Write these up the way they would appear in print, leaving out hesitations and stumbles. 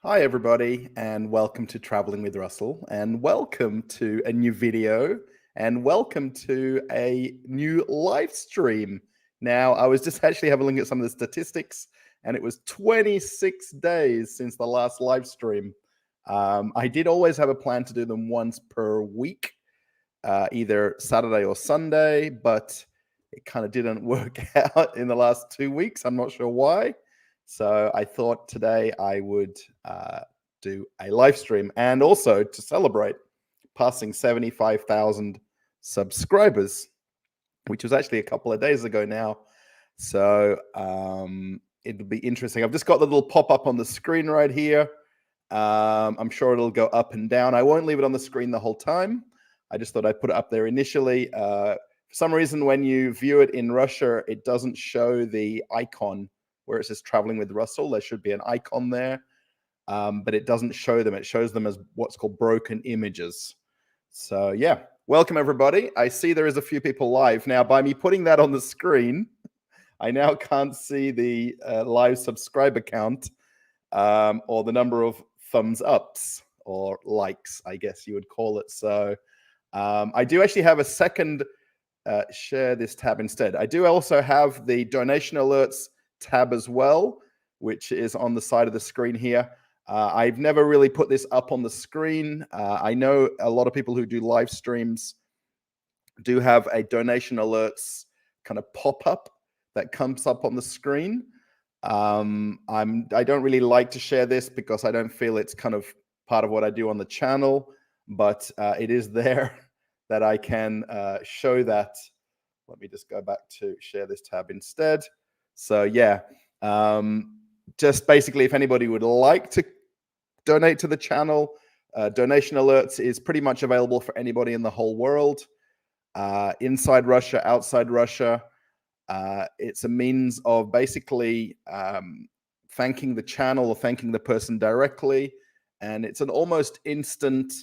Hi, everybody, and welcome to Traveling with Russell, and welcome to a new video, and welcome to a new live stream. Now, I was just actually having a look at some of the statistics, and it was 26 days since the last live stream. I did always have a plan to do them once per week, either Saturday or Sunday, but it kind of didn't work out in the last 2 weeks. I'm not sure why. So I thought today I would do a live stream, and also to celebrate passing 75,000 subscribers, which was actually a couple of days ago now. So it'll be interesting. I've just got the little pop-up on the screen right here. I'm sure it'll go up and down. I won't leave it on the screen the whole time. I just thought I'd put it up there initially. For some reason, when you view it in Russia, it doesn't show the icon where it says Traveling with Russell. There should be an icon there, but it doesn't show them. It shows them as what's called broken images. So yeah, welcome everybody. I see there is a few people live. Now, by me putting that on the screen, I now can't see the live subscriber count or the number of thumbs ups or likes, I guess you would call it. So I do actually have a second share this tab instead. I do also have the donation alerts tab as well, which is on the side of the screen here. I've never really put this up on the screen. I know a lot of people who do live streams do have a donation alerts kind of pop-up that comes up on the screen. I don't really like to share this because I don't feel it's kind of part of what I do on the channel, but it is there that I can show that. Let me just go back to share this tab instead. So yeah, just basically, if anybody would like to donate to the channel, donation alerts is pretty much available for anybody in the whole world, inside Russia, outside Russia. It's a means of basically thanking the channel or thanking the person directly, and it's an almost instant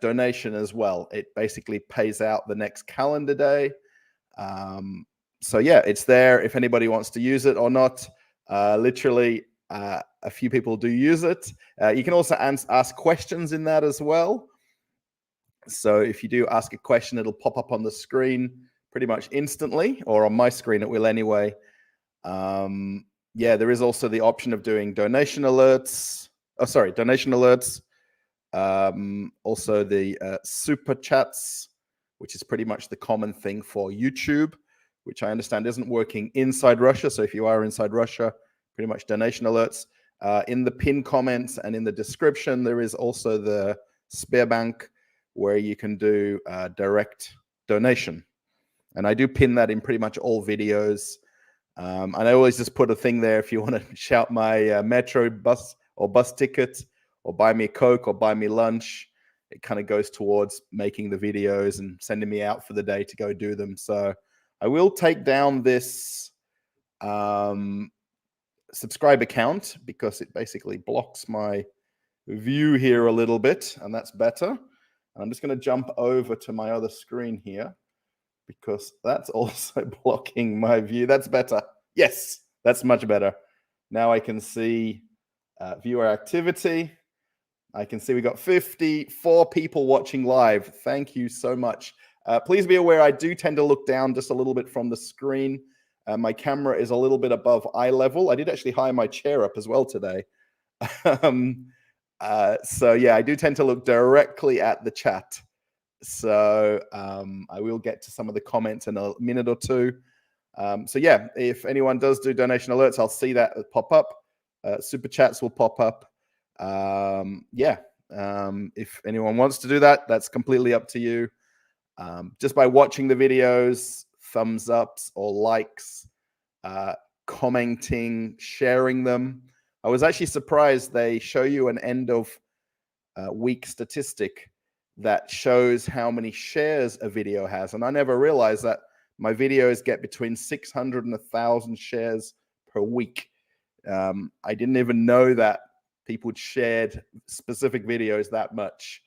donation as well. It basically pays out the next calendar day. So yeah, it's there if anybody wants to use it or not. Literally, a few people do use it. You can also ask questions in that as well. So if you do ask a question, it'll pop up on the screen pretty much instantly, or on my screen it will anyway. Yeah, there is also the option of doing donation alerts. Oh, sorry, donation alerts. Also the super chats, which is pretty much the common thing for YouTube, which I understand isn't working inside Russia. So if you are inside Russia, pretty much donation alerts. In the pinned comments and in the description, there is also the SberBank, where you can do direct donation. And I do pin that in pretty much all videos. And I always just put a thing there if you want to shout my metro bus or bus ticket, or buy me a Coke, or buy me lunch. It kind of goes towards making the videos and sending me out for the day to go do them. So I will take down this subscriber count because it basically blocks my view here a little bit, and that's better. And I'm just going to jump over to my other screen here because that's also blocking my view. That's better. Yes, that's much better. Now I can see viewer activity. I can see we got 54 people watching live. Thank you so much. Please be aware I do tend to look down just a little bit from the screen. My camera is a little bit above eye level. I did actually high my chair up as well today. So yeah, I do tend to look directly at the chat. So I will get to some of the comments in a minute or two. So yeah, if anyone does do donation alerts, I'll see that pop up. Super chats will pop up. Yeah, if anyone wants to do that, that's completely up to you. Just by watching the videos, thumbs ups or likes, commenting, sharing them. I was actually surprised they show you an end of week statistic that shows how many shares a video has. And I never realized that my videos get between 600 and 1,000 shares per week. I didn't even know that people shared specific videos that much.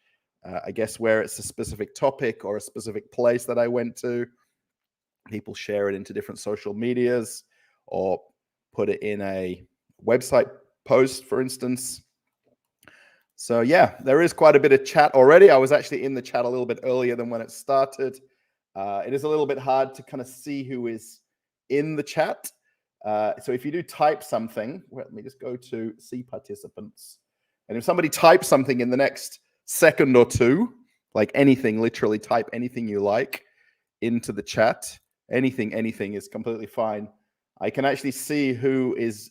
I guess where it's a specific topic or a specific place that I went to, people share it into different social medias or put it in a website post, for instance. So yeah, there is quite a bit of chat already. I was actually in the chat a little bit earlier than when it started. It is a little bit hard to kind of see who is in the chat. So if you do type something, well, let me just go to see participants. And if somebody types something in the next second or two, like anything, literally type anything you like into the chat. Anything is completely fine. I can actually see who is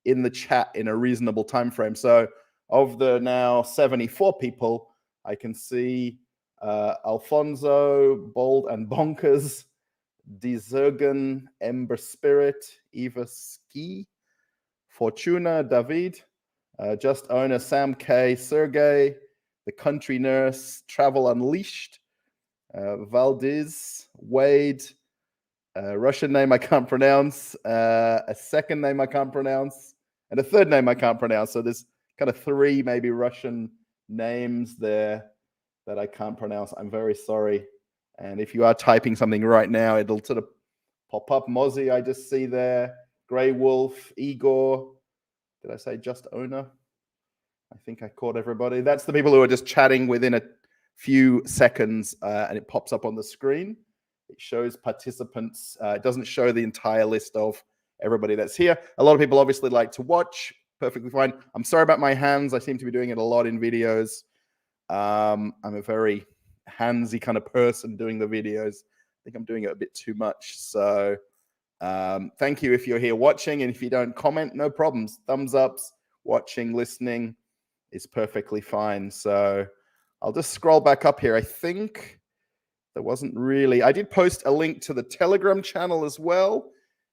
in the chat in a reasonable time frame. So of the now 74 people, I can see Alfonso, Bold and Bonkers, Dizergen, Ember Spirit, Eva Ski, Fortuna, David, Just Owner, Sam K, Sergey, The Country Nurse, Travel Unleashed, Valdiz, Wade, Russian name I can't pronounce, a second name I can't pronounce, and a third name I can't pronounce. So there's kind of three maybe Russian names there that I can't pronounce. I'm very sorry. And if you are typing something right now, it'll sort of pop up. Mozzie, I just see there. Grey Wolf, Igor. Did I say Just Owner? I think I caught everybody. That's the people who are just chatting within a few seconds, and it pops up on the screen. It shows participants. It doesn't show the entire list of everybody that's here. A lot of people obviously like to watch. Perfectly fine. I'm sorry about my hands. I seem to be doing it a lot in videos. I'm a very handsy kind of person doing the videos. I think I'm doing it a bit too much. So thank you if you're here watching. And if you don't comment, no problems. Thumbs ups, watching, listening is perfectly fine. So I'll just scroll back up here. I think there wasn't really, I did post a link to the Telegram channel as well.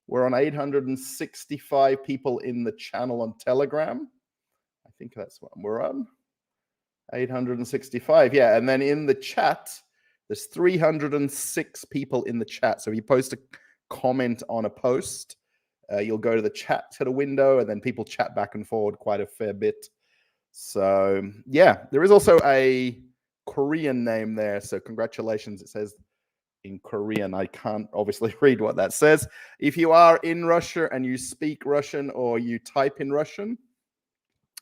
We're on 865 people in the channel on Telegram. I think that's what we're on. 865, yeah. And then in the chat, there's 306 people in the chat. So if you post a comment on a post, you'll go to the chat to the window, and then people chat back and forward quite a fair bit. So yeah, there is also a Korean name there. So congratulations, it says in Korean. I can't obviously read what that says. If you are in Russia and you speak Russian or you type in Russian,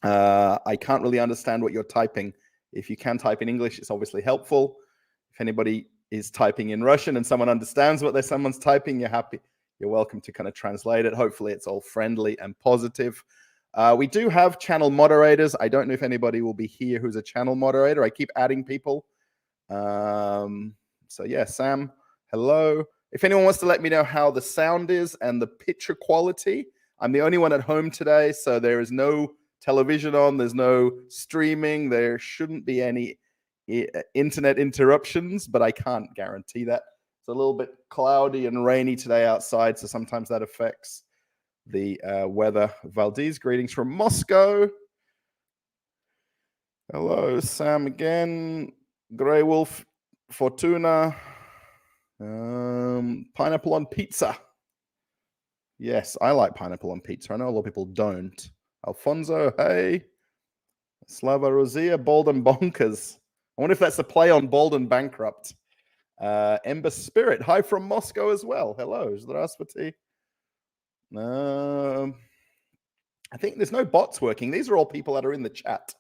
I can't really understand what you're typing. If you can type in English, it's obviously helpful. If anybody is typing in Russian and someone understands what someone's typing, you're welcome to kind of translate it. Hopefully it's all friendly and positive. We do have channel moderators. I don't know if anybody will be here who's a channel moderator. I keep adding people. So yeah, Sam, hello. If anyone wants to let me know how the sound is and the picture quality, I'm the only one at home today, so there is no television on, there's no streaming, there shouldn't be any internet interruptions, but I can't guarantee that. It's a little bit cloudy and rainy today outside, so sometimes that affects the weather. Valdiz, greetings from Moscow. Hello, Sam again. Grey Wolf, Fortuna, pineapple on pizza. Yes, I like pineapple on pizza. I know a lot of people don't. Alfonso, hey. Slava Rosia, Bold and Bonkers. I wonder if that's a play on Bold and Bankrupt. Ember Spirit, hi from Moscow as well. Hello, Zdravstvuyte. I think there's no bots working. These are all people that are in the chat.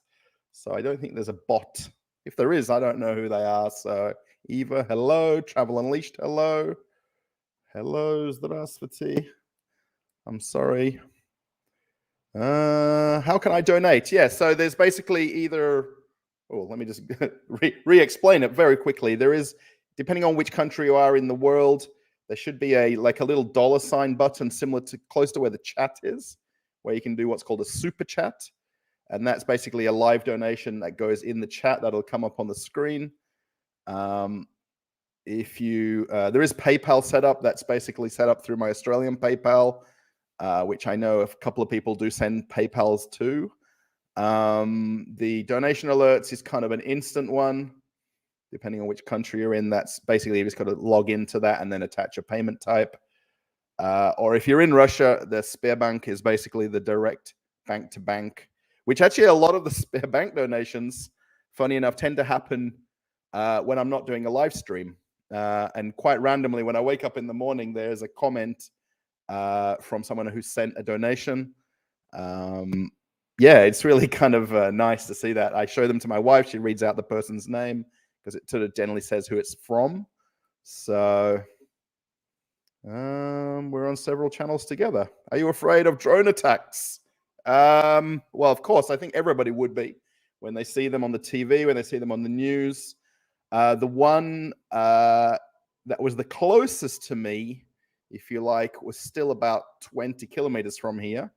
So I don't think there's a bot. If there is, I don't know who they are. So Eva, hello. Travel Unleashed, hello. Hello, Zdravstvuyte. I'm sorry. How can I donate? Yeah, so there's basically either, let me just re-explain it very quickly. There is, depending on which country you are in the world, there should be a little $ button similar to close to where the chat is, where you can do what's called a super chat. And that's basically a live donation that goes in the chat. That'll come up on the screen. If you, there is PayPal set up. That's basically set up through my Australian PayPal, which I know a couple of people do send PayPals to. The donation alerts is kind of an instant one, depending on which country you're in. That's basically, you just got to log into that and then attach a payment type. Or if you're in Russia, the SberBank is basically the direct bank to bank, which actually a lot of the SberBank donations, funny enough, tend to happen when I'm not doing a live stream. And quite randomly, when I wake up in the morning, there's a comment from someone who sent a donation. yeah, it's really kind of nice to see that. I show them to my wife. She reads out the person's name because it sort of generally says who it's from. So we're on several channels together. Are you afraid of drone attacks? Well, of course, I think everybody would be when they see them on the TV, when they see them on the news. The one that was the closest to me, if you like, was still about 20 kilometers from here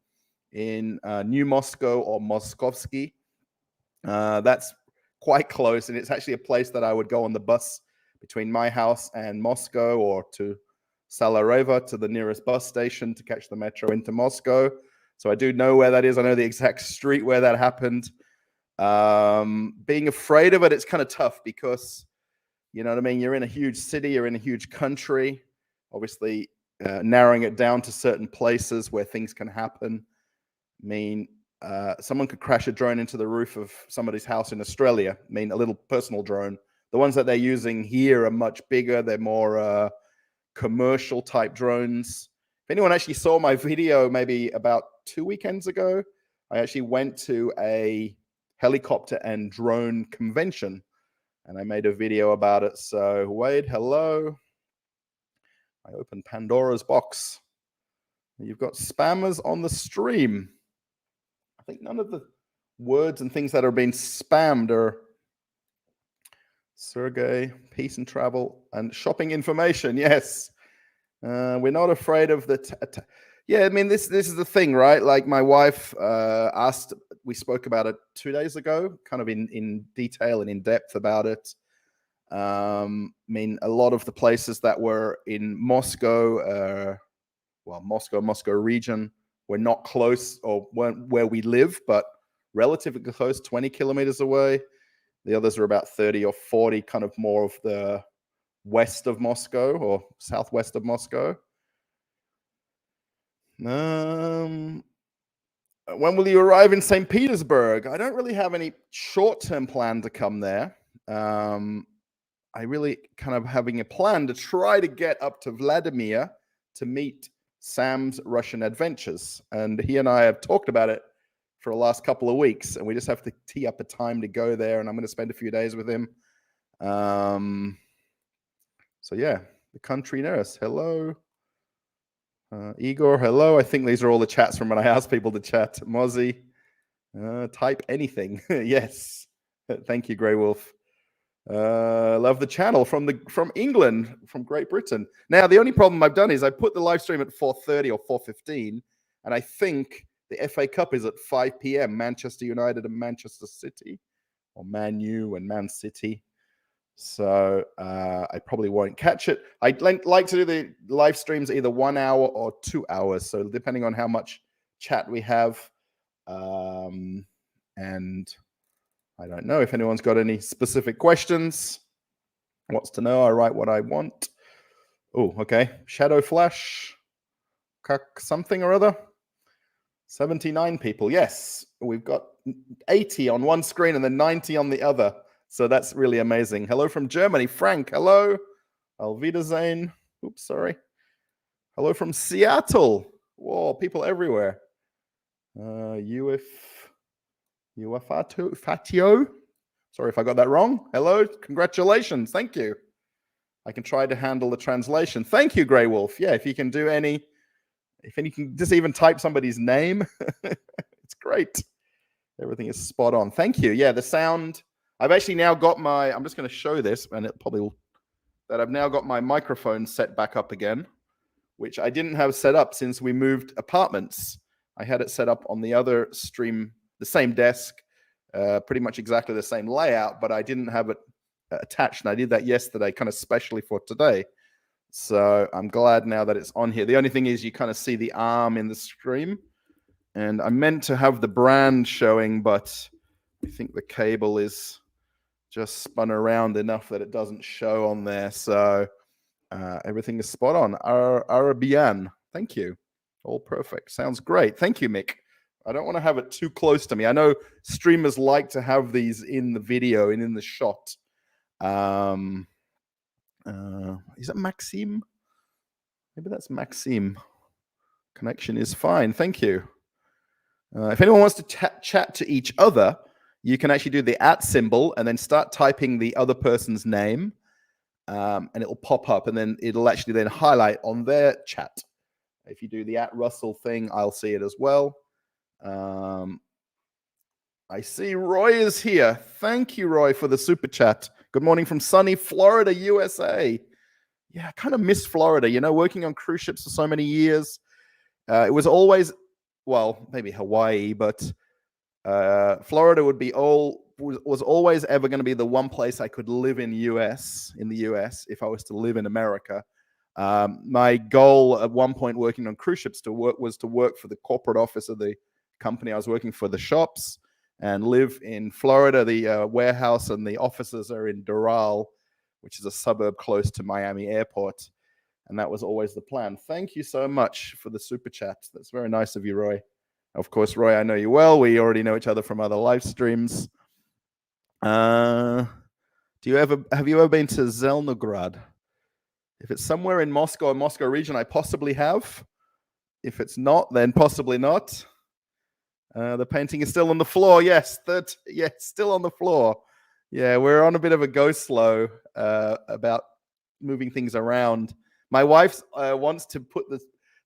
in New Moscow or Moskovsky. That's quite close, and it's actually a place that I would go on the bus between my house and Moscow, or to Salareva, to the nearest bus station to catch the metro into Moscow. So I do know where that is. I know the exact street where that happened. Being afraid of it, it's kind of tough because, you know what I mean? You're in a huge city, you're in a huge country. Obviously, narrowing it down to certain places where things can happen. I mean, someone could crash a drone into the roof of somebody's house in Australia. I mean, a little personal drone. The ones that they're using here are much bigger. They're more commercial type drones. If anyone actually saw my video maybe about 2 weekends ago, I actually went to a helicopter and drone convention and I made a video about it. So Wade, hello. I opened Pandora's box. You've got spammers on the stream. I think none of the words and things that are being spammed are Sergey, peace and travel and shopping information. Yes. We're not afraid of the yeah, I mean, this is the thing, right? Like my wife asked, we spoke about it 2 days ago, kind of in detail and in depth about it. I mean, a lot of the places that were in Moscow, Moscow region, were not close or weren't where we live, but relatively close, 20 kilometers away. The others are about 30 or 40, kind of more of the west of Moscow or southwest of Moscow. When will you arrive in St. Petersburg? I don't really have any short-term plan to come there. I really kind of having a plan to try to get up to Vladimir to meet Sam's Russian Adventures. And he and I have talked about it for the last couple of weeks, and we just have to tee up a time to go there, and I'm going to spend a few days with him. So yeah, the country nurse. Hello. Igor, hello. I think these are all the chats from when I asked people to chat. Mozzie, type anything. Yes. Thank you, Grey Wolf. Love the channel from England, from Great Britain. Now, the only problem I've done is I put the live stream at 4:30 or 4:15, and I think the FA Cup is at 5 p.m. Manchester United and Manchester City, or Man U and Man City. So I probably won't catch it. I'd like to do the live streams either 1 hour or 2 hours. So depending on how much chat we have. And I don't know if anyone's got any specific questions. Wants to know, I write what I want. Oh, okay. Shadow Flash. Something or other. 79 people. Yes. We've got 80 on one screen and then 90 on the other. So that's really amazing. Hello from Germany. Frank, hello. Auf Wiedersehen. Oops, sorry. Hello from Seattle. Whoa, people everywhere. Fatio. Sorry if I got that wrong. Hello. Congratulations. Thank you. I can try to handle the translation. Thank you, Grey Wolf. Yeah, if you can do any, if you can just even type somebody's name, it's great. Everything is spot on. Thank you. Yeah, the sound. I've actually now got my, I'm just going to show this, and it probably will, that I've now got my microphone set back up again, which I didn't have set up since we moved apartments. I had it set up on the other stream, the same desk, pretty much exactly the same layout, but I didn't have it attached, and I did that yesterday, kind of specially for today. So I'm glad now that it's on here. The only thing is you kind of see the arm in the stream, and I meant to have the brand showing, but I think the cable is just spun around enough that it doesn't show on there. So everything is spot on. Arabian, thank you. All perfect. Sounds great. Thank you, Mick. I don't want to have it too close to me. I know streamers like to have these in the video and in the shot. Is it Maxime? Maybe that's Maxime. Connection is fine. Thank you. If anyone wants to chat to each other, you can actually do the @ symbol and then start typing the other person's name, and it'll pop up, and then it'll actually then highlight on their chat. If you do the @ Russell thing, I'll see it as well. I see Roy is here. Thank you, Roy, for the super chat. Good morning from sunny Florida, USA. Yeah, I kind of miss Florida, working on cruise ships for so many years. It was always, well, maybe Hawaii, but Florida was always ever going to be the one place I could live in the US if I was to live in America. My goal at one point working on cruise ships was to work for the corporate office of the company I was working for, the shops, and live in Florida. The warehouse and the offices are in Doral, which is a suburb close to Miami Airport. And that was always the plan. Thank you so much for the super chat. That's very nice of you, Roy. Of course, Roy, I know you well. We already know each other from other live streams. Have you ever been to Zelnograd? If it's somewhere in Moscow or Moscow region, I possibly have. If it's not, then possibly not. The painting is still on the floor. Yes, still on the floor. Yeah, we're on a bit of a go slow about moving things around. My wife wants to put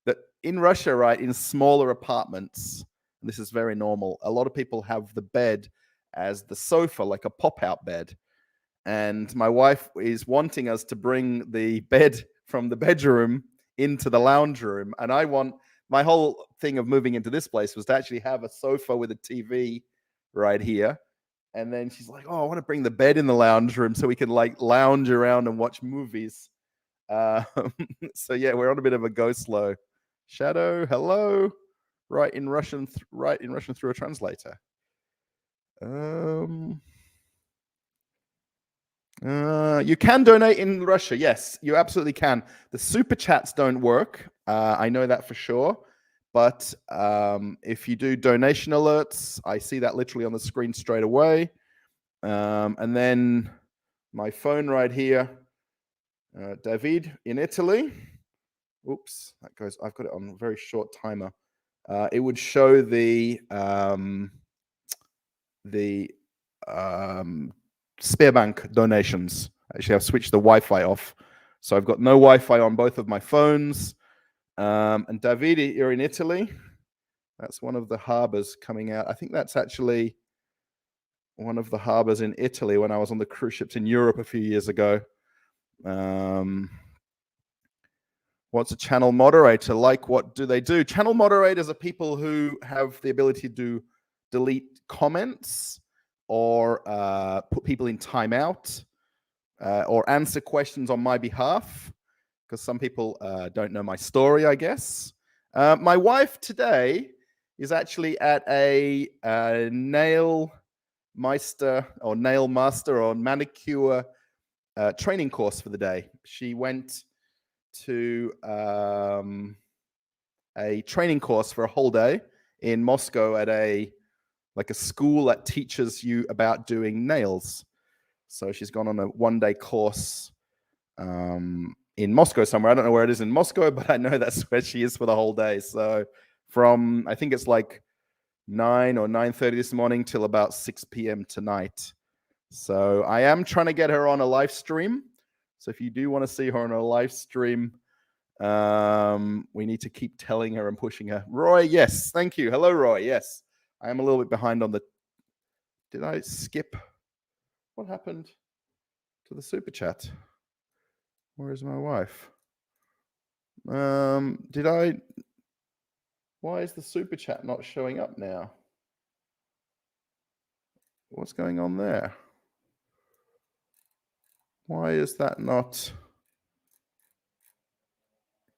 that in Russia, right, in smaller apartments. And this is very normal. A lot of people have the bed as the sofa, like a pop-out bed. And my wife is wanting us to bring the bed from the bedroom into the lounge room. And my whole thing of moving into this place was to actually have a sofa with a TV right here. And then she's like, oh, I want to bring the bed in the lounge room so we can like lounge around and watch movies. So yeah, we're on a bit of a go slow. Shadow, hello. Right in Russian through a translator. You can donate in Russia. Yes, you absolutely can. The super chats don't work. I know that for sure. But if you do donation alerts, I see that literally on the screen straight away. And then my phone right here, David in Italy. Oops, I've got it on a very short timer. It would show the SberBank donations. Actually, I've switched the Wi-Fi off, so I've got no Wi-Fi on both of my phones. And David, you're in Italy. That's one of the harbors coming out. I think that's actually one of the harbors in Italy when I was on the cruise ships in Europe a few years ago. What's a channel moderator like? What do they do? Channel moderators are people who have the ability to delete comments or put people in timeout or answer questions on my behalf, because some people don't know my story, I guess. My wife today is actually at a nail master or manicure training course for the day. She went to a training course for a whole day in Moscow at a school that teaches you about doing nails. So she's gone on a one-day course in Moscow somewhere. I don't know where it is in Moscow, but I know that's where she is for the whole day. So from, I think it's like 9 or 9:30 this morning till about 6 p.m. tonight. So I am trying to get her on a live stream. So if you do want to see her on a live stream, we need to keep telling her and pushing her. Roy, yes, thank you. Hello, Roy. Yes, I am a little bit behind on the. Did I skip? What happened to the super chat? Where is my wife? Did I? Why is the super chat not showing up now? What's going on there? Why is that not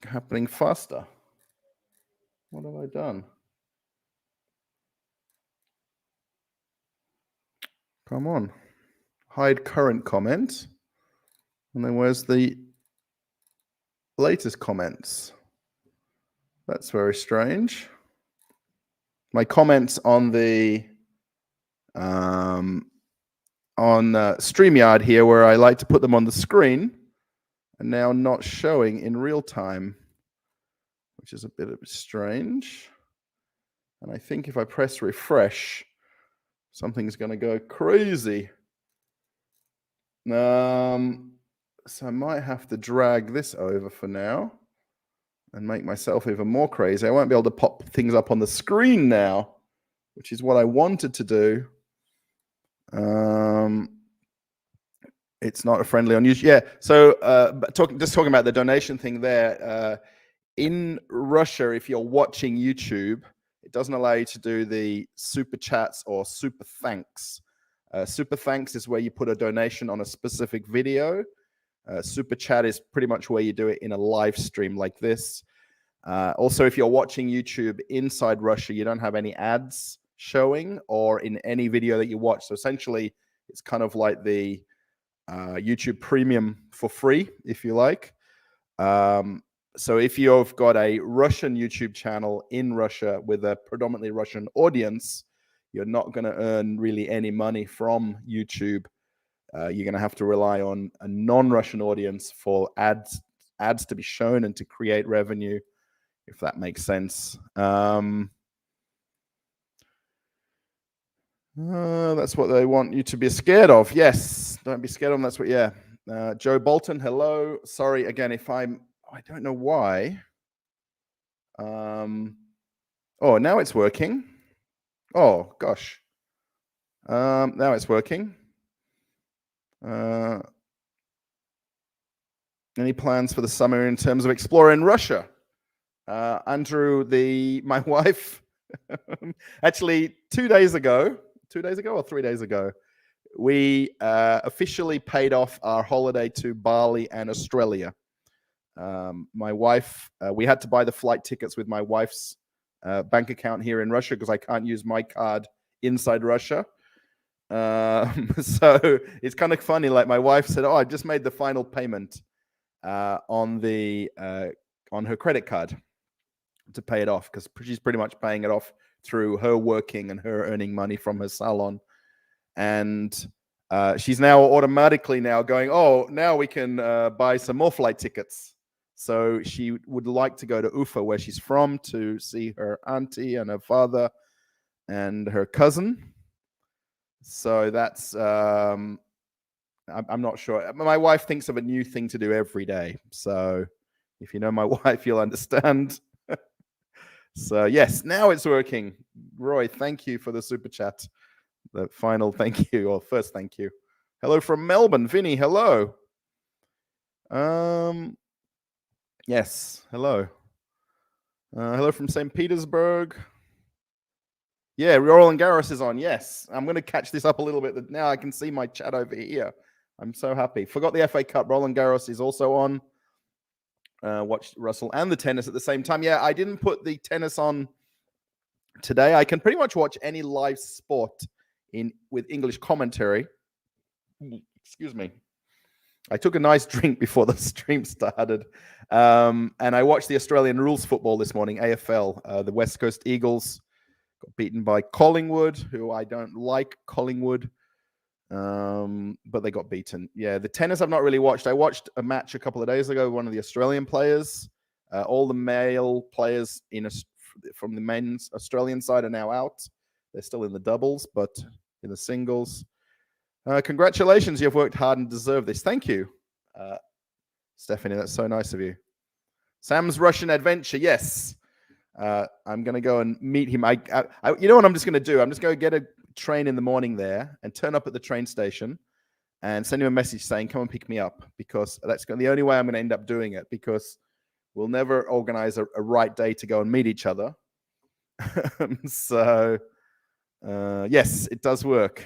happening faster? What have I done? Come on. Hide current comment. And then where's the latest comments? That's very strange. My comments on the StreamYard here, where I like to put them on the screen, are now not showing in real time, which is a bit of strange. And I think if I press refresh, something's going to go crazy. So I might have to drag this over for now and make myself even more crazy. I won't be able to pop things up on the screen now, which is what I wanted to do. It's not a friendly on YouTube. Yeah. So just talking about the donation thing there. In Russia, if you're watching YouTube, it doesn't allow you to do the super chats or super thanks. Super thanks is where you put a donation on a specific video. Super chat is pretty much where you do it in a live stream like this. Also, if you're watching YouTube inside Russia, you don't have any ads showing or in any video that you watch. So essentially, it's kind of like the YouTube Premium for free, if you like. So if you've got a Russian YouTube channel in Russia with a predominantly Russian audience, you're not going to earn really any money from YouTube. You're going to have to rely on a non-Russian audience for ads to be shown and to create revenue, if that makes sense. That's what they want you to be scared of. Yes, don't be scared of them. That's what, yeah. Joe Bolton, hello. Sorry, again, if I don't know why. Oh, now it's working. Oh, gosh. Now it's working. Any plans for the summer in terms of exploring Russia? Andrew, my wife, actually 2 days ago or 3 days ago, we officially paid off our holiday to Bali and Australia. My wife, we had to buy the flight tickets with my wife's bank account here in Russia because I can't use my card inside Russia. So it's kind of funny. Like my wife said, "Oh, I just made the final payment on her credit card to pay it off because she's pretty much paying it off through her working and her earning money from her salon." And she's now automatically going, "Oh, now we can buy some more flight tickets." So she would like to go to Ufa, where she's from, to see her auntie and her father and her cousin. So that's, I'm not sure. My wife thinks of a new thing to do every day. So if you know my wife, you'll understand. So yes, now it's working. Roy, thank you for the super chat. The final thank you, or first thank you. Hello from Melbourne. Vinny, hello. Yes, hello. Hello from St. Petersburg. Yeah, Roland Garros is on. Yes, I'm going to catch this up a little bit. Now I can see my chat over here. I'm so happy. Forgot the FA Cup. Roland Garros is also on. Watched Russell and the tennis at the same time. Yeah, I didn't put the tennis on today. I can pretty much watch any live sport with English commentary. Excuse me. I took a nice drink before the stream started. And I watched the Australian rules football this morning, AFL. The West Coast Eagles got beaten by Collingwood, who I don't like Collingwood. But they got beaten. Yeah, the tennis I've not really watched. I watched a match a couple of days ago, one of the Australian players. All the male players from the men's Australian side are now out. They're still in the doubles, but in the singles. Congratulations, you've worked hard and deserve this. Thank you, Stephanie. That's so nice of you. Sam's Russian Adventure. Yes. I'm going to go and meet him. You know what I'm just going to do? I'm just going to get a train in the morning there and turn up at the train station and send him a message saying, "Come and pick me up," because that's the only way I'm going to end up doing it, because we'll never organize a right day to go and meet each other. So, yes, it does work.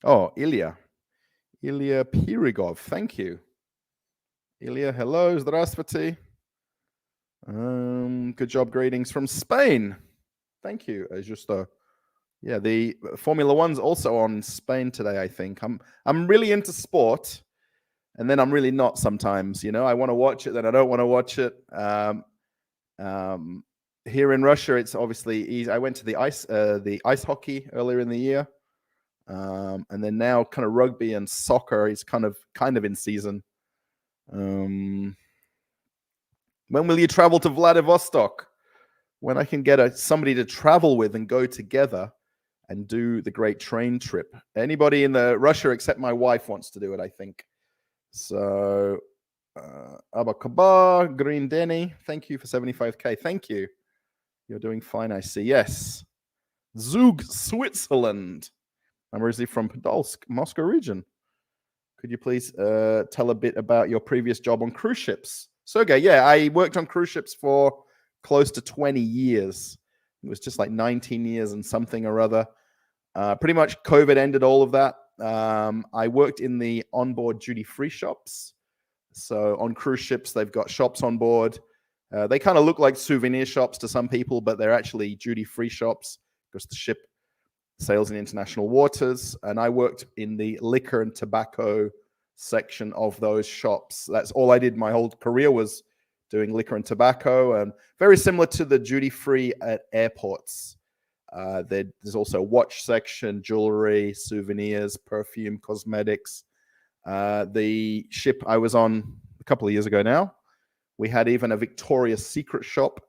Oh, Ilya Pirigov. Thank you. Ilya, hello. Здравствуйте. Good job. Greetings from Spain. Thank you, Justo. Yeah, the Formula One's also on Spain today, I think. I'm really into sport, and then I'm really not sometimes. You know, I want to watch it, then I don't want to watch it. Here in Russia, it's obviously easy. I went to the ice hockey earlier in the year. And then now kind of rugby and soccer is kind of in season. When will you travel to Vladivostok? when I can get somebody to travel with and go together and do the great train trip. Anybody in Russia except my wife wants to do it, I think. So, Abakaba, Green Denny, thank you for 75K. Thank you. You're doing fine, I see. Yes. Zug, Switzerland. I'm originally from Podolsk, Moscow region. Could you please tell a bit about your previous job on cruise ships? Sergey, yeah, I worked on cruise ships for close to 20 years. It was just like 19 years and something or other. Pretty much COVID ended all of that. I worked in the onboard duty-free shops. So on cruise ships, they've got shops on board. They kind of look like souvenir shops to some people, but they're actually duty-free shops because the ship sails in international waters. And I worked in the liquor and tobacco section of those shops. That's all I did. My whole career was doing liquor and tobacco, and very similar to the duty-free at airports. There's also a watch section, jewelry, souvenirs, perfume, cosmetics. The ship I was on a couple of years ago now, we had even a Victoria's Secret shop.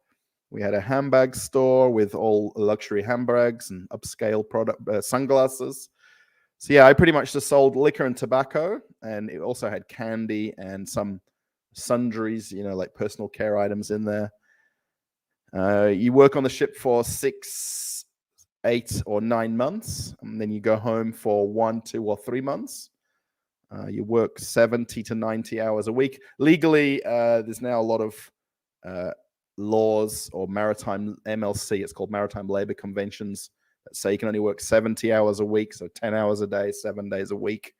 We had a handbag store with all luxury handbags and upscale product sunglasses. So yeah, I pretty much just sold liquor and tobacco, and it also had candy and some sundries, like personal care items in there. You work on the ship for 6, 8, or 9 months, and then you go home for 1, 2, or 3 months. You work 70 to 90 hours a week. Legally, there's now a lot of laws or maritime MLC, it's called Maritime Labor Conventions, that say you can only work 70 hours a week, so 10 hours a day, 7 days a week.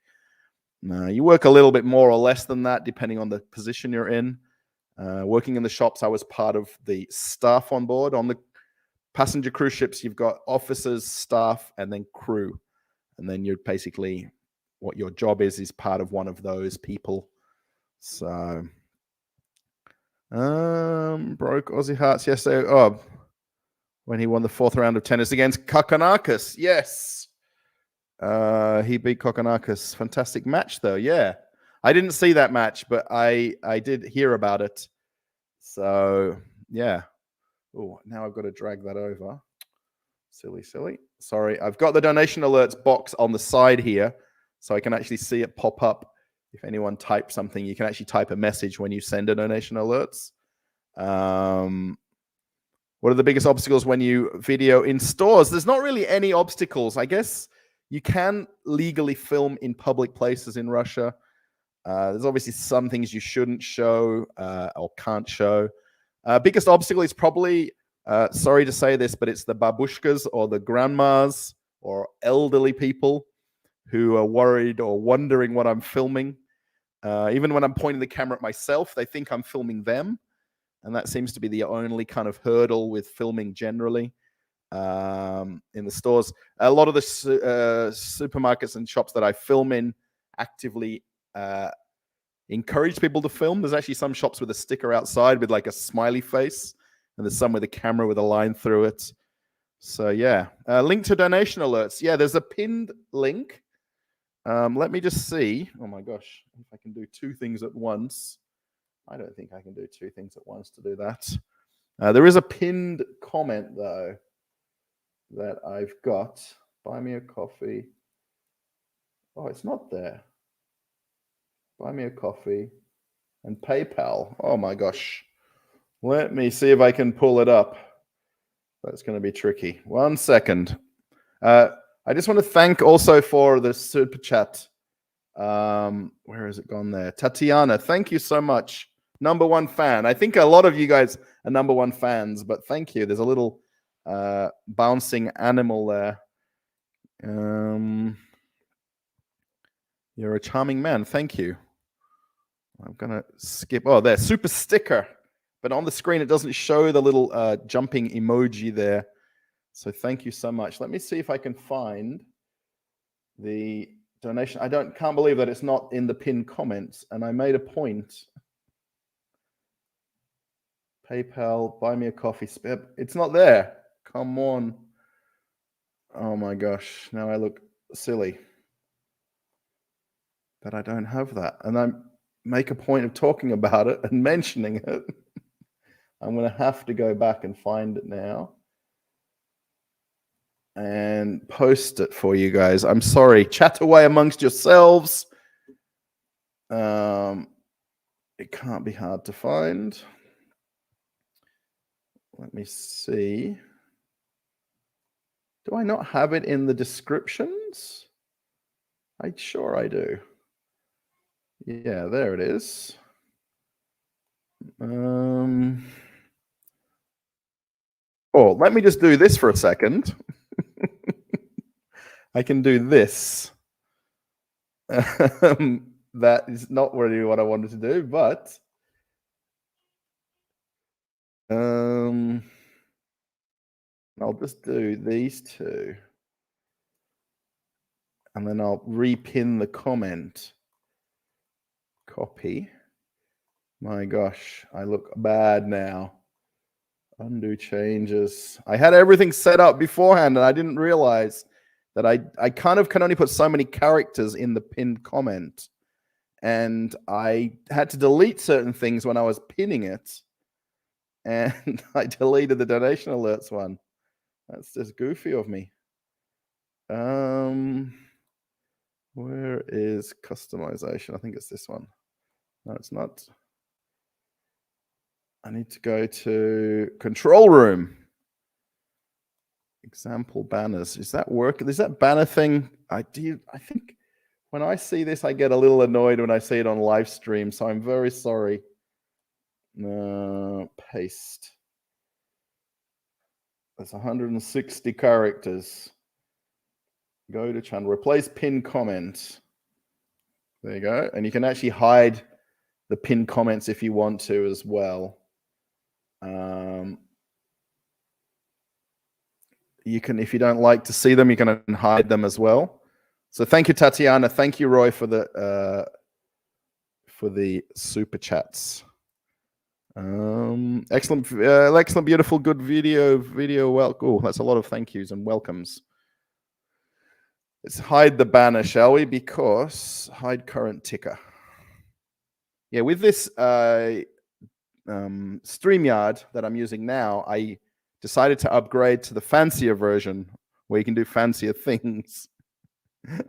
You work a little bit more or less than that, depending on the position you're in. Working in the shops, I was part of the staff on board. On the passenger cruise ships, you've got officers, staff, and then crew. And then you're basically, what your job is part of one of those people. So, broke Aussie hearts yesterday. Oh, when he won the 4th round of tennis against Kokkinakis. Yes. He beat Kokkinakis. Fantastic match, though. Yeah. I didn't see that match, but I did hear about it. So, yeah. Oh, now I've got to drag that over. Silly. Sorry. I've got the donation alerts box on the side here, so I can actually see it pop up. If anyone types something, you can actually type a message when you send a donation alerts. What are the biggest obstacles when you video in stores? There's not really any obstacles. I guess you can legally film in public places in Russia. There's obviously some things you shouldn't show or can't show. Biggest obstacle is probably, sorry to say this, but it's the babushkas or the grandmas or elderly people who are worried or wondering what I'm filming. Even when I'm pointing the camera at myself, they think I'm filming them. And that seems to be the only kind of hurdle with filming generally in the stores. A lot of the supermarkets and shops that I film in actively encourage people to film. There's actually some shops with a sticker outside with like a smiley face, and there's some with a camera with a line through it. So yeah, link to donation alerts. Yeah, there's a pinned link. Let me just see. Oh my gosh, if I can do 2 things at once. I don't think I can do 2 things at once to do that. There is a pinned comment, though, that I've got. Buy me a coffee. Oh, it's not there. Buy me a coffee and PayPal. Oh, my gosh. Let me see if I can pull it up. That's going to be tricky. 1 second. I just want to thank also for the super chat. Where has it gone there? Tatiana, thank you so much. #1 fan. I think a lot of you guys are #1 fans, but thank you. There's a little bouncing animal there. You're a charming man. Thank you. I'm going to skip. Oh, there. Super sticker. But on the screen, it doesn't show the little jumping emoji there. So thank you so much. Let me see if I can find the donation. I can't believe that it's not in the pinned comments. And I made a point. PayPal, buy me a coffee. It's not there. Come on. Oh my gosh. Now I look silly that I don't have that. And I make a point of talking about it and mentioning it. I'm going to have to go back and find it now and post it for you guys. I'm sorry. Chat away amongst yourselves. It can't be hard to find. Let me see. Do I not have it in the descriptions? I'm sure I do. Yeah, there it is. Oh, let me just do this for a second. I can do this. That is not really what I wanted to do, but I'll just do these two. And then I'll repin the comment. Copy. My gosh, I look bad now. Undo changes. I had everything set up beforehand and I didn't realize that I kind of can only put so many characters in the pinned comment. And I had to delete certain things when I was pinning it. And I deleted the donation alerts one. That's just goofy of me. Where is customization? I think it's this one. No, it's not. I need to go to control room. Example banners. Is that work? Is that banner thing? I think when I see this, I get a little annoyed when I see it on live stream. So I'm very sorry. Paste. That's 160 characters. Go to channel. Replace pin comment. There you go. And you can actually hide the pinned comments if you want to as well. You can, if you don't like to see them, you can hide them as well. So thank you, Tatiana. Thank you, Roy, for the super chats. Excellent, excellent, beautiful, good video. Well, oh, that's a lot of thank yous and welcomes. Let's hide the banner, shall we? Because hide current ticker. Yeah, with this StreamYard that I'm using now, I decided to upgrade to the fancier version where you can do fancier things.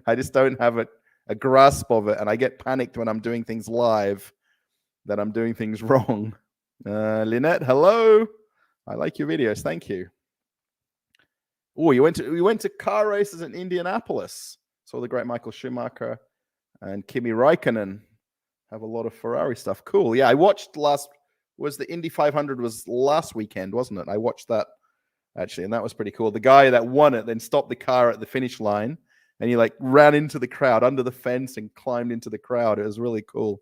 I just don't have a grasp of it, and I get panicked when I'm doing things live that I'm doing things wrong. Lynette, hello. I like your videos. Thank you. Oh, you went to car races in Indianapolis. Saw the great Michael Schumacher and Kimi Räikkönen have a lot of Ferrari stuff. Cool. Yeah, I watched the Indy 500 was last weekend, wasn't it? I watched that actually, and that was pretty cool. The guy that won it then stopped the car at the finish line, and he like ran into the crowd under the fence and climbed into the crowd. It was really cool.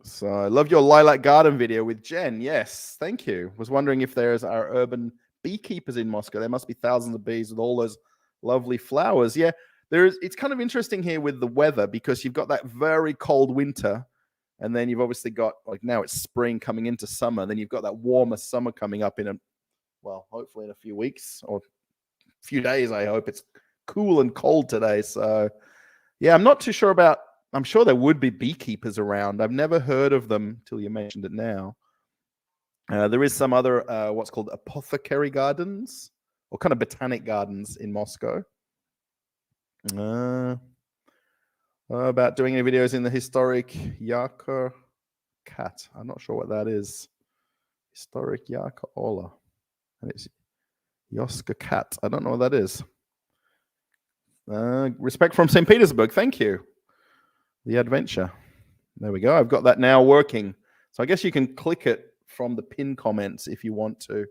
So I love your lilac garden video with Jen. Yes, thank you. Was wondering if there's our urban beekeepers in Moscow. There must be thousands of bees with all those lovely flowers. Yeah, it's kind of interesting here with the weather because you've got that very cold winter, and then you've obviously got, like, now it's spring coming into summer. Then you've got that warmer summer coming up hopefully in a few weeks or a few days. I hope it's cool and cold today. So yeah, I'm not too sure about. I'm sure there would be beekeepers around. I've never heard of them till you mentioned it now. There is some other what's called apothecary gardens or kind of botanic gardens in Moscow. About doing any videos in the historic Yarka cat. I'm not sure what that is. Historic Yarka Ola. And it's Yoska cat. I don't know what that is. Respect from St. Petersburg. Thank you. The adventure. There we go. I've got that now working. So I guess you can click it from the pin comments if you want to.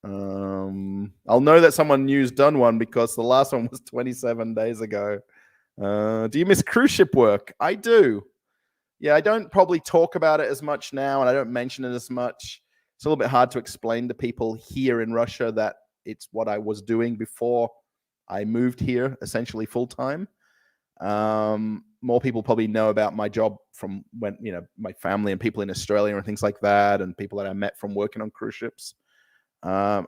I'll know that someone new's done one because the last one was 27 days ago. Do you miss cruise ship work? I do. Yeah, I don't probably talk about it as much now, and I don't mention it as much. It's a little bit hard to explain to people here in Russia that it's what I was doing before I moved here, essentially full time. More people probably know about my job from when, my family and people in Australia and things like that, and people that I met from working on cruise ships. I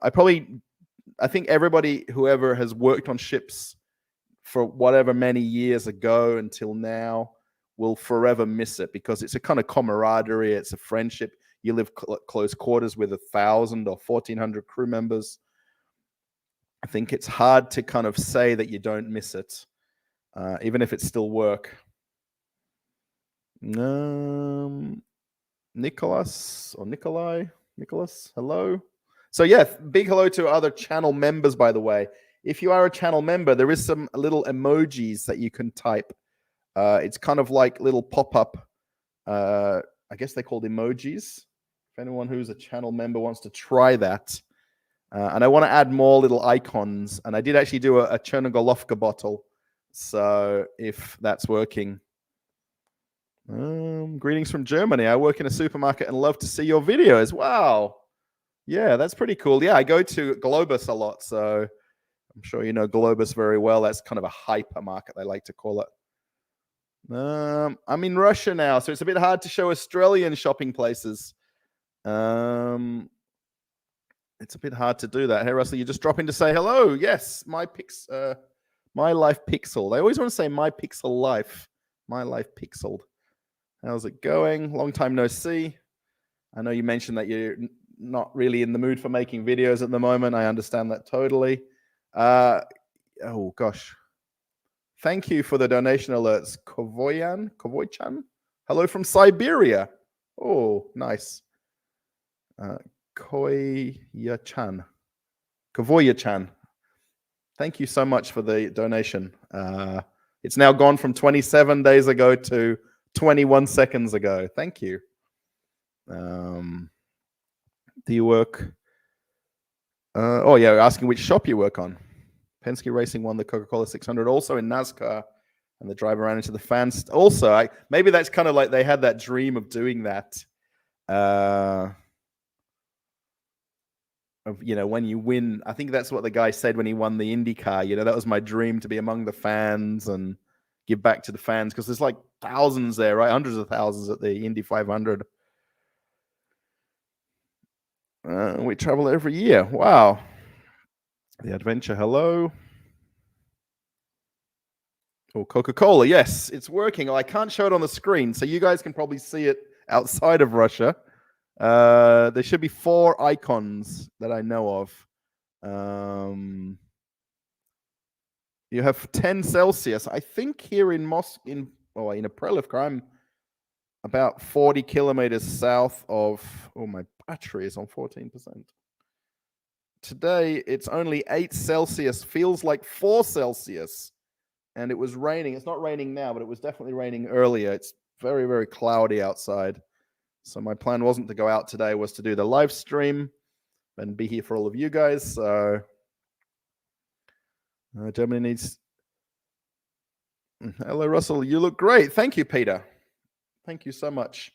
think everybody, whoever has worked on ships for whatever many years ago until now, will forever miss it, because it's a kind of camaraderie. It's a friendship. You live close quarters with 1,000 or 1,400 crew members. I think it's hard to kind of say that you don't miss it, even if it's still work. Nicholas, hello. So yeah, big hello to other channel members, by the way. If you are a channel member, there is some little emojis that you can type. It's kind of like little pop-up, I guess they're called emojis. If anyone who's a channel member wants to try that. And I want to add more little icons. And I did actually do a Chernogolovka bottle. So if that's working. Greetings from Germany. I work in a supermarket and love to see your videos. Wow. Yeah, that's pretty cool. Yeah, I go to Globus a lot. So I'm sure you know Globus very well. That's kind of a hypermarket, they like to call it. I'm in Russia now, so it's a bit hard to show Australian shopping places. It's a bit hard to do that. Hey, Russell, you just drop in to say hello. Yes, my life pixel. They always want to say my pixel life. My life pixeled. How's it going? Long time no see. I know you mentioned that you're not really in the mood for making videos at the moment. I understand that totally. Oh gosh. Thank you for the donation alerts, Kovoychan. Hello from Siberia. Oh, nice. Kovoychan. Thank you so much for the donation. It's now gone from 27 days ago to 21 seconds ago. Thank you. Do you work? Oh yeah, asking which shop you work on. Penske Racing won the Coca-Cola 600, also in NASCAR, and the driver ran into the fans. Also, maybe that's kind of like they had that dream of doing that. When you win, I think that's what the guy said when he won the IndyCar. That was my dream, to be among the fans and give back to the fans, because there's like thousands there, right? Hundreds of thousands at the Indy 500. We travel every year. Wow. The adventure, hello. Oh, Coca-Cola, yes, it's working. I can't show it on the screen, so you guys can probably see it outside of Russia. There should be 4 icons that I know of. You have 10 Celsius. I think here in Moscow, in Aprelivka, I'm about 40 kilometers south of. Oh, my battery is on 14%. Today, it's only 8 Celsius, feels like 4 Celsius. And it was raining. It's not raining now, but it was definitely raining earlier. It's very, very cloudy outside. So my plan wasn't to go out today, was to do the live stream and be here for all of you guys. So Germany needs. Hello, Russell. You look great. Thank you, Peter. Thank you so much.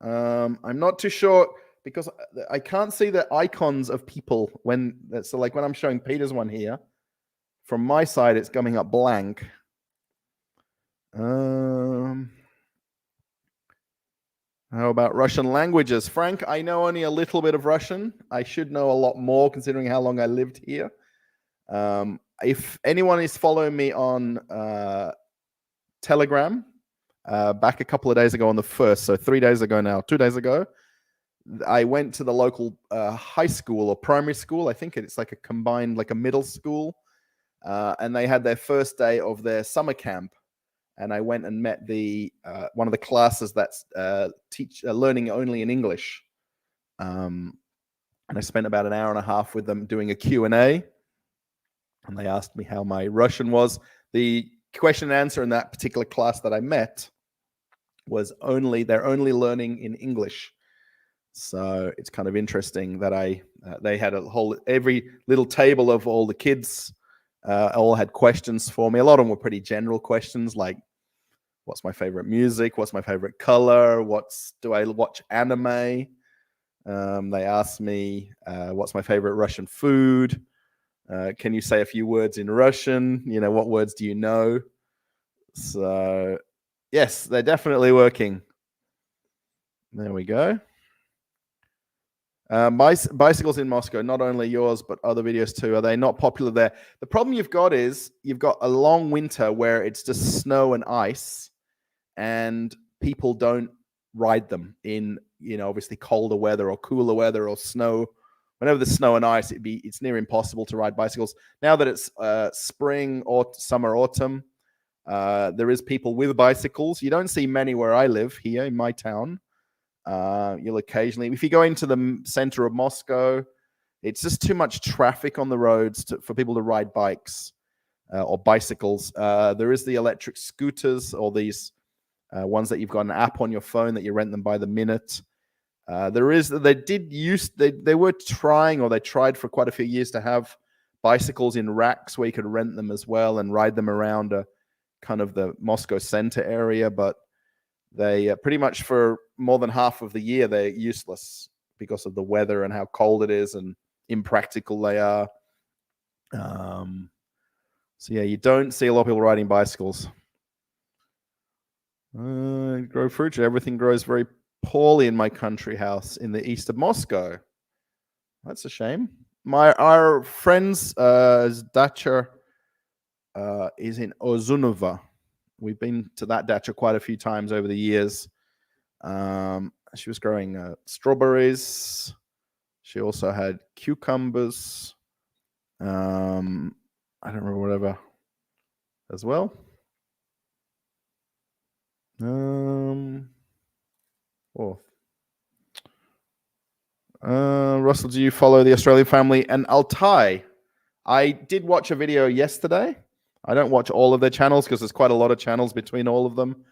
I'm not too sure, because I can't see the icons of people when I'm showing Peter's one here. From my side, it's coming up blank. How about Russian languages? Frank, I know only a little bit of Russian. I should know a lot more, considering how long I lived here. If anyone is following me on Telegram, back a couple of days ago on the 1st, so 3 days ago now, 2 days ago, I went to the local high school or primary school. I think it's like a combined, like a middle school. And they had their first day of their summer camp. And I went and met one of the classes that's learning only in English. And I spent about an hour and a half with them doing a Q&A. And they asked me how my Russian was. The question and answer in that particular class that I met was they're only learning in English. So it's kind of interesting that they had every little table of all the kids all had questions for me. A lot of them were pretty general questions, like, what's my favorite music? What's my favorite color? Do I watch anime? They asked me, what's my favorite Russian food? Can you say a few words in Russian? What words do you know? So, yes, they're definitely working. There we go. Bicycles in Moscow, not only yours, but other videos too. Are they not popular there? The problem you've got is you've got a long winter where it's just snow and ice. and people don't ride them in, obviously colder weather or cooler weather or snow. Whenever there's snow and ice, it's near impossible to ride bicycles. Now that it's spring or summer, autumn, there is people with bicycles. You don't see many where I live here in my town. You'll occasionally, if you go into the center of Moscow, it's just too much traffic on the roads for people to ride bikes or bicycles. There is the electric scooters, or these ones that you've got an app on your phone that you rent them by the minute. They were trying, or they tried for quite a few years, to have bicycles in racks where you could rent them as well and ride them around kind of the Moscow center area, but they pretty much for more than half of the year they're useless because of the weather and how cold it is and impractical they are. So yeah, you don't see a lot of people riding bicycles. Grow fruit. Everything grows very poorly in my country house in the east of Moscow. That's a shame. Our friend's dacha is in Ozunova. We've been to that dacha quite a few times over the years. She was growing strawberries. She also had cucumbers. I don't remember whatever as well. Russell, do you follow the Australian family and Altai? I did watch a video yesterday. I don't watch all of their channels because there's quite a lot of channels between all of them.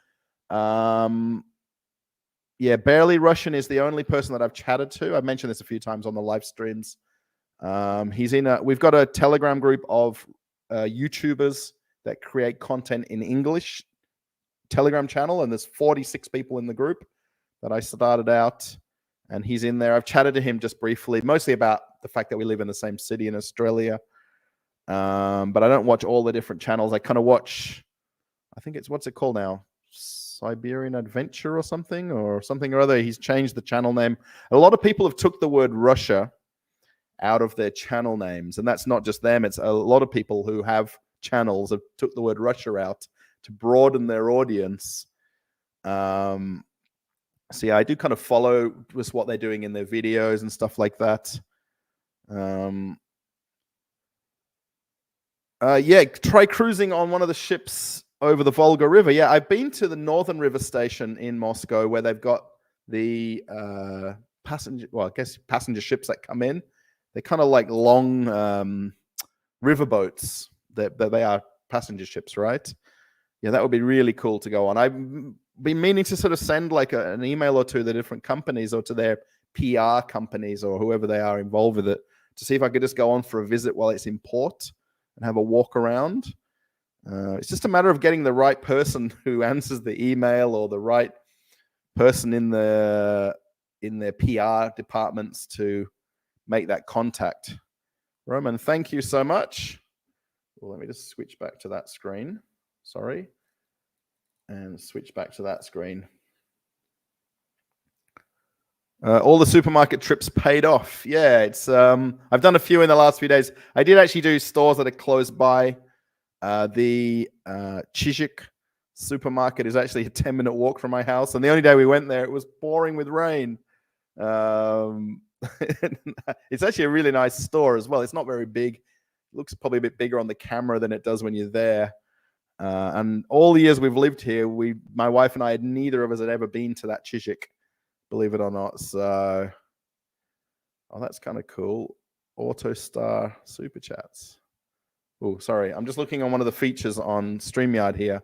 Yeah, Barely Russian is the only person that I've chatted to. I've mentioned this a few times on the live streams. We've got a Telegram group of YouTubers that create content in English Telegram channel, and there's 46 people in the group that I started out, and he's in there. I've chatted to him just briefly, mostly about the fact that we live in the same city in Australia. But I don't watch all the different channels. I kind of watch, I think it's, what's it called now? Siberian Adventure or something or other. He's changed the channel name. A lot of people have took the word Russia out of their channel names, and that's not just them. It's a lot of people who have channels have took the word Russia out to broaden their audience. So yeah, I do kind of follow just what they're doing in their videos and stuff like that. Yeah, try cruising on one of the ships over the Volga River. Yeah, I've been to the Northern River Station in Moscow where they've got the passenger ships that come in. They're kind of like long river boats. They are passenger ships, right? Yeah, that would be really cool to go on. I've been meaning to sort of send like an email or two to the different companies or to their PR companies or whoever they are involved with it to see if I could just go on for a visit while it's in port and have a walk around. It's just a matter of getting the right person who answers the email or the right person in their PR departments to make that contact. Roman, thank you so much. Well, let me just switch back to that screen. Sorry. And switch back to that screen. All the supermarket trips paid off. Yeah, it's I've done a few in the last few days. I did actually do stores that are close by. The Chizhik supermarket is actually a 10-minute walk from my house, and the only day we went there, it was pouring with rain. It's actually a really nice store as well. It's not very big. It looks probably a bit bigger on the camera than it does when you're there. And all the years we've lived here, my wife and I, neither of us had ever been to that Chizhik, believe it or not. So, oh, that's kind of cool. AutoStar Super Chats. Oh, sorry. I'm just looking on one of the features on StreamYard here.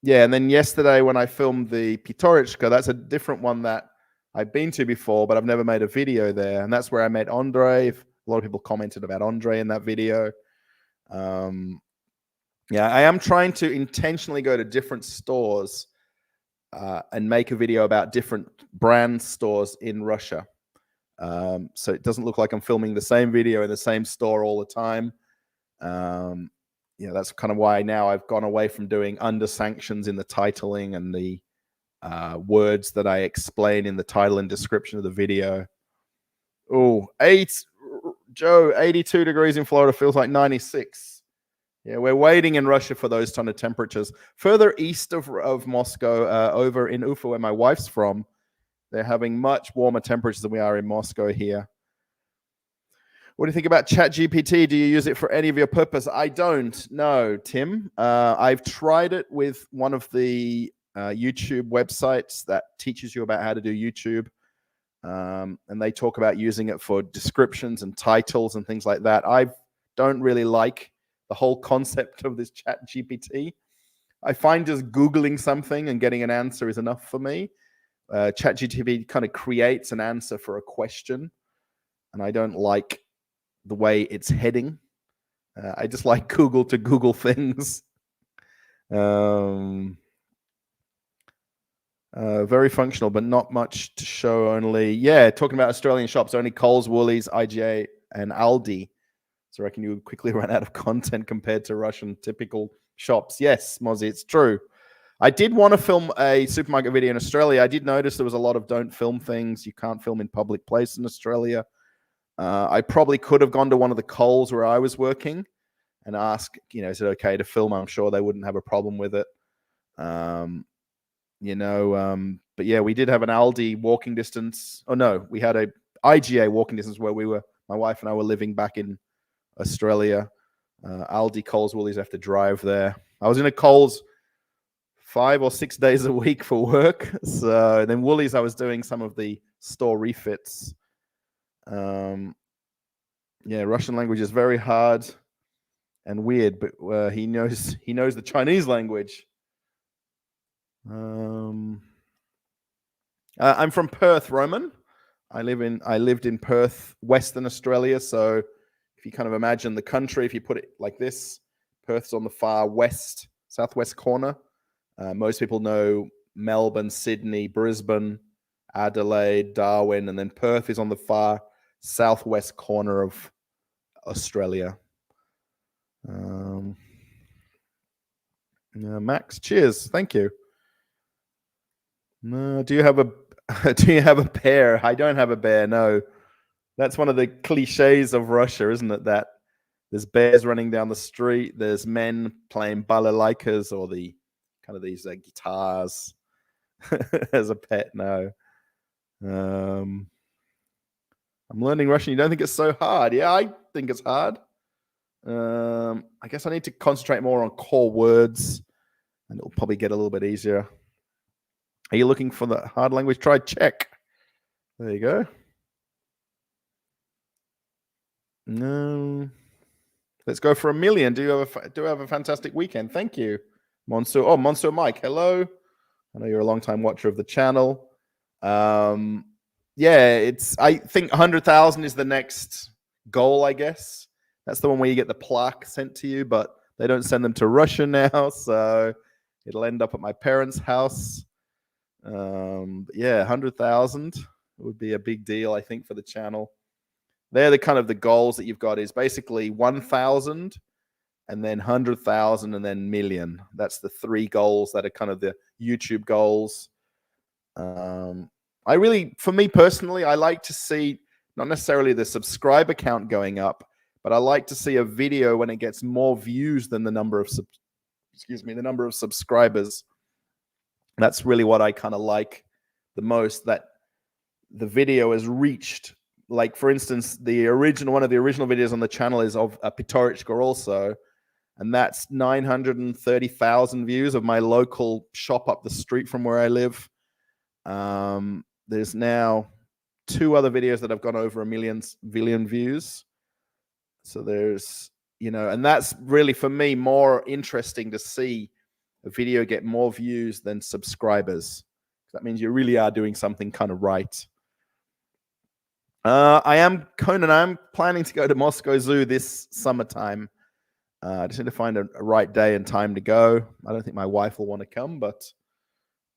Yeah, and then yesterday when I filmed the Pitorichka, that's a different one that I've been to before, but I've never made a video there. And that's where I met Andre. A lot of people commented about Andre in that video. Yeah, I am trying to intentionally go to different stores and make a video about different brand stores in Russia. So it doesn't look like I'm filming the same video in the same store all the time. Yeah, that's kind of why now I've gone away from doing under sanctions in the titling and the words that I explain in the title and description of the video. Oh, Joe, 82 degrees in Florida feels like 96. Yeah, we're waiting in Russia for those kind of temperatures. Further east of Moscow, over in Ufa, where my wife's from, they're having much warmer temperatures than we are in Moscow here. What do you think about ChatGPT? Do you use it for any of your purpose? I don't. No, Tim. I've tried it with one of the YouTube websites that teaches you about how to do YouTube. And they talk about using it for descriptions and titles and things like that. I don't really like the whole concept of this ChatGPT. I find just Googling something and getting an answer is enough for me. ChatGPT kind of creates an answer for a question, and I don't like the way it's heading. I just like Google to Google things. Very functional, but not much to show. Only, yeah, talking about Australian shops, only Coles, Woolies, IGA, and Aldi. So I reckon you would quickly run out of content compared to Russian typical shops. Yes, Mozzie, it's true. I did want to film a supermarket video in Australia. I did notice there was a lot of don't film things. You can't film in public place in Australia. I probably could have gone to one of the Coles where I was working and asked, is it okay to film? I'm sure they wouldn't have a problem with it. But yeah, we did have an Aldi walking distance. Oh no, we had a IGA walking distance where my wife and I were living back in Australia. Aldi, Coles, Woolies, have to drive there. I was in a Coles 5 or 6 days a week for work. So then Woolies, I was doing some of the store refits. Yeah, Russian language is very hard and weird, but he knows the Chinese language. I'm from Perth, Roman. I lived in Perth, Western Australia. So if you kind of imagine the country, if you put it like this, Perth's on the far west, southwest corner. Most people know Melbourne, Sydney, Brisbane, Adelaide, Darwin, and then Perth is on the far southwest corner of Australia. Max, cheers. Thank you. Do you have a bear? I don't have a bear. No, that's one of the cliches of Russia, isn't it? That there's bears running down the street. There's men playing balalaikas or the kind of these guitars as a pet. No. I'm learning Russian. You don't think it's so hard? Yeah, I think it's hard. I guess I need to concentrate more on core words, and it'll probably get a little bit easier. Are you looking for the hard language? Try Czech. There you go. No. Let's go for 1 million. Do have a fantastic weekend. Thank you, Monsieur. Oh, Monsieur Mike. Hello. I know you're a long-time watcher of the channel. Yeah, I think 100,000 is the next goal, I guess. That's the one where you get the plaque sent to you, but they don't send them to Russia now, so it'll end up at my parents' house. Yeah, 100,000 would be a big deal, I think, for the channel. They're the kind of the goals that you've got is basically 1,000 and then 100,000 and then million. That's the 3 goals that are kind of the YouTube goals. For me personally, I like to see not necessarily the subscriber count going up, but I like to see a video when it gets more views than the number of subscribers. That's really what I kind of like the most, that the video has reached, like, for instance, one of the original videos on the channel is of a Pitorichka also, and that's 930,000 views of my local shop up the street from where I live. There's now 2 other videos that have gone over 1 million views. So there's, and that's really, for me, more interesting to see a video get more views than subscribers. That means you really are doing something kind of right. I'm planning to go to Moscow Zoo this summertime. I just need to find a right day and time to go. I don't think my wife will want to come, but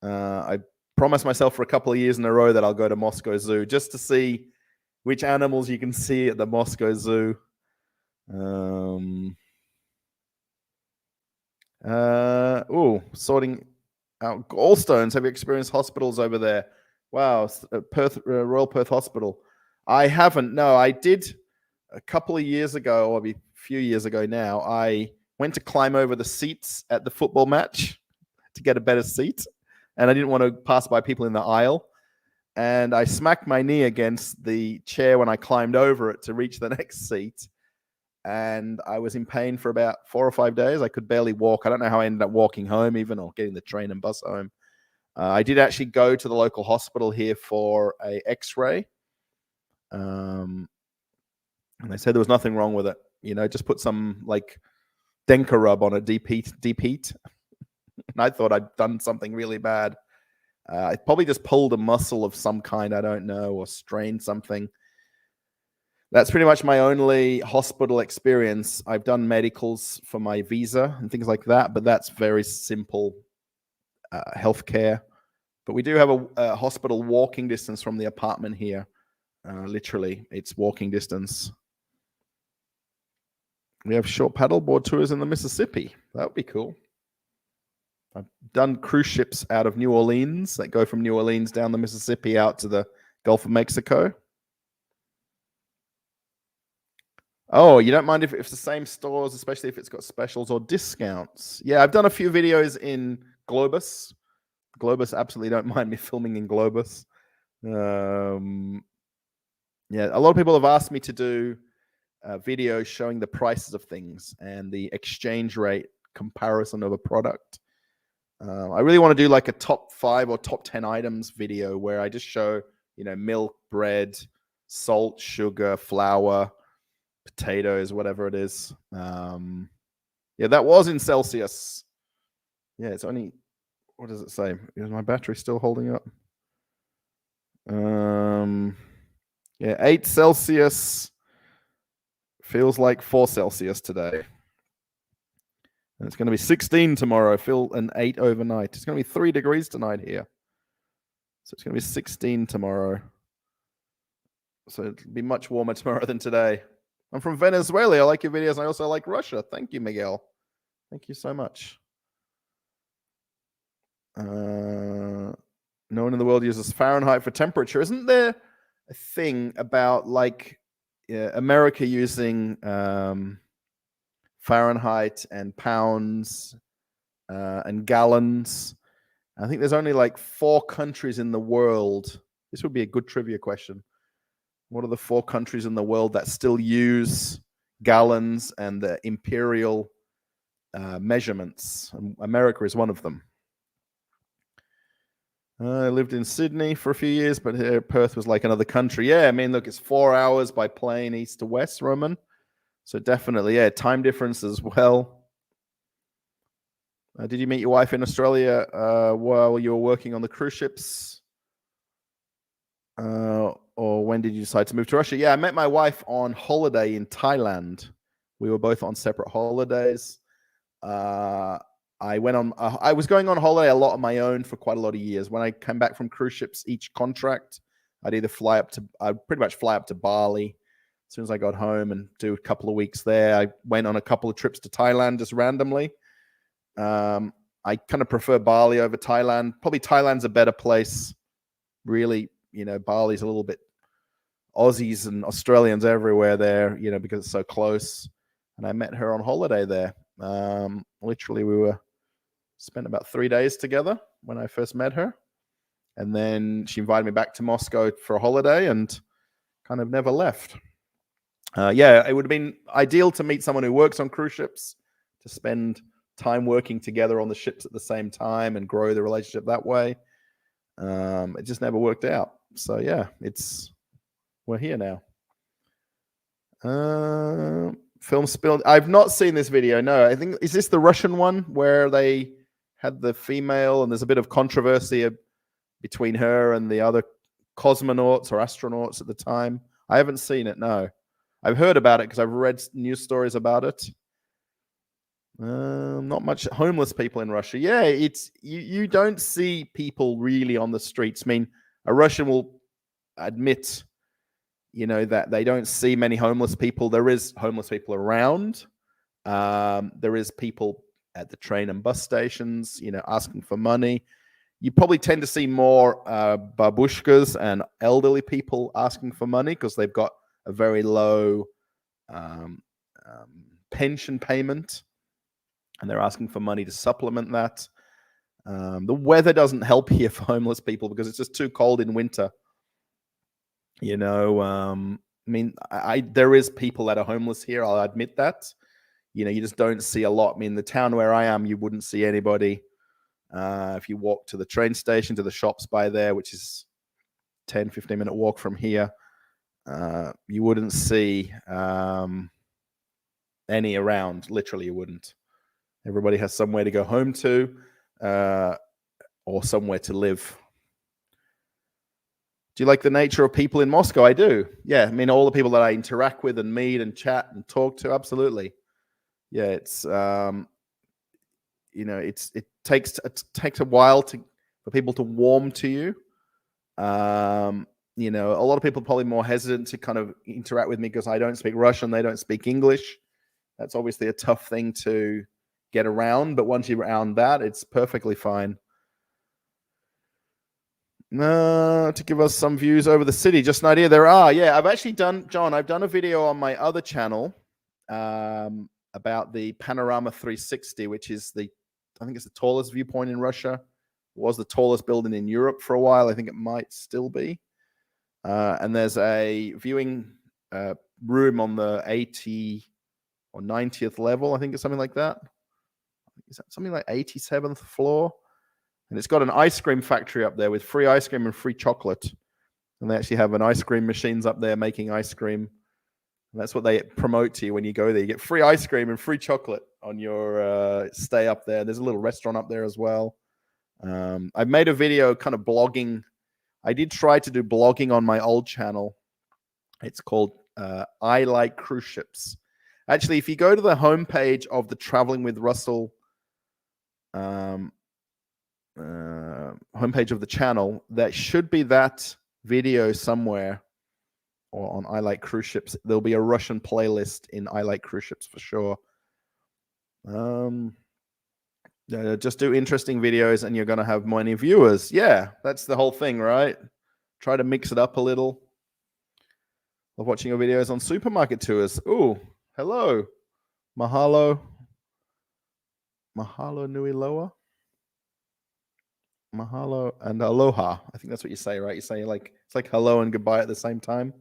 I promised myself for a couple of years in a row that I'll go to Moscow Zoo just to see which animals you can see at the Moscow Zoo. Sorting out gallstones. Have you experienced hospitals over there? Wow, Royal Perth Hospital. I haven't. No, I did a couple of years ago, or a few years ago now. I went to climb over the seats at the football match to get a better seat. And I didn't want to pass by people in the aisle. And I smacked my knee against the chair when I climbed over it to reach the next seat. And I was in pain for about 4 or 5 days. I could barely walk. I don't know how I ended up walking home even, or getting the train and bus home. I did actually go to the local hospital here for a x-ray. And they said there was nothing wrong with it. Just put some like Denka rub on it, deep heat. And I thought I'd done something really bad. I probably just pulled a muscle of some kind, I don't know, or strained something. That's pretty much my only hospital experience. I've done medicals for my visa and things like that, but that's very simple healthcare. But we do have a hospital walking distance from the apartment here. Literally, it's walking distance. We have short paddleboard tours in the Mississippi. That would be cool. I've done cruise ships out of New Orleans that go from New Orleans down the Mississippi out to the Gulf of Mexico. Oh, you don't mind if it's the same stores, especially if it's got specials or discounts? Yeah, I've done a few videos in Globus. Globus, absolutely don't mind me filming in Globus. Yeah, a lot of people have asked me to do videos showing the prices of things and the exchange rate comparison of a product. I really want to do like a top 5 or top 10 items video where I just show, milk, bread, salt, sugar, flour, potatoes, whatever it is. Yeah, that was in Celsius. Yeah, it's only, what does it say? Is my battery still holding up? Yeah, 8 Celsius feels like 4 Celsius today. And it's going to be 16 tomorrow. Feel an 8 overnight. It's going to be 3 degrees tonight here. So it's going to be 16 tomorrow. So it'll be much warmer tomorrow than today. I'm from Venezuela. I like your videos. And I also like Russia. Thank you, Miguel. Thank you so much. No one in the world uses Fahrenheit for temperature. Isn't there a thing about like America using Fahrenheit and pounds and gallons? I think there's only like 4 countries in the world. This would be a good trivia question. What are the 4 countries in the world that still use gallons and the imperial measurements? America is one of them. I lived in Sydney for a few years, but here Perth was like another country. Yeah, I mean, look, it's 4 hours by plane east to west, Roman. So definitely, yeah, time difference as well. Did you meet your wife in Australia while you were working on the cruise ships? Or when did you decide to move to Russia? Yeah, I met my wife on holiday in Thailand. We were both on separate holidays. I was going on holiday a lot on my own for quite a lot of years. When I came back from cruise ships, each contract, I'd pretty much fly up to Bali as soon as I got home and do a couple of weeks there. I went on a couple of trips to Thailand just randomly. I kind of prefer Bali over Thailand. Probably Thailand's a better place. Really, Bali's a little bit Aussies and Australians everywhere there, because it's so close. And I met her on holiday there. Literally, we spent about 3 days together when I first met her. And then she invited me back to Moscow for a holiday and kind of never left. Yeah, it would have been ideal to meet someone who works on cruise ships, to spend time working together on the ships at the same time and grow the relationship that way. It just never worked out. So yeah, we're here now. Film spilled. I've not seen this video. No, I think, is this the Russian one where they had the female and there's a bit of controversy between her and the other cosmonauts or astronauts at the time? I haven't seen it. No, I've heard about it because I've read news stories about it. Not much homeless people in Russia. Yeah, it's you don't see people really on the streets. I mean, a Russian will admit, that they don't see many homeless people. There is homeless people around. There is people at the train and bus stations, asking for money. You probably tend to see more babushkas and elderly people asking for money because they've got a very low pension payment. and they're asking for money to supplement that. The weather doesn't help here for homeless people because it's just too cold in winter. You know, I mean, there is people that are homeless here. I'll admit that. You know, you just don't see a lot. I mean, the town where I am, you wouldn't see anybody. If you walk to the train station, to the shops by there, which is 10, 15-minute walk from here, you wouldn't see any around. Literally, you wouldn't. Everybody has somewhere to go home to or somewhere to live. Do you like the nature of people in Moscow? I do. Yeah, I mean, all the people that I interact with and meet and chat and talk to, absolutely. Yeah, it's you know, it takes a while for people to warm to you. You know, a lot of people are probably more hesitant to kind of interact with me because I don't speak Russian, they don't speak English. That's obviously a tough thing to get around, but once you're around that, it's perfectly fine. To give us some views over the city, just an idea. There are, yeah. I've actually done, John, I've done a video on my other channel about the Panorama 360, which is I think it's the tallest viewpoint in Russia. It was the tallest building in Europe for a while. I think it might still be. And there's a viewing room on the 80 or 90th level. I think it's something like that. Is that something like 87th floor? And it's got an ice cream factory up there with free ice cream and free chocolate. And they actually have an ice cream machines up there making ice cream. And that's what they promote to you when you go there. You get free ice cream and free chocolate on your stay up there. There's a little restaurant up there as well. I've made a video kind of blogging. I did try to do blogging on my old channel. It's called I Like Cruise Ships. Actually, if you go to the homepage of the Traveling with Russell homepage of the channel, there should be that video somewhere, or on I Like Cruise Ships. There'll be a Russian playlist in I Like Cruise Ships for sure. Just do interesting videos and you're going to have many viewers. Yeah, that's the whole thing, right? Try to mix it up a little. Love watching your videos on supermarket tours. Ooh, hello. Mahalo. Mahalo nui loa. Mahalo and aloha. I think that's what you say, right? You say like, it's like hello and goodbye at the same time.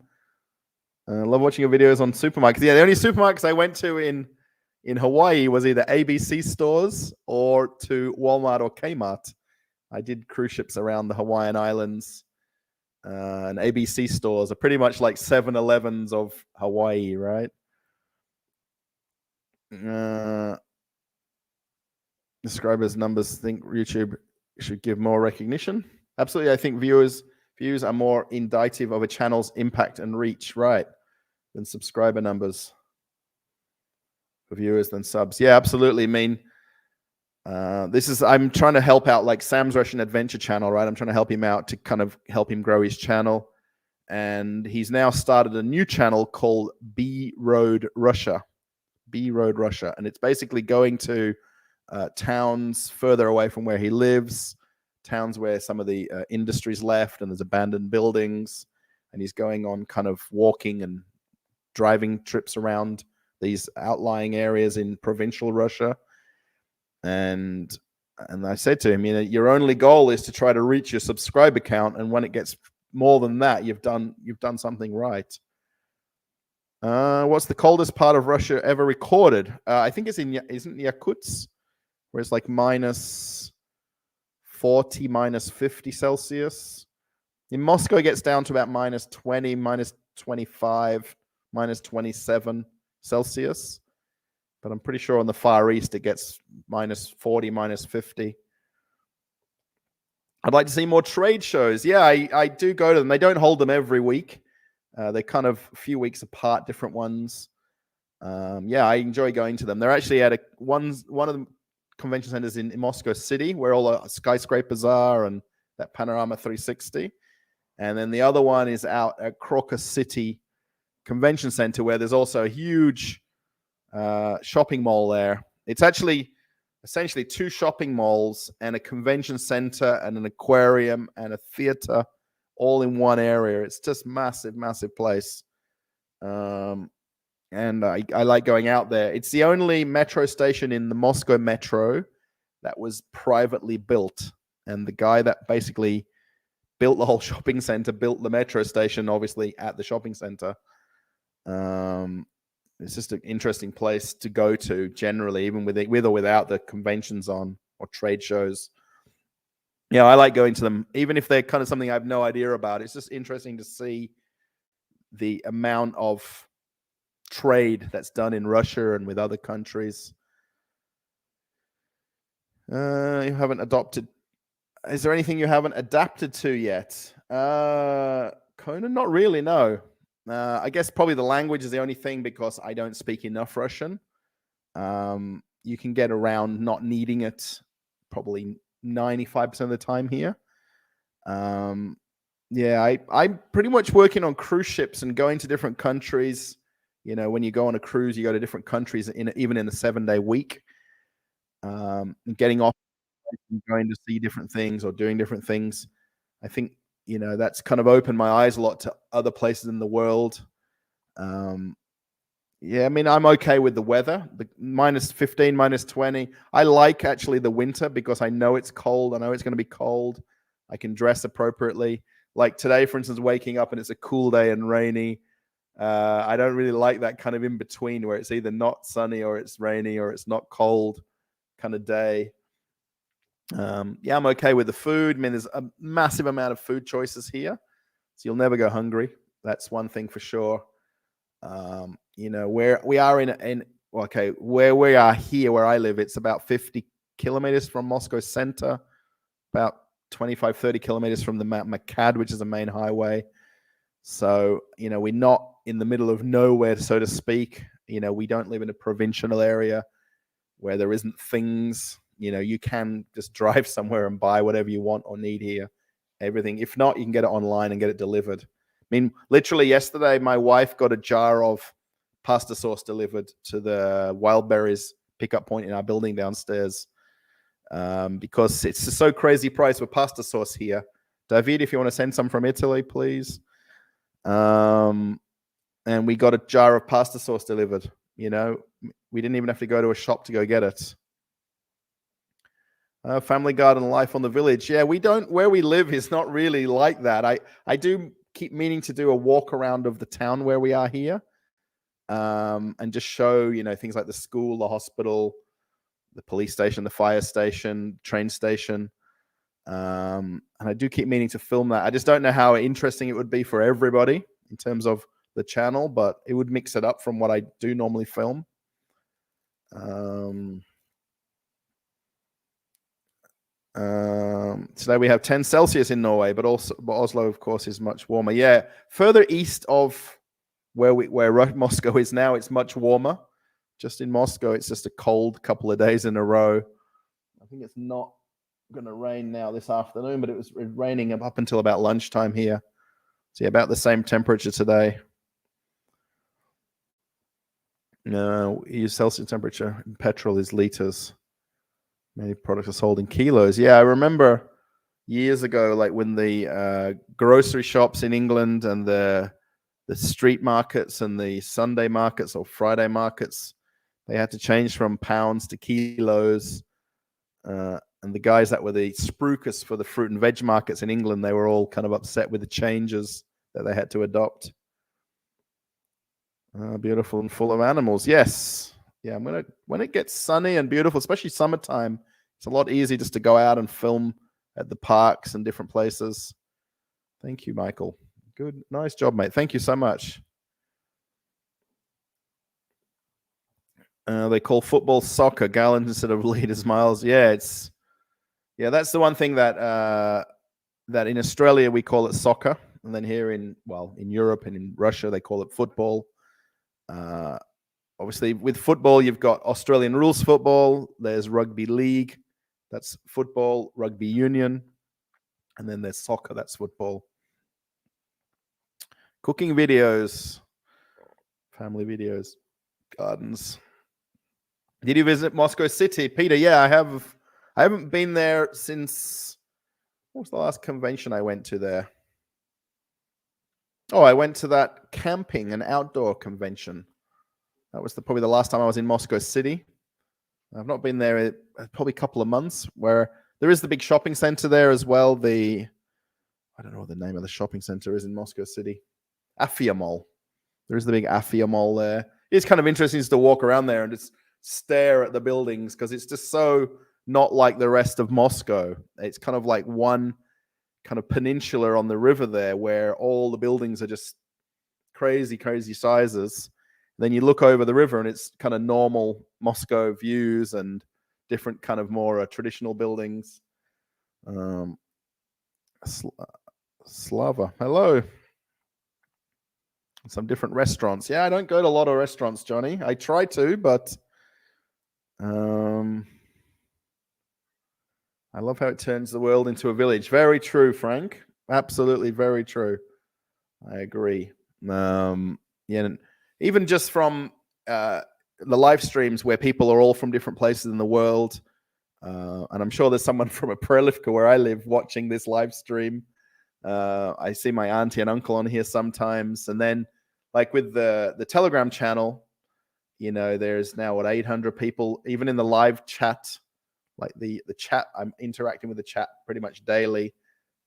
Love watching your videos on supermarkets. Yeah, the only supermarkets I went to in Hawaii was either ABC stores or to Walmart or Kmart. I did cruise ships around the Hawaiian Islands, and ABC stores are pretty much like 7-Elevens of Hawaii, right? Subscribers numbers think YouTube should give more recognition. Absolutely. I think views are more indicative of a channel's impact and reach, right, than subscriber numbers for viewers than subs. Yeah, absolutely. I mean, I'm trying to help out like Sam's Russian Adventure channel, right? I'm trying to help him out to kind of help him grow his channel. And he's now started a new channel called B Road Russia. And it's basically going to towns further away from where he lives, towns where some of the industry's left and there's abandoned buildings. And he's going on kind of walking and driving trips around these outlying areas in provincial Russia. And I said to him, you know, your only goal is to try to reach your subscriber count, and when it gets more than that, you've done something right. What's the coldest part of Russia ever recorded? I think it's isn't Yakutsk, where it's like -40, -50 Celsius. In Moscow, it gets down to about -20, -25, -27 Celsius. But I'm pretty sure on the Far East, it gets -40, -50. I'd like to see more trade shows. Yeah, I do go to them. They don't hold them every week. They're kind of a few weeks apart, different ones. Yeah, I enjoy going to them. They're actually at one of the convention centers in Moscow City, where all the skyscrapers are and that Panorama 360. And then the other one is out at Crocus City Convention Center, where there's also a huge shopping mall there. It's actually essentially 2 shopping malls and a convention center and an aquarium and a theater all in one area. It's just massive place. and I like going out there. It's the only metro station in the Moscow metro that was privately built, and the guy that basically built the whole shopping center built the metro station, obviously at the shopping center. It's just an interesting place to go to generally, even with or without the conventions on or trade shows. Yeah, I like going to them, even if they're kind of something I have no idea about. It's just interesting to see the amount of trade that's done in Russia and with other countries. You haven't adopted. Is there anything you haven't adapted to yet? Conan, not really, no. I guess probably the language is the only thing, because I don't speak enough Russian. You can get around not needing it probably 95% of the time here. Yeah, I'm pretty much working on cruise ships and going to different countries. You know, when you go on a cruise, you go to different countries even in a 7-day week. And getting off and going to see different things or doing different things. I think, you know, that's kind of opened my eyes a lot to other places in the world. Yeah, I mean, I'm okay with the weather, the -15, -20. I like actually the winter because I know it's cold. I know it's going to be cold. I can dress appropriately. Like today, for instance, waking up and it's a cool day and rainy. I don't really like that kind of in between where it's either not sunny or it's rainy or it's not cold kind of day. Yeah, I'm okay with the food. I mean, there's a massive amount of food choices here, so you'll never go hungry. That's one thing for sure. You know, where we are where we are here, where I live, it's about 50 kilometers from Moscow center, about 25, 30 kilometers from the Makad, which is the main highway. So, you know, we're not in the middle of nowhere, so to speak. You know, we don't live in a provincial area where there isn't things. You know, you can just drive somewhere and buy whatever you want or need here. Everything. If not, you can get it online and get it delivered. I mean, literally yesterday, my wife got a jar of pasta sauce delivered to the Wild Berries pickup point in our building downstairs, because it's just so crazy price for pasta sauce here. David, if you want to send some from Italy, please. And we got a jar of pasta sauce delivered. You know, we didn't even have to go to a shop to go get it. Family garden life on the village. Yeah, we don't, where we live is not really like that. I do keep meaning to do a walk around of the town where we are here, and just show, you know, things like the school, the hospital, the police station, the fire station, train station. And I do keep meaning to film that. I just don't know how interesting it would be for everybody in terms of the channel, but it would mix it up from what I do normally film. Today we have 10 Celsius in Norway, but Oslo, of course, is much warmer. Yeah, further east of where Moscow is now, it's much warmer. Just in Moscow, it's just a cold couple of days in a row. I think it's not going to rain now this afternoon, but it was raining up until about lunchtime here. So yeah, about the same temperature today. No, use Celsius temperature. Petrol is liters. Many products are sold in kilos. Yeah, I remember years ago, like when the grocery shops in England and the street markets and the Sunday markets or Friday markets, they had to change from pounds to kilos. And the guys that were the spruikers for the fruit and veg markets in England, they were all kind of upset with the changes that they had to adopt. Beautiful and full of animals. Yes. Yeah, when it gets sunny and beautiful, especially summertime, it's a lot easier just to go out and film at the parks and different places. Thank you, Michael. Good. Nice job, mate. Thank you so much. They call football soccer, gallons instead of liters, miles. Yeah, that's the one thing that that in Australia we call it soccer, and then here in Europe and in Russia they call it football. Obviously, with football, you've got Australian rules football. There's rugby league, that's football. Rugby union, and then there's soccer, that's football. Cooking videos, family videos, gardens. Did you visit Moscow City, Peter? Yeah, I have. I haven't been there since. What was the last convention I went to there? Oh, I went to that camping and outdoor convention. That was probably the last time I was in Moscow City. I've not been there probably a couple of months, where there is the big shopping center there as well. I don't know what the name of the shopping center is in Moscow City. Afia Mall. There is the big Afia Mall there. It's kind of interesting to walk around there and just stare at the buildings, because it's just so not like the rest of Moscow. It's kind of like one kind of peninsula on the river there, where all the buildings are just crazy, crazy sizes. Then you look over the river and it's kind of normal Moscow views and different kind of more traditional buildings. Slava, hello. Some different restaurants. Yeah, I don't go to a lot of restaurants, Johnny. I try to, but I love how it turns the world into a village. Very true, Frank. Absolutely very true. I agree. Yeah, even just from the live streams where people are all from different places in the world, and I'm sure there's someone from a Prelivka where I live watching this live stream. I see my auntie and uncle on here sometimes, and then like with the Telegram channel, there's now 800 people even in the live chat. Like the chat, I'm interacting with the chat pretty much daily.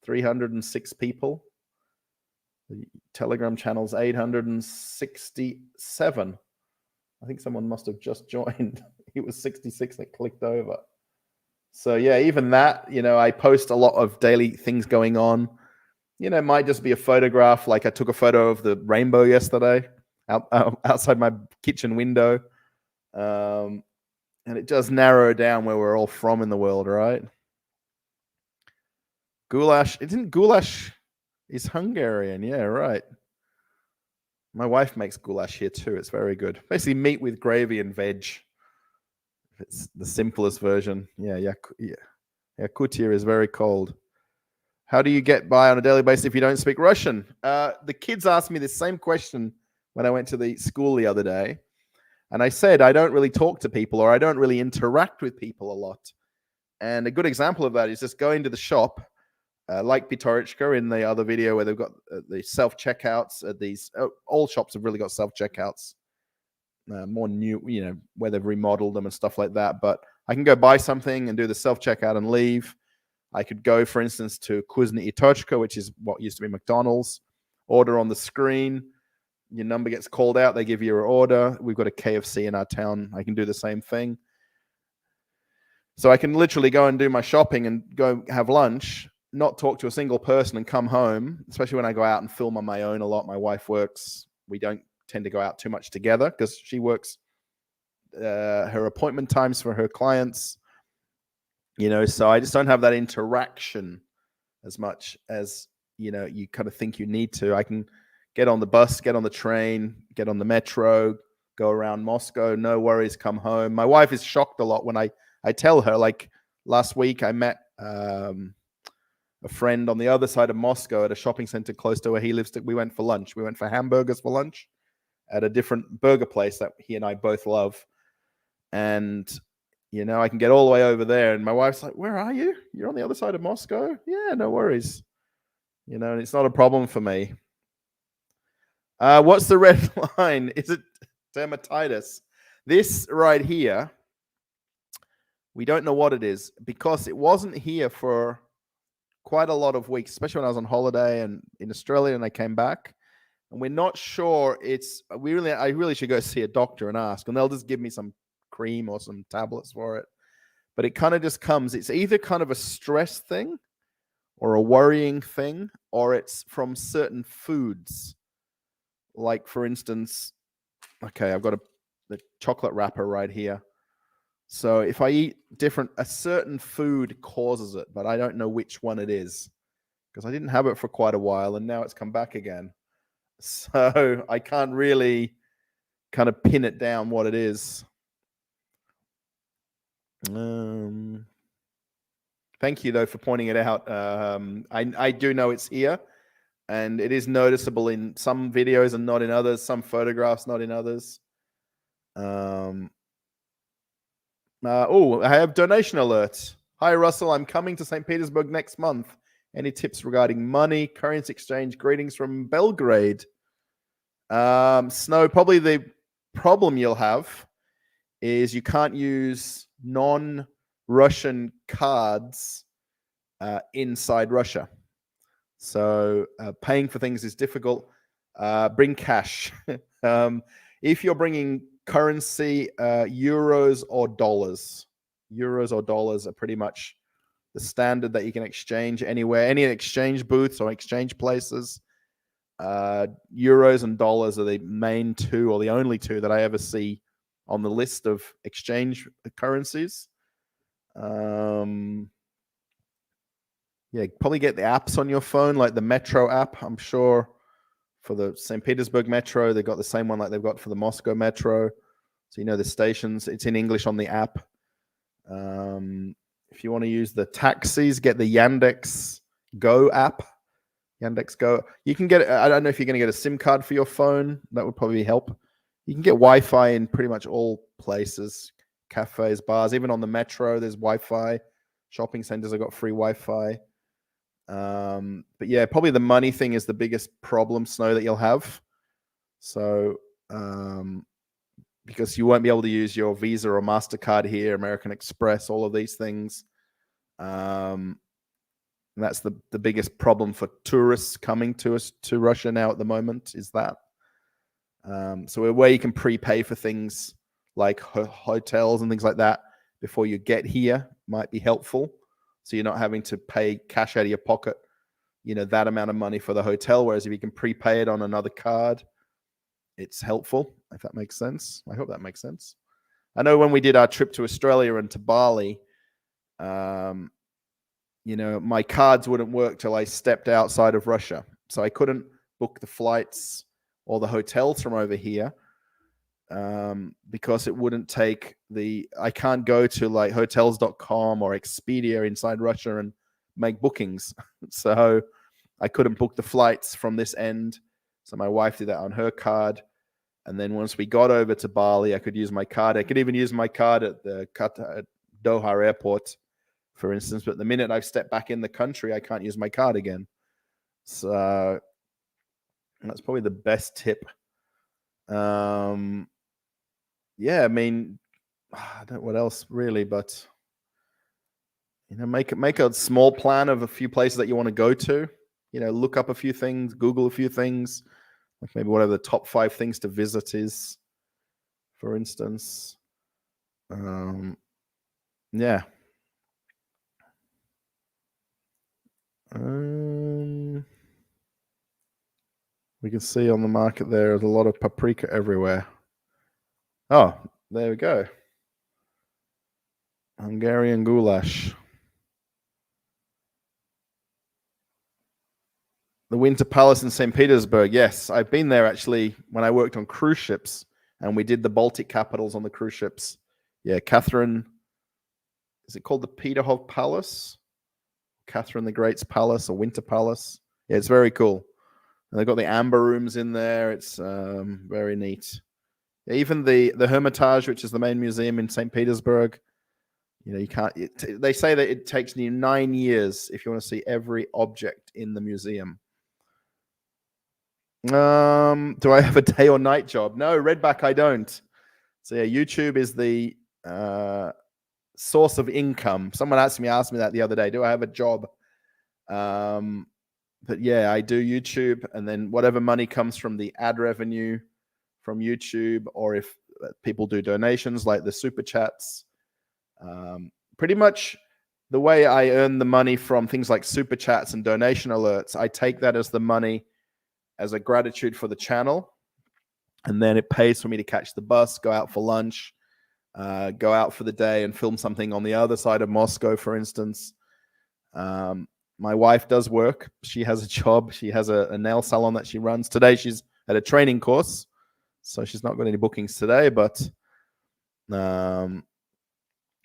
306 people. The Telegram channel's 867. I think someone must have just joined. It was 66 that clicked over. So yeah, even that, I post a lot of daily things going on. It might just be a photograph. Like I took a photo of the rainbow yesterday outside my kitchen window. And it does narrow down where we're all from in the world, right? Goulash. Goulash is Hungarian. Yeah, right. My wife makes goulash here too. It's very good. Basically meat with gravy and veg. It's the simplest version. Yeah. Yakutia is very cold. How do you get by on a daily basis if you don't speak Russian? The kids asked me the same question when I went to the school the other day. And I said, I don't really talk to people, or I don't really interact with people a lot. And a good example of that is just going to the shop, like Pitorichka in the other video where they've got the self-checkouts. All shops have really got self-checkouts. More new, where they've remodeled them and stuff like that. But I can go buy something and do the self-checkout and leave. I could go, for instance, to Kuznye Tochka, which is what used to be McDonald's, order on the screen. Your number gets called out. They give you your order. We've got a KFC in our town. I can do the same thing. So I can literally go and do my shopping and go have lunch, not talk to a single person, and come home, especially when I go out and film on my own a lot. My wife works. We don't tend to go out too much together because she works her appointment times for her clients. So I just don't have that interaction as much as, you kind of think you need to. I can get on the bus, get on the train, get on the metro, go around Moscow, no worries, come home. My wife is shocked a lot when I tell her, like last week I met a friend on the other side of Moscow at a shopping center close to where he lives. We went for lunch. We went for hamburgers for lunch at a different burger place that he and I both love. And, I can get all the way over there. And my wife's like, where are you? You're on the other side of Moscow? Yeah, no worries. And it's not a problem for me. What's the red line? Is it dermatitis? This right here, we don't know what it is because it wasn't here for quite a lot of weeks, especially when I was on holiday and in Australia and I came back. And we're not sure I really should go see a doctor and ask, and they'll just give me some cream or some tablets for it. But it kind of just comes. It's either kind of a stress thing or a worrying thing, or it's from certain foods. Like, for instance, okay, I've got the chocolate wrapper right here. So if I eat a certain food causes it, but I don't know which one it is because I didn't have it for quite a while and now it's come back again. So I can't really kind of pin it down what it is. Thank you, though, for pointing it out. I do know it's here. And it is noticeable in some videos and not in others, some photographs, not in others. I have donation alerts. Hi, Russell. I'm coming to St. Petersburg next month. Any tips regarding money, currency exchange? Greetings from Belgrade. Snow, probably problem you'll have is you can't use non-Russian cards inside Russia. So paying for things is difficult. Bring cash. If you're bringing currency, euros or dollars are pretty much the standard that you can exchange anywhere. Any exchange booths or exchange places, euros and dollars are the main two or the only two that I ever see on the list of exchange currencies. Yeah, probably get the apps on your phone, like the Metro app. I'm sure for the St. Petersburg Metro, they've got the same one like they've got for the Moscow Metro. So you know the stations. It's in English on the app. If you want to use the taxis, get the Yandex Go app. Yandex Go. You can get. I don't know if you're going to get a SIM card for your phone. That would probably help. You can get Wi-Fi in pretty much all places, cafes, bars. Even on the Metro, there's Wi-Fi. Shopping centers have got free Wi-Fi. But yeah, probably the money thing is the biggest problem, Snow, that you'll have. So because you won't be able to use your Visa or MasterCard here, American Express, all of these things. And that's the biggest problem for tourists coming to Russia now at the moment is that. So a way you can prepay for things like hotels and things like that before you get here might be helpful. So you're not having to pay cash out of your pocket, that amount of money for the hotel. Whereas if you can prepay it on another card, it's helpful, if that makes sense. I hope that makes sense. I know when we did our trip to Australia and to Bali, my cards wouldn't work till I stepped outside of Russia. So I couldn't book the flights or the hotels from over here because it wouldn't take I can't go to like hotels.com or Expedia inside Russia and make bookings. So I couldn't book the flights from this end. So my wife did that on her card. And then once we got over to Bali, I could use my card. I could even use my card at the Doha airport, for instance. But the minute I've stepped back in the country, I can't use my card again. So that's probably the best tip. Yeah, I mean, I don't know what else really, but make a small plan of a few places that you want to go to. Look up a few things, Google a few things, like maybe whatever the top 5 things to visit is, for instance. Yeah. We can see on the market there's a lot of paprika everywhere. Oh, there we go. Hungarian goulash. The Winter Palace in St. Petersburg. Yes, I've been there actually when I worked on cruise ships and we did the Baltic capitals on the cruise ships. Yeah, Catherine, is it called the Peterhof Palace? Catherine the Great's Palace or Winter Palace? Yeah, it's very cool. And they've got the amber rooms in there. It's very neat. Yeah, even the Hermitage, which is the main museum in St. Petersburg, you can't. They say that it takes you 9 years if you want to see every object in the museum. Do I have a day or night job? No, Redback, I don't. So yeah, YouTube is the source of income. Someone asked me that the other day. Do I have a job? But yeah, I do YouTube, and then whatever money comes from the ad revenue from YouTube, or if people do donations like the super chats, pretty much the way I earn the money from things like super chats and donation alerts, I take that as the money as a gratitude for the channel, and then it pays for me to catch the bus, go out for lunch, go out for the day and film something on the other side of Moscow, for instance. My wife does work. She has a job. She has a nail salon that she runs. Today she's at a training course, so she's not got any bookings today, but yeah,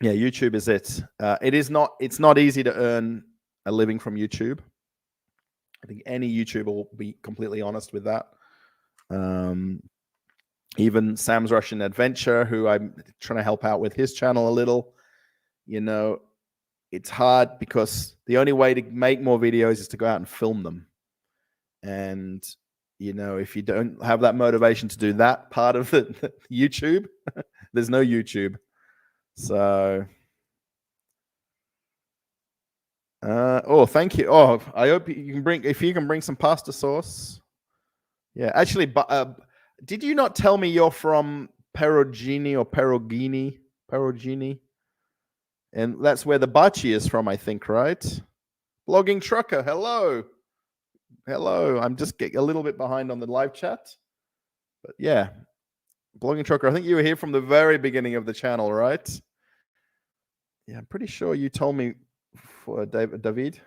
YouTube is it. It's not easy to earn a living from YouTube. I think any YouTuber will be completely honest with that. Even Sam's Russian Adventure, who I'm trying to help out with his channel a little, it's hard because the only way to make more videos is to go out and film them. And if you don't have that motivation to do that part of the YouTube, there's no YouTube. So, oh, thank you. Oh, I hope you can bring some pasta sauce. Yeah, actually, but did you not tell me you're from Perugini or Perugini? Perugini? And that's where the Baci is from, I think, right? Blogging Trucker, hello. Hello. I'm just getting a little bit behind on the live chat. But yeah, Blogging Trucker, I think you were here from the very beginning of the channel, right? Yeah, I'm pretty sure you told me for David.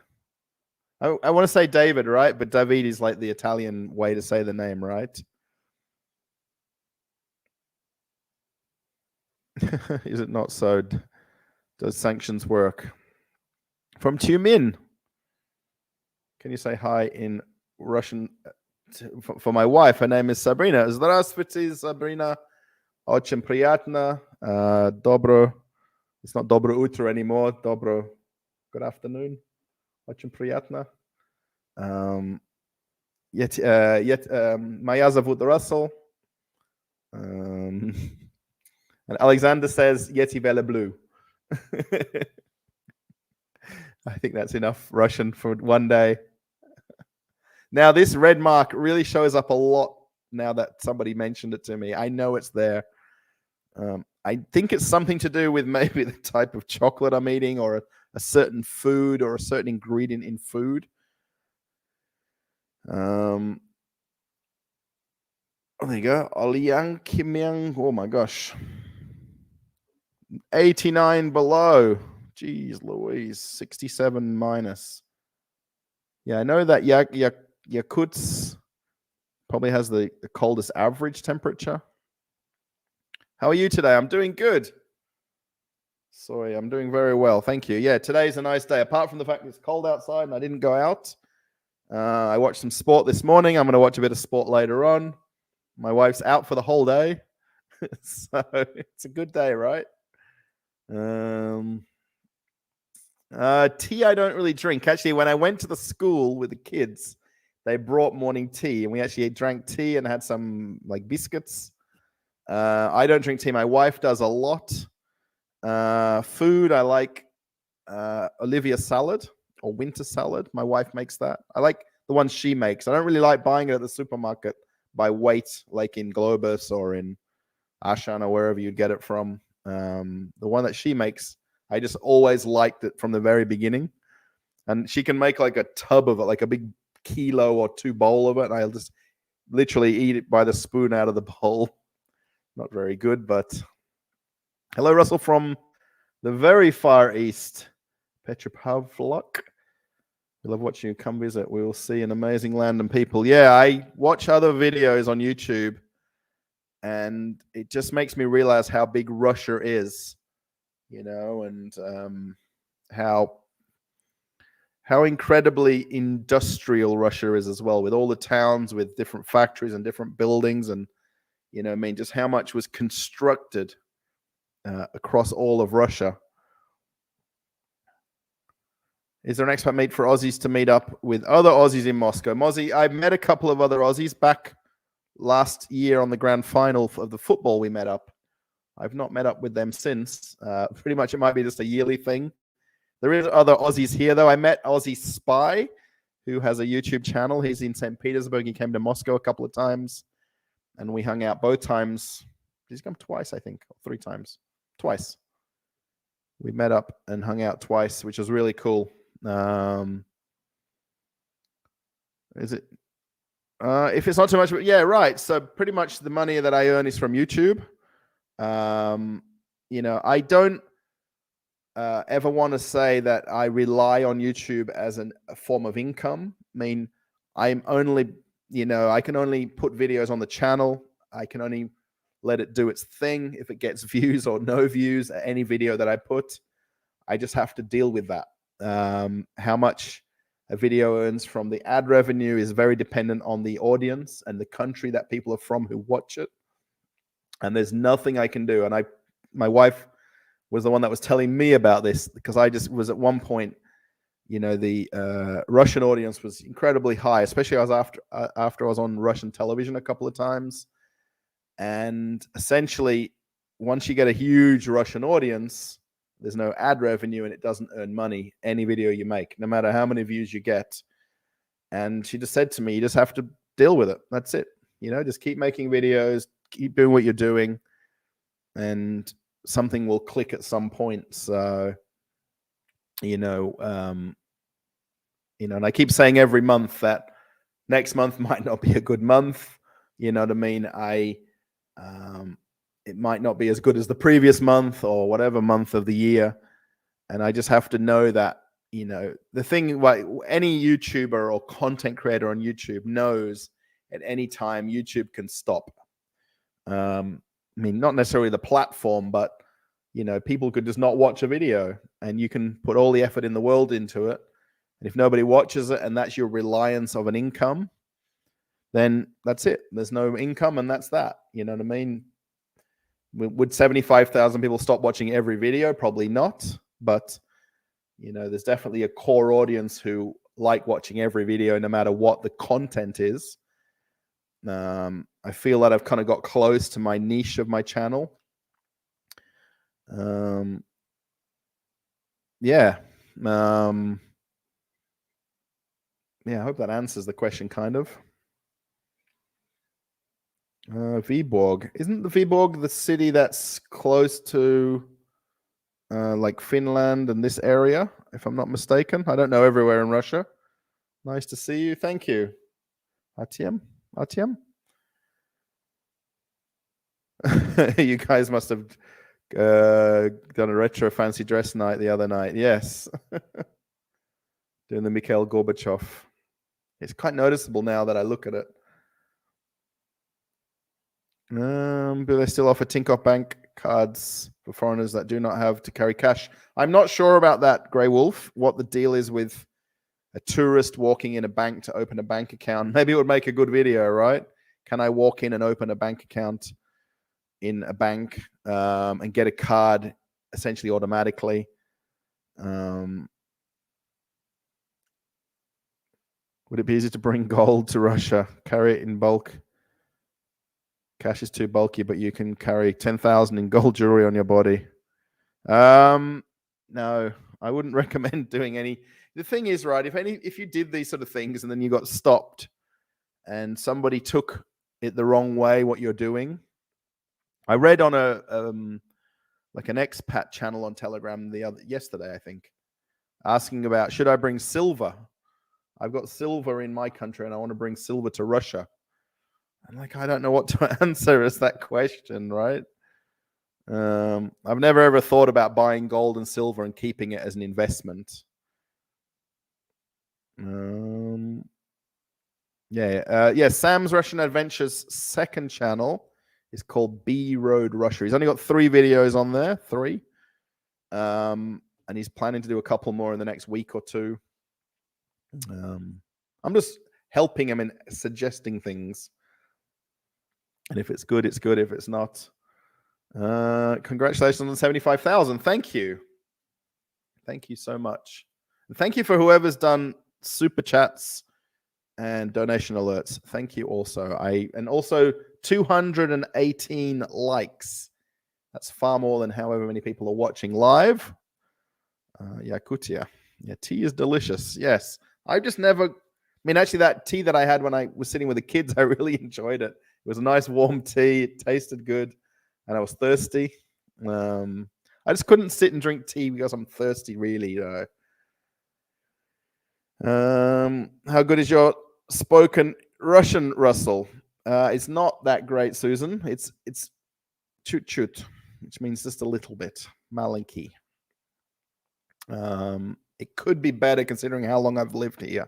I want to say David, right? But David is like the Italian way to say the name, right? Is it not so? Does sanctions work? From Tumin. Can you say hi in Russian for my wife? Her name is Sabrina. Здравствуйте, Sabrina. Очень приятно. Добро. It's not dobro utro anymore. Dobro. Good afternoon. Очень приятно. Моя зовут Russell. And Alexander says Yeti Bella Blue. I think that's enough Russian for one day. Now, this red mark really shows up a lot now that somebody mentioned it to me. I know it's there. I think it's something to do with maybe the type of chocolate I'm eating or a certain food or a certain ingredient in food. Oh, there you go. Oliang Kimyang. Oh my gosh. 89 below. Jeez Louise. 67 minus. Yeah, I know that Yakutsk probably has the coldest average temperature. How are you today? I'm doing good. Sorry, I'm doing very well. Thank you. Yeah, today's a nice day. Apart from the fact it's cold outside and I didn't go out. I watched some sport this morning. I'm going to watch a bit of sport later on. My wife's out for the whole day. So it's a good day, right? Tea I don't really drink. Actually, when I went to the school with the kids, they brought morning tea and we actually drank tea and had some like biscuits. I don't drink tea. My wife does a lot. Food, I like Olivia salad or winter salad. My wife makes that. I like the ones she makes. I don't really like buying it at the supermarket by weight, like in Globus or in Ashan or wherever you'd get it from. The one that she makes, I just always liked it from the very beginning. And she can make like a tub of it, like a big kilo or 2 bowl of it. And I'll just literally eat it by the spoon out of the bowl. Not very good, but hello, Russell, from the very far east, Petropavlovsk. We love watching you. Come visit. We will see an amazing land and people. Yeah, I watch other videos on YouTube, and it just makes me realize how big Russia is, and how incredibly industrial Russia is as well, with all the towns with different factories and different buildings, and just how much was constructed across all of Russia. Is there an expat meet for Aussies to meet up with other Aussies in Moscow? Mozzie, I met a couple of other Aussies back last year on the grand final of the football. We met up. I've not met up with them since. Pretty much it might be just a yearly thing. There is other Aussies here, though. I met Aussie Spy, who has a YouTube channel. He's in St. Petersburg. He came to Moscow a couple of times, and we hung out both times. He's come twice, I think, or 3 times. Twice. We met up and hung out twice, which was really cool. Is it? If it's not too much, but yeah, right. So pretty much the money that I earn is from YouTube. I don't ever want to say that I rely on YouTube as a form of income. I mean, I'm only, I can only put videos on the channel. I can only let it do its thing. If it gets views or no views at any video that I put, I just have to deal with that. How much a video earns from the ad revenue is very dependent on the audience and the country that people are from who watch it. And there's nothing I can do. And my wife was the one that was telling me about this, because I just was at one point, the Russian audience was incredibly high, especially after I was on Russian television a couple of times. And essentially, once you get a huge Russian audience, there's no ad revenue and it doesn't earn money, any video you make, no matter how many views you get. And she just said to me, you just have to deal with it. That's it. Just keep making videos, keep doing what you're doing, and something will click at some point. So, and I keep saying every month that next month might not be a good month. You know what I mean? It might not be as good as the previous month or whatever month of the year. And I just have to know that, the thing, like any YouTuber or content creator on YouTube knows at any time YouTube can stop. Not necessarily the platform, but, people could just not watch a video and you can put all the effort in the world into it. And if nobody watches it and that's your reliance of an income, then that's it. There's no income and that's that. You know what I mean? Would 75,000 people stop watching every video? Probably not. But, there's definitely a core audience who like watching every video no matter what the content is. I feel that I've kind of got close to my niche of my channel. Yeah. I hope that answers the question kind of. Viborg. Isn't the Viborg the city that's close to like Finland and this area, if I'm not mistaken? I don't know everywhere in Russia. Nice to see you. Thank you. Artyom? You guys must have done a retro fancy dress night the other night. Yes. Doing the Mikhail Gorbachev. It's quite noticeable now that I look at it. Do they still offer Tinkoff Bank cards for foreigners that do not have to carry cash? I'm not sure about that, Grey Wolf, what the deal is with a tourist walking in a bank to open a bank account. Maybe it would make a good video, right? Can I walk in and open a bank account in a bank and get a card essentially automatically? Would it be easy to bring gold to Russia? Carry it in bulk? Cash is too bulky, but you can carry 10,000 in gold jewelry on your body. No, I wouldn't recommend doing any. The thing is, right, if you did these sort of things and then you got stopped and somebody took it the wrong way, what you're doing. I read on like an expat channel on Telegram yesterday, I think, asking about, should I bring silver? I've got silver in my country and I want to bring silver to Russia. I'm like, I don't know what to answer as that question, right? I've never ever thought about buying gold and silver and keeping it as an investment. Sam's Russian Adventures second channel is called B Road Russia. He's only got 3 videos on there, 3. And he's planning to do a couple more in the next week or 2. I'm just helping him and suggesting things. And if it's good, it's good. If it's not, congratulations on 75,000. Thank you. Thank you so much. And thank you for whoever's done super chats and donation alerts. Thank you also. And also 218 likes. That's far more than however many people are watching live. Yakutia. Yeah, tea is delicious. Yes. I've just never, actually that tea that I had when I was sitting with the kids, I really enjoyed it. It was a nice warm tea. It tasted good. And I was thirsty. I just couldn't sit and drink tea because I'm thirsty, really. How good is your spoken Russian, Russell? It's not that great, Susan. It's chut-chut, which means just a little bit. Malenki. It could be better considering how long I've lived here.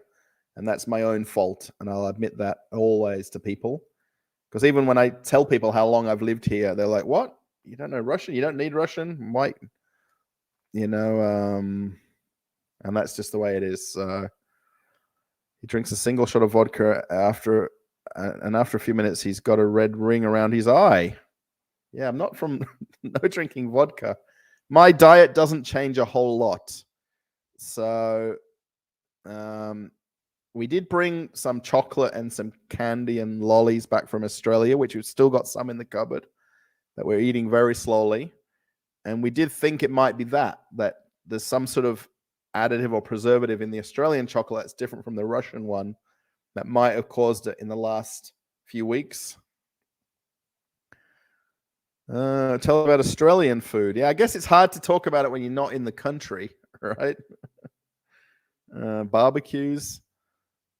And that's my own fault. And I'll admit that always to people. Because even when I tell people how long I've lived here, they're like, what? You don't know Russian? You don't need Russian? Why? And that's just the way it is. He drinks a single shot of vodka after a few minutes, he's got a red ring around his eye. Yeah, I'm not from no drinking vodka. My diet doesn't change a whole lot. So We did bring some chocolate and some candy and lollies back from Australia, which we've still got some in the cupboard that we're eating very slowly. And we did think it might be that there's some sort of additive or preservative in the Australian chocolate that's different from the Russian one that might have caused it in the last few weeks. Tell about Australian food. Yeah, I guess it's hard to talk about it when you're not in the country, right? Barbecues.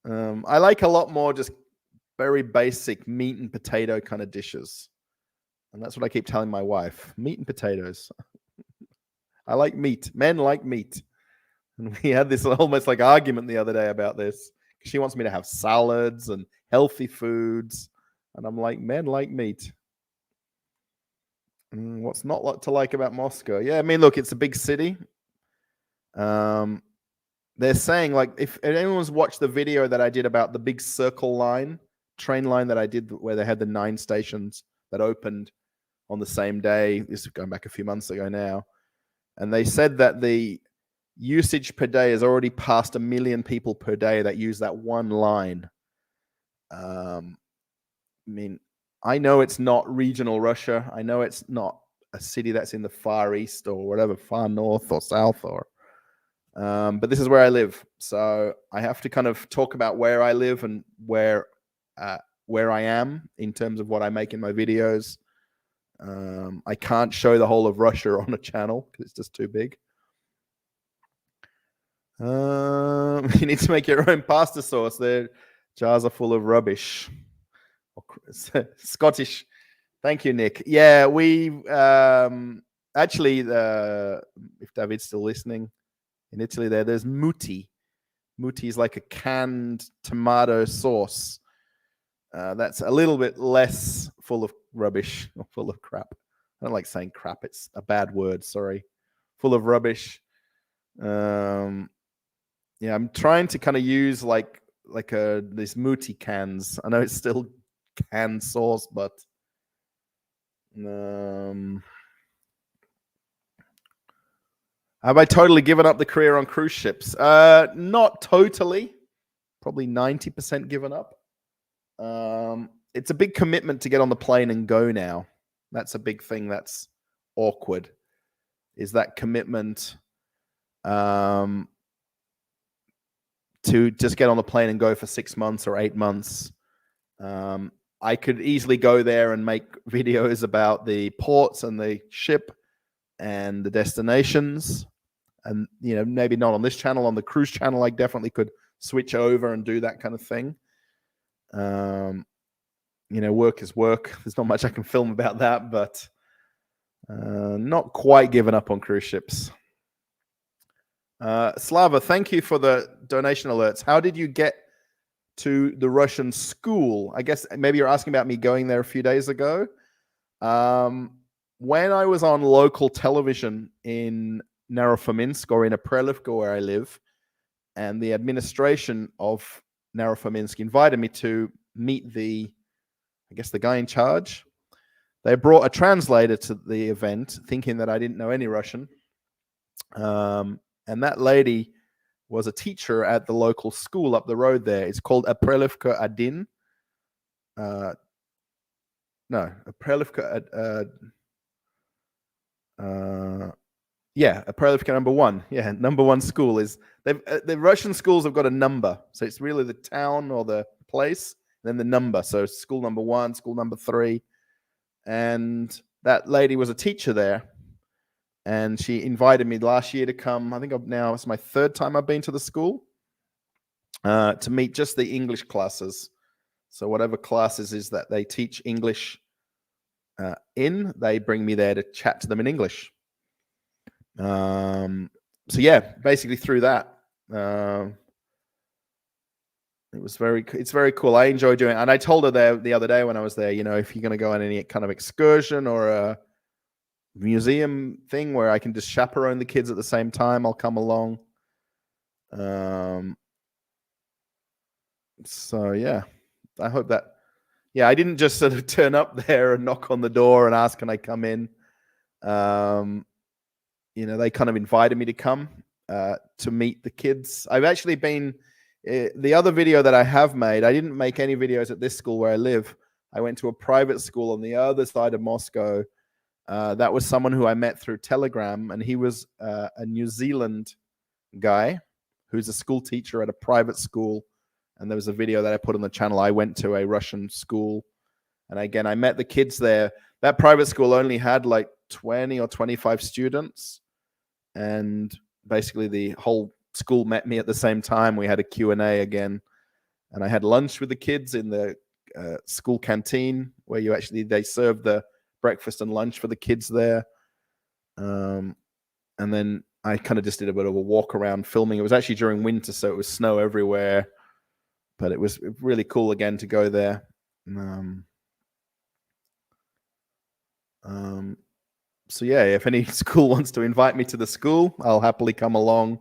I like a lot more just very basic meat and potato kind of dishes. And that's what I keep telling my wife. Meat and potatoes. I like meat. Men like meat. And we had this almost like argument the other day about this. She wants me to have salads and healthy foods. And I'm like, men like meat. What's not to like about Moscow? Yeah, I mean, look, it's a big city. They're saying, like, if anyone's watched the video that I did about the big circle line, train line that I did where they had the 9 stations that opened on the same day. This is going back a few months ago now. And they said that the usage per day has already passed 1 million people per day that use that one line. I mean, I know it's not regional Russia. I know it's not a city that's in the Far East or whatever, far north or south, or but this is where I live. So I have to kind of talk about where I live and where I am in terms of what I make in my videos. I can't show the whole of Russia on a channel because it's just too big. You need to make your own pasta sauce. Their jars are full of rubbish. Scottish. Thank you, Nick. Yeah, we actually, if David's still listening, in Italy there's muti. Muti is like a canned tomato sauce. That's a little bit less full of rubbish or full of crap. I don't like saying crap. It's a bad word. Sorry. Full of rubbish. Yeah, I'm trying to kind of use like this muti cans. I know it's still canned sauce, but have I totally given up the career on cruise ships? Not totally. Probably 90% given up. It's a big commitment to get on the plane and go now. That's a big thing that's awkward, is that commitment to just get on the plane and go for 6 months or 8 months. I could easily go there and make videos about the ports and the ship and the destinations. And, you know, maybe not on this channel, on the cruise channel, I definitely could switch over and do that kind of thing. You know, work is work. There's not much I can film about that, but not quite given up on cruise ships. Slava, thank you for the donation alerts. How did you get to the Russian school? I guess maybe you're asking about me going there a few days ago. When I was on local television in Narofominsk, or in Aprelivka where I live, and the administration of Narofominsk invited me to meet the guy in charge. They brought a translator to the event, thinking that I didn't know any Russian. And that lady was a teacher at the local school up the road there. It's called Aprelivka Adin. Aprelivka. Aprelivka number 1. Yeah, number 1 school is the Russian schools have got a number, so it's really the town or the place, then the number. So school number 1, school number 3, and that lady was a teacher there. And she invited me last year to come. I think it's my 3rd time I've been to the school to meet just the English classes. So whatever classes is that they teach English they bring me there to chat to them in English. So yeah, basically through that. It's very cool. I enjoy doing it. And I told her there the other day when I was there, you know, if you're going to go on any kind of excursion or a museum thing where I can just chaperone the kids at the same time, I'll come along. So yeah, I hope that, yeah, I didn't just sort of turn up there and knock on the door and ask, can I come in? You know, they kind of invited me to come. to meet the kids. I've actually been the other video that I have made. I didn't make any videos at this school where I live. I went to a private school on the other side of Moscow. That was someone who I met through Telegram, and he was a New Zealand guy who's a school teacher at a private school. And there was a video that I put on the channel. I went to a Russian school, and again, I met the kids there. That private school only had like 20 or 25 students, and basically the whole school met me at the same time. We had a Q&A again, and I had lunch with the kids in the school canteen where they serve the breakfast and lunch for the kids there. And then I kind of just did a bit of a walk around filming. It was actually during winter, so it was snow everywhere, but it was really cool again to go there. So yeah, if any school wants to invite me to the school, I'll happily come along.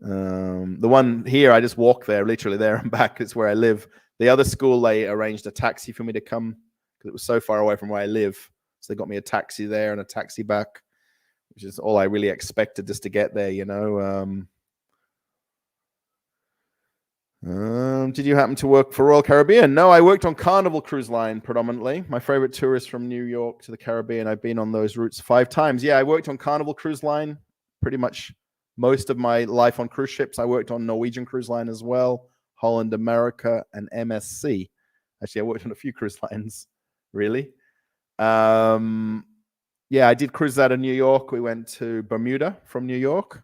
The one here, I just walk there, literally there and back. It's where I live. The other school, they arranged a taxi for me to come because it was so far away from where I live. So they got me a taxi there and a taxi back, which is all I really expected just to get there, you know. Did you happen to work for Royal Caribbean? No, I worked on Carnival Cruise Line predominantly. My favorite tour is from New York to the Caribbean. I've been on those routes 5 times. Yeah, I worked on Carnival Cruise Line pretty much most of my life on cruise ships. I worked on Norwegian Cruise Line as well, Holland America, and MSC. Actually, I worked on a few cruise lines, really. Yeah, I did cruises out of New York. We went to Bermuda from New York.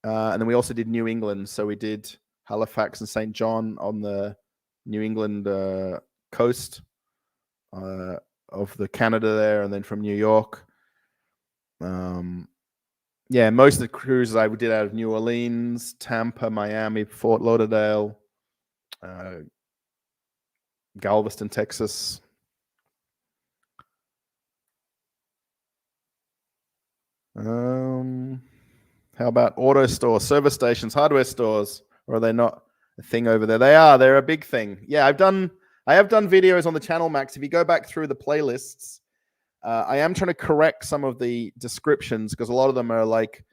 And then we also did New England. So we did Halifax and St. John on the New England coast of the Canada there, and then from New York. Yeah, most of the cruises I did out of New Orleans, Tampa, Miami, Fort Lauderdale, Galveston, Texas. How about auto stores, service stations, hardware stores? Or are they not a thing over there? They are. They're a big thing. Yeah, I have done videos on the channel, Max. If you go back through the playlists, I am trying to correct some of the descriptions because a lot of them are like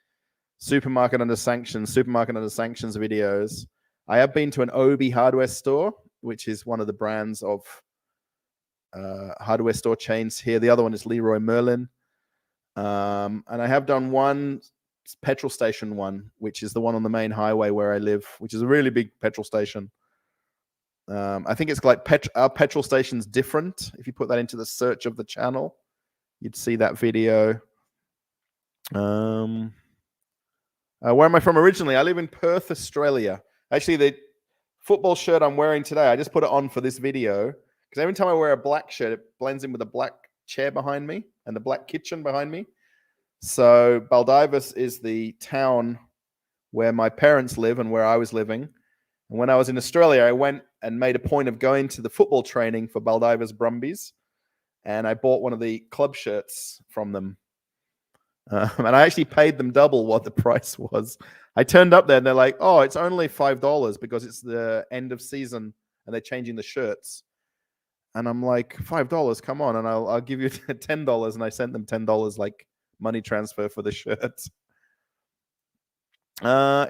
supermarket under sanctions videos. I have been to an Obi hardware store, which is one of the brands of hardware store chains here. The other one is Leroy Merlin. And I have done one petrol station one, which is the one on the main highway where I live, which is a really big petrol station. I think it's like our petrol station's different. If you put that into the search of the channel, you'd see that video. Where am I from originally? I live in Perth, Australia. Actually, the football shirt I'm wearing today, I just put it on for this video because every time I wear a black shirt, it blends in with a black chair behind me and the black kitchen behind me. So Baldivis is the town where my parents live and where I was living. And when I was in Australia, I went and made a point of going to the football training for Baldivis Brumbies. And I bought one of the club shirts from them. And I actually paid them double what the price was. I turned up there and they're like, oh, it's only $5 because it's the end of season and they're changing the shirts. And I'm like, $5, come on. And I'll give you $10. And I sent them $10 like money transfer for the shirt.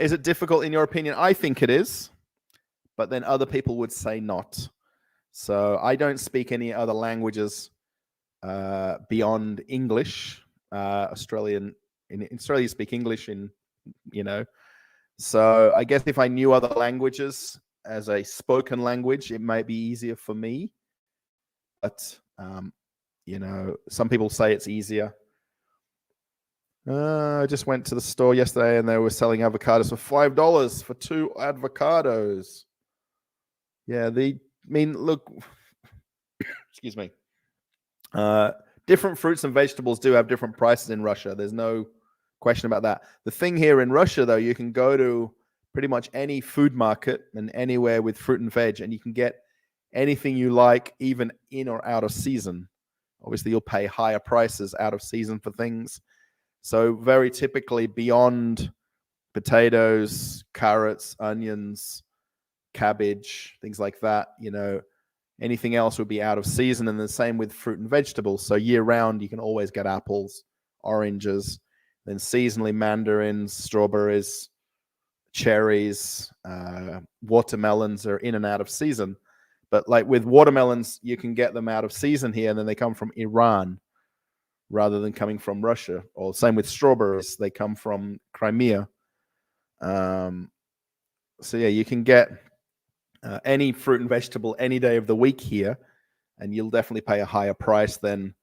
Is it difficult in your opinion? I think it is, but then other people would say not. So I don't speak any other languages beyond English. In Australia you speak English so I guess if I knew other languages as a spoken language, it might be easier for me. But some people say it's easier. I just went to the store yesterday and they were selling avocados for $5 for 2 avocados. Yeah, look, excuse me. Different fruits and vegetables do have different prices in Russia. There's no question about that. The thing here in Russia, though, you can go to pretty much any food market and anywhere with fruit and veg, and you can get anything you like, even in or out of season. Obviously, you'll pay higher prices out of season for things. So very typically beyond potatoes, carrots, onions, cabbage, things like that, anything else would be out of season. And the same with fruit and vegetables. So year round, you can always get apples, oranges. Then seasonally mandarins, strawberries, cherries, watermelons are in and out of season. But like with watermelons, you can get them out of season here, and then they come from Iran rather than coming from Russia. Or same with strawberries, they come from Crimea. So yeah, you can get any fruit and vegetable any day of the week here, and you'll definitely pay a higher price than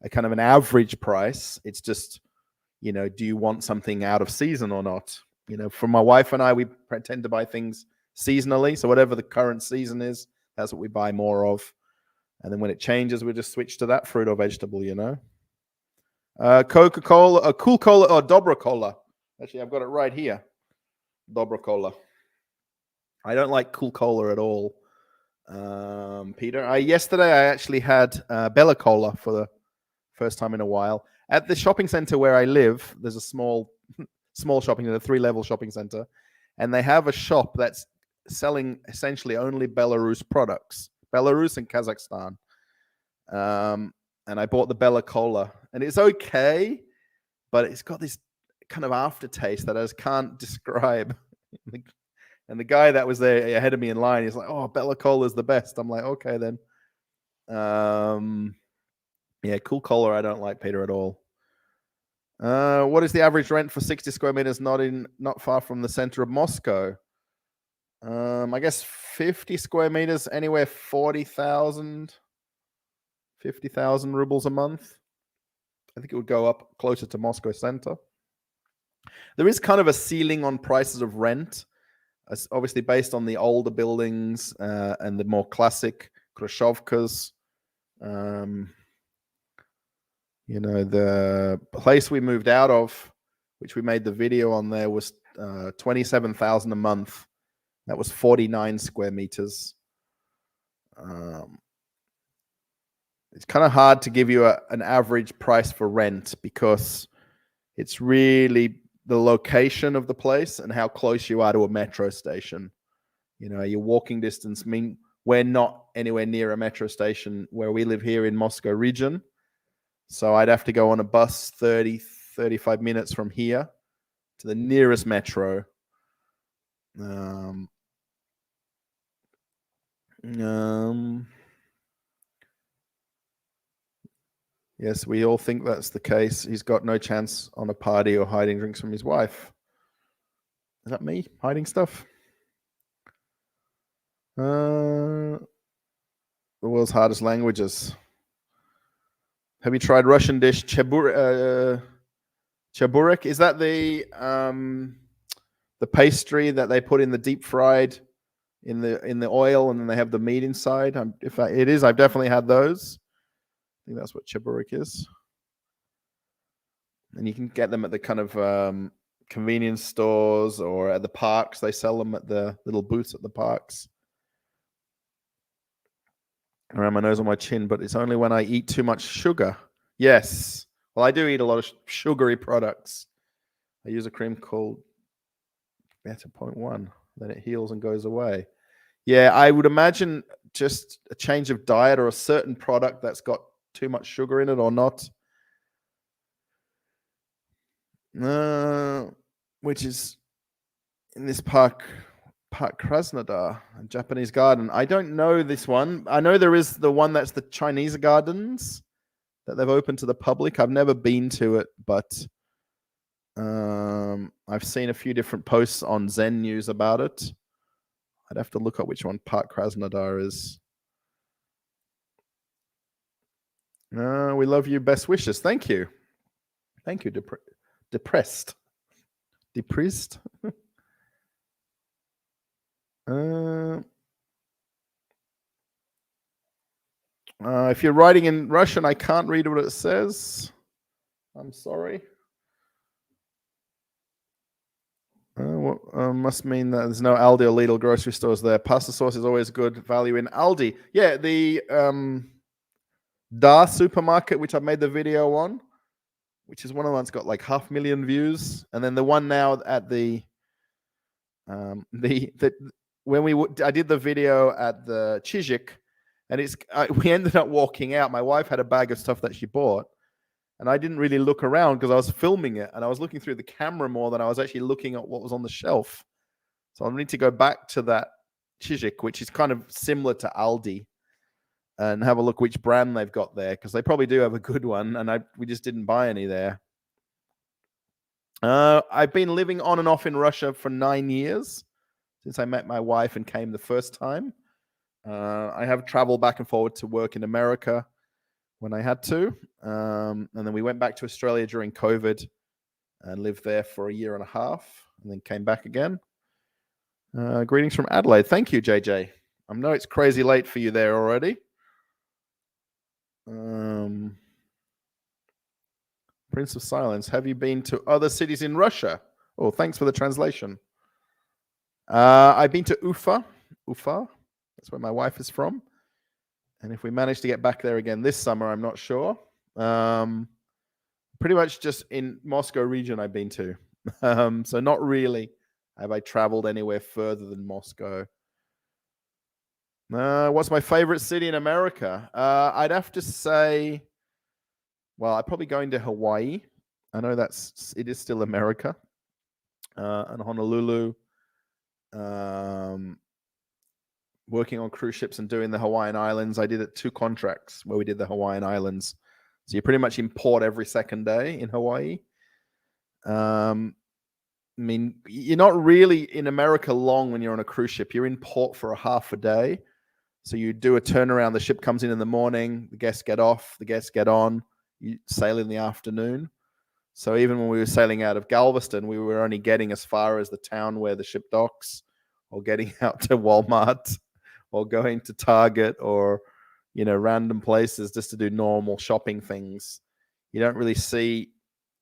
a kind of an average price. It's just, do you want something out of season or not? For my wife and I, we tend to buy things seasonally. So whatever the current season is, that's what we buy more of. And then when it changes, we just switch to that fruit or vegetable, Coca-Cola, Cool Cola or Dobra Cola. Actually, I've got it right here. Dobra Cola. I don't like Cool Cola at all, Peter. Yesterday I actually had Bella Cola for the first time in a while. At the shopping center where I live, there's a small shopping center, 3-level shopping center, and they have a shop that's selling essentially only Belarus products, Belarus and Kazakhstan. And I bought the Bella Cola, and it's okay, but it's got this kind of aftertaste that I just can't describe. And the guy that was there ahead of me in line, he's like, "Oh, Bella Cola is the best." I'm like, "Okay, then." Yeah, Cool Cola I don't like, Peter, at all. What is the average rent for 60 square meters not far from the center of Moscow? I guess 50 square meters, anywhere 40,000 rubles a month. I think it would go up closer to Moscow center. There is kind of a ceiling on prices of rent, obviously based on the older buildings and the more classic Khrushchevkas. The place we moved out of, which we made the video on there, was 27,000 a month. That was 49 square meters. It's kind of hard to give you an average price for rent because it's really the location of the place and how close you are to a metro station. Your walking distance. We're not anywhere near a metro station where we live here in Moscow region. So I'd have to go on a bus 35 minutes from here to the nearest metro. Yes, we all think that's the case. He's got no chance on a party or hiding drinks from his wife. Is that me hiding stuff? The world's hardest languages. Have you tried Russian dish chaburek? Is that the pastry that they put in the deep fried in the oil, and then they have the meat inside? It is, I've definitely had those. I think that's what chaburek is. And you can get them at the kind of convenience stores or at the parks. They sell them at the little booths at the parks. Around my nose on my chin, but it's only when I eat too much sugar. Yes. Well, I do eat a lot of sugary products. I use a cream called Beta 0.1. Then it heals and goes away. Yeah, I would imagine just a change of diet or a certain product that's got too much sugar in it or not. Which is in this Park Krasnodar, a Japanese garden. I don't know this one. I know there is the one that's the Chinese gardens that they've opened to the public. I've never been to it, but I've seen a few different posts on Zen News about it. I'd have to look up which one Park Krasnodar is. We love you. Best wishes. Thank you. Thank you. Depressed. If you're writing in Russian, I can't read what it says. I'm sorry. Must mean that there's no Aldi or Lidl grocery stores there. Pasta sauce is always good value in Aldi. Yeah, the Da supermarket, which I made the video on, which is one of the ones got like 500,000 views, and then the one now at I did the video at the Chizhik, and we ended up walking out. My wife had a bag of stuff that she bought, and I didn't really look around because I was filming it, and I was looking through the camera more than I was actually looking at what was on the shelf. So I need to go back to that Chizik, which is kind of similar to Aldi, and have a look which brand they've got there, because they probably do have a good one, and we just didn't buy any there. I've been living on and off in Russia for 9 years since I met my wife and came the first time. I have traveled back and forward to work in America when I had to, and then we went back to Australia during COVID and lived there for a year and a half, and then came back again. Greetings from Adelaide. Thank you, JJ. I know it's crazy late for you there already. Prince of Silence. Have you been to other cities in Russia? Oh, thanks for the translation. I've been to Ufa. That's where my wife is from. And if we manage to get back there again this summer, I'm not sure. Pretty much just in Moscow region I've been to. So not really have I traveled anywhere further than Moscow. What's my favorite city in America? I'd have to say, well, I'm probably going to Hawaii. I know it is still America. And Honolulu. Working on cruise ships and doing the Hawaiian Islands. I did 2 contracts where we did the Hawaiian Islands. So you pretty much import every second day in Hawaii. I mean, you're not really in America long when you're on a cruise ship. You're in port for a half a day. So you do a turnaround. The ship comes in the morning. The guests get off. The guests get on. You sail in the afternoon. So even when we were sailing out of Galveston, we were only getting as far as the town where the ship docks, or getting out to Walmart, or going to Target, or, random places just to do normal shopping things. You don't really see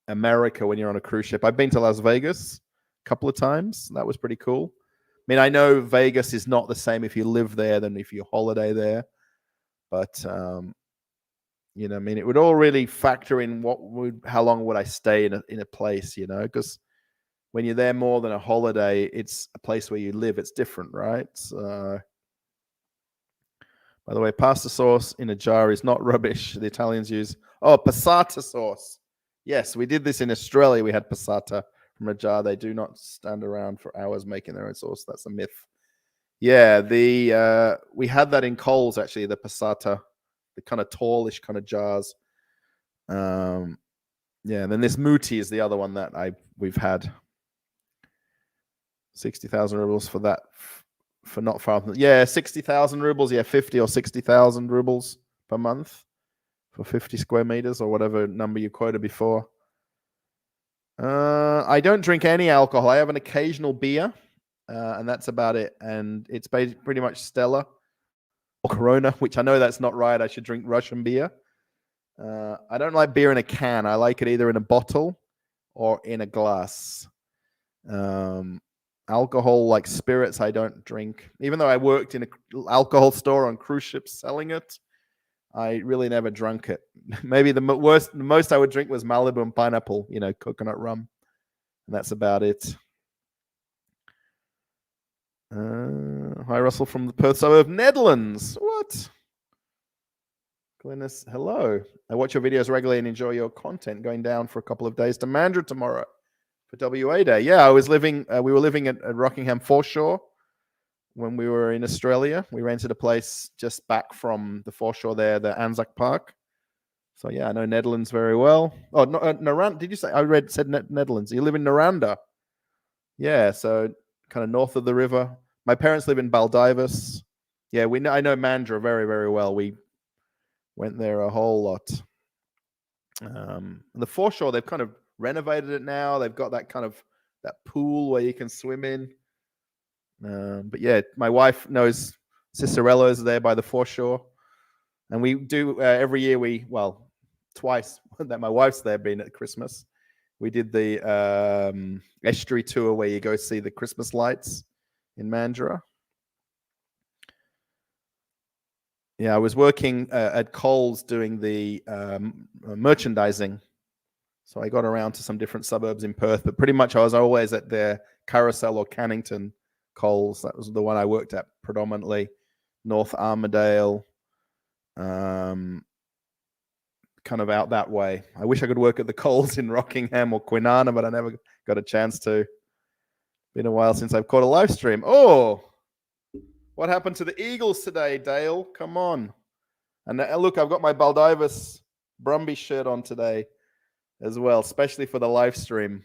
America when you're on a cruise ship. I've been to Las Vegas a couple of times. That was pretty cool. I mean, I know Vegas is not the same if you live there than if you holiday there, but it would all really factor in how long would I stay in a place, because when you're there more than a holiday, it's a place where you live. It's different, right? By the way, pasta sauce in a jar is not rubbish. The Italians use passata sauce. Yes, we did this in Australia. We had passata from a jar. They do not stand around for hours making their own sauce. That's a myth. Yeah, we had that in Coles, actually, the passata, the kind of tallish kind of jars. And then this muti is the other one that we've had. 60,000 rubles for that, for not far. 60,000 rubles. 50 or 60,000 rubles per month for 50 square meters, or whatever number you quoted before. I don't drink any alcohol. I have an occasional beer, and that's about it. And it's pretty much Stella or Corona, which I know that's not right. I should drink Russian beer. I don't like beer in a can. I like it either in a bottle or in a glass. Alcohol, like spirits, I don't drink. Even though I worked in an alcohol store on cruise ships selling it, I really never drank it. Maybe the most I would drink was Malibu and pineapple, coconut rum. And that's about it. Hi, Russell from the Perth suburb, Netherlands. What? Glennis, hello. I watch your videos regularly and enjoy your content. Going down for a couple of days to Mandurah tomorrow for WA Day. Yeah, we were living at Rockingham Foreshore when we were in Australia. We rented a place just back from the foreshore there, the Anzac Park. So yeah, I know Netherlands very well. Oh, no, Naranda. Did you say? I said Netherlands. You live in Naranda. Yeah, so kind of north of the river. My parents live in Baldivis. Yeah, I know Mandurah very, very well. We went there a whole lot. The foreshore, they've kind of renovated it now. They've got that pool where you can swim in. But yeah, my wife knows Cicerello's there by the foreshore. And we do every year, twice that my wife's there been at Christmas. We did the estuary tour where you go see the Christmas lights in Mandurah. Yeah, I was working at Coles doing the merchandising. So I got around to some different suburbs in Perth, but pretty much I was always at the Carousel or Cannington Coles. That was the one I worked at predominantly. North Armadale, kind of out that way. I wish I could work at the Coles in Rockingham or Kwinana, but I never got a chance to. Been a while since I've caught a live stream. Oh, what happened to the Eagles today, Dale? Come on. And look, I've got my Baldivis Brumby shirt on today as well, especially for the live stream.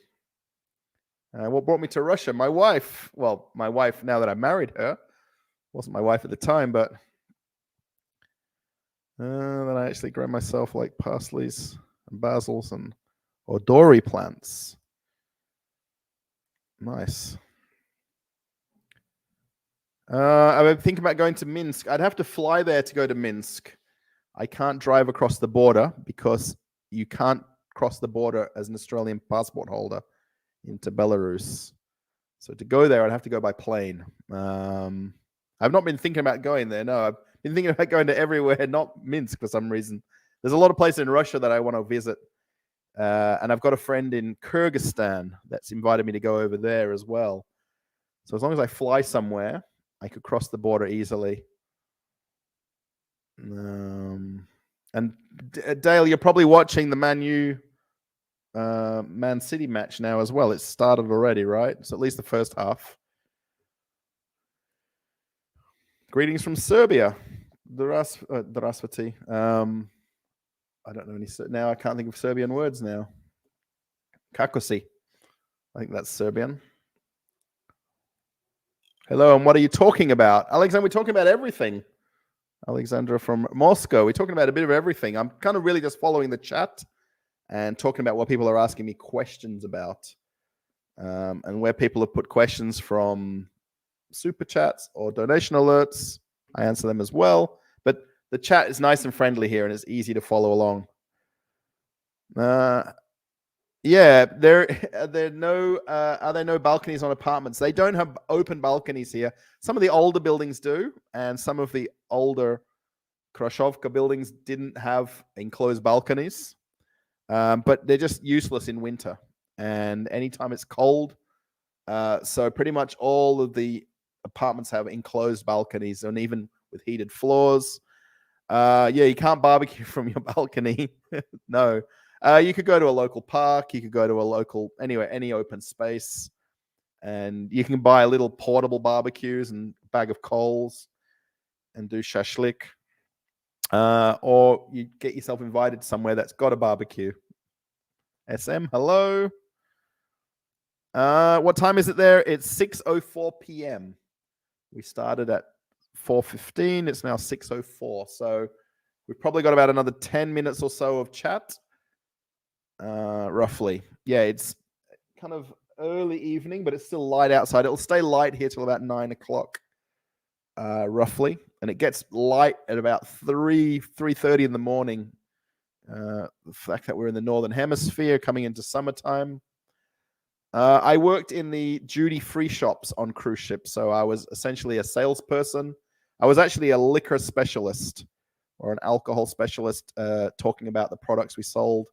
What brought me to Russia? My wife. Well, my wife, now that I married her, wasn't my wife at the time, but then I actually grow myself like parsleys and basils and or dory plants. Nice. I've been thinking about going to Minsk. I'd have to fly there to go to Minsk. I can't drive across the border because you can't cross the border as an Australian passport holder into Belarus. So to go there, I'd have to go by plane. I've not been thinking about going there. No, I've been thinking about going to everywhere, not Minsk for some reason. There's a lot of places in Russia that I want to visit. And I've got a friend in Kyrgyzstan that's invited me to go over there as well. So as long as I fly somewhere, I could cross the border easily. And Dale, you're probably watching the Man City match now as well. It's started already, right? So at least the first half. Greetings from Serbia. Здравствуйте. I don't know any now. I can't think of Serbian words now. Kakosi. I think that's Serbian. Hello, and what are you talking about? Alexander, we're talking about everything. Alexandra from Moscow. We're talking about a bit of everything. I'm kind of really just following the chat and talking about what people are asking me questions about. And where people have put questions from super chats or donation alerts, I answer them as well. But the chat is nice and friendly here and it's easy to follow along. Yeah, are there no balconies on apartments? They don't have open balconies here. Some of the older buildings do, and some of the older Khrushchevka buildings didn't have enclosed balconies. But they're just useless in winter and anytime it's cold. So pretty much all of the apartments have enclosed balconies, and even with heated floors. Yeah, you can't barbecue from your balcony. No. You could go to a local park. You could go to a local, anywhere, any open space. And you can buy little portable barbecues and a bag of coals and do shashlik. Or you get yourself invited somewhere that's got a barbecue. SM, hello. What time is it there? It's 6:04 p.m. We started at 4:15. It's now 6:04. So we've probably got about another 10 minutes or so of chat. Roughly. Yeah, it's kind of early evening, but it's still light outside. It'll stay light here till about 9 o'clock, roughly. And it gets light at about 3:30 in the morning. The fact that we're in the Northern Hemisphere coming into summertime. I worked in the duty-free shops on cruise ships, so I was essentially a salesperson. I was actually a liquor specialist or an alcohol specialist, talking about the products we sold,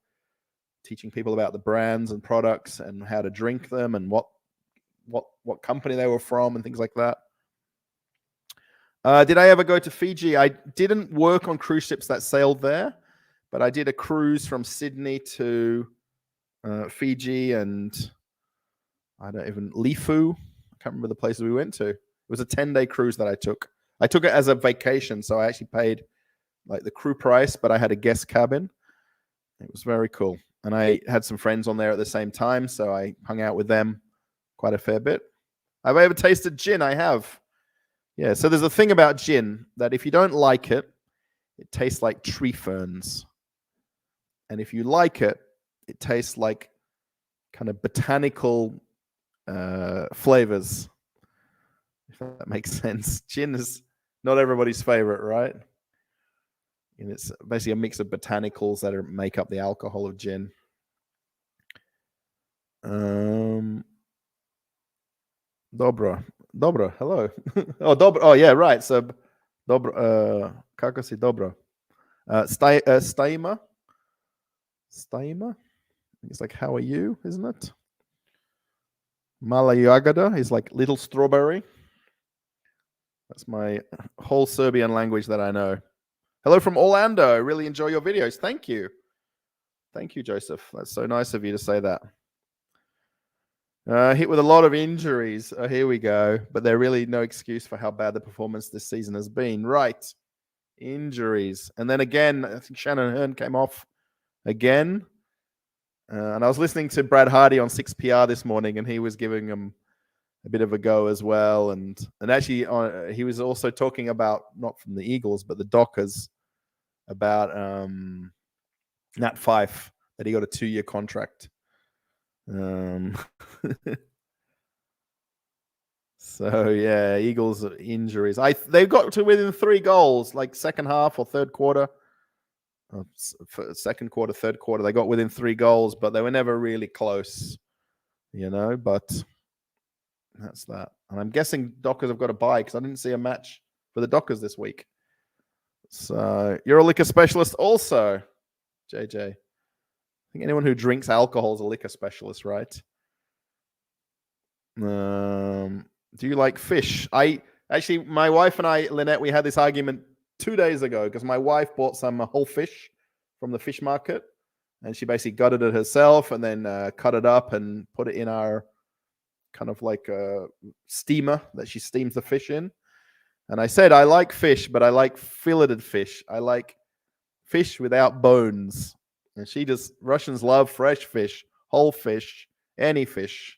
teaching people about the brands and products and how to drink them and what company they were from and things like that. Did I ever go to Fiji? I didn't work on cruise ships that sailed there, but I did a cruise from Sydney to Fiji and Lifu. I can't remember the places we went to. It was a 10-day cruise that I took. I took it as a vacation, so I actually paid like the crew price, but I had a guest cabin. It was very cool. And I had some friends on there at the same time, so I hung out with them quite a fair bit. Have I ever tasted gin? I have. Yeah, so there's a thing about gin that if you don't like it, it tastes like tree ferns. And if you like it, it tastes like kind of botanical flavors, if that makes sense. Gin is not everybody's favorite, right? And it's basically a mix of botanicals that make up the alcohol of gin. Dobra, hello. Oh, yeah, right. So, dobra, kako si dobro? Stajma? It's like, how are you, isn't it? Mala jagada is like little strawberry. That's my whole Serbian language that I know. Hello from Orlando. Really enjoy your videos. Thank you. Thank you, Joseph. That's so nice of you to say that. Hit with a lot of injuries. Oh, here we go. But they're really no excuse for how bad the performance this season has been. Right. Injuries. And then again, I think Shannon Hearn came off again. And I was listening to Brad Hardy on 6PR this morning, and he was giving him a bit of a go as well. And actually, he was also talking about, not from the Eagles, but the Dockers, about Nat Fyfe, that he got a 2-year contract. So yeah, Eagles injuries. They got to within 3 goals, like second half or third quarter. Second quarter, third quarter, they got within 3 goals, but they were never really close, but that's that. And I'm guessing Dockers have got a bye because I didn't see a match for the Dockers this week. So you're a liquor specialist also, JJ. I think anyone who drinks alcohol is a liquor specialist, right? Do you like fish? My wife and I, Lynette, we had this argument 2 days ago because my wife bought some whole fish from the fish market, and she basically gutted it herself and then cut it up and put it in our kind of like a steamer that she steams the fish in. And I said, I like fish, but I like filleted fish. I like fish without bones. And Russians love fresh fish, whole fish, any fish.